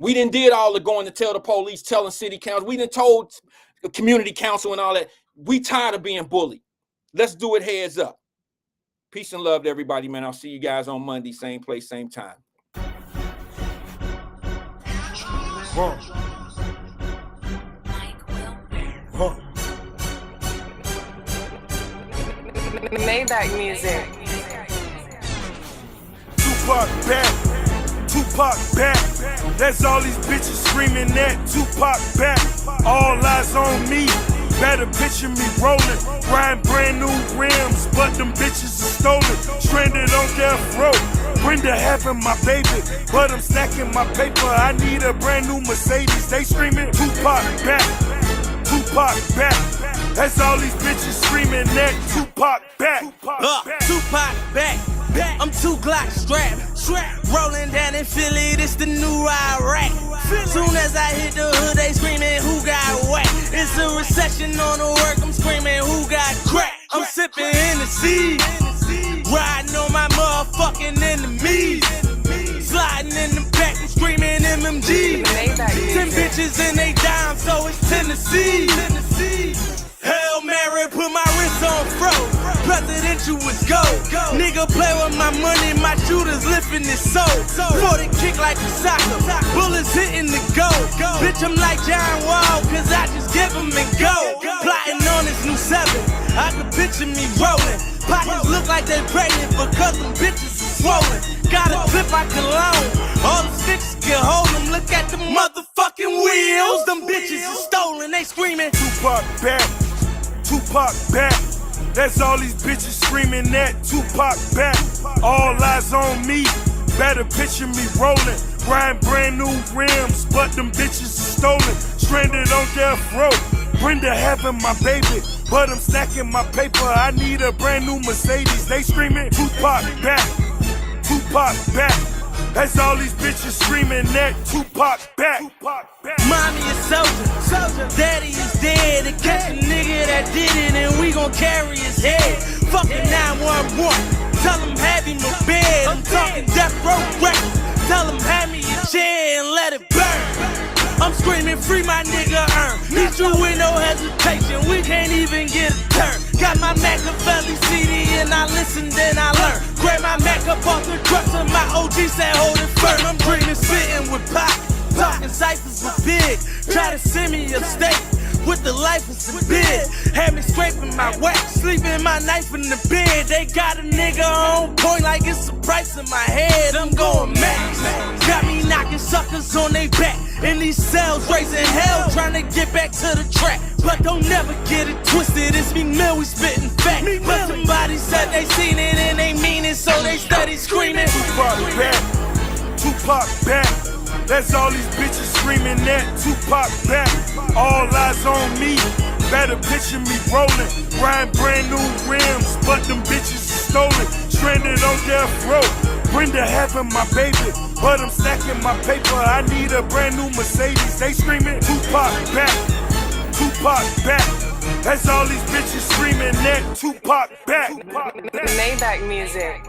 We done did all the going to tell the police, telling city council. We done told the community council and all that. We tired of being bullied. Let's do it heads up. Peace and love to everybody, man. I'll see you guys on Monday, same place, same time. Maybach music. Tupac back. That's all these bitches screaming that. Tupac back. All eyes on me. Better picture me rolling, riding brand new rims, but them bitches are stolen. Stranded on death row. Brenda having my baby, but I'm stacking my paper. I need a brand new Mercedes. They screaming Tupac back. Tupac back. That's all these bitches screaming that. Tupac back. Tupac back. I'm 2 Glock strapped. Rolling down in Philly, this the new Iraq. Soon as I hit the hood, they screaming who got whacked. It's a recession on the work, I'm screaming who got crack. I'm sipping Hennessy, riding on my motherfucking enemies. Sliding in the back, I'm screaming MMG. 10 bitches and they dime, so it's Tennessee. Hail Mary, put my wrist on fro. Presidential was go. Nigga play with my money, my shooters lifting his soul. 40 kick like a soccer, bullets hitting the goal. Bitch, I'm like John Wall, cause I just give him and go. Plotting on this new 7, I can picture me rolling. Pockets look like they pregnant because them bitches are swollen. Got a clip I can loan, all the sticks can hold them. Look at the motherfucking wheels, them bitches are stolen. They screaming Tupac back. Tupac back. That's all these bitches screaming that. Tupac back. All eyes on me. Better picture me rolling. Riding brand new rims, but them bitches are stolen. Stranded on death row. Brenda having my baby, but I'm stacking my paper. I need a brand new Mercedes. They screaming Tupac back. Tupac back. That's all these bitches screaming that. Tupac back. Mommy is soldier, daddy is dead. To catch a nigga that did it and we gon' carry his head. Fucking 911, tell him have him a bed. I'm talking death row records, tell him hand me a chair and let it burn. I'm screaming free my nigga earn. He threw with no hesitation, we can't even get a turn. Got my Machiavelli CD and I listened and I learned. Grab my Mac up off the trucks and my OG said hold it firm. I'm dreaming spitting with pop, talking ciphers with big. Try to send semi upstate with the life of some bid. Had me scraping my wax, sleeping my knife in the bed. They got a nigga on point like it's a price in my head. I'm going max. Got me knocking suckers on they back. In these cells, raising hell, trying to get back to the track. But don't never get it twisted, it's me Mill, we spitting fact. But somebody said they seen it and they mean it, so they steady screaming. Tupac back, Tupac back. That's all these bitches screaming that. Tupac back, all eyes on me. Better picture me rolling, riding brand new rims, but them bitches stolen, stranded on death row. Brenda having my baby, but I'm stacking my paper. I need a brand new Mercedes. They screaming Tupac back, Tupac back. That's all these bitches screaming that. Tupac back. Maybach music.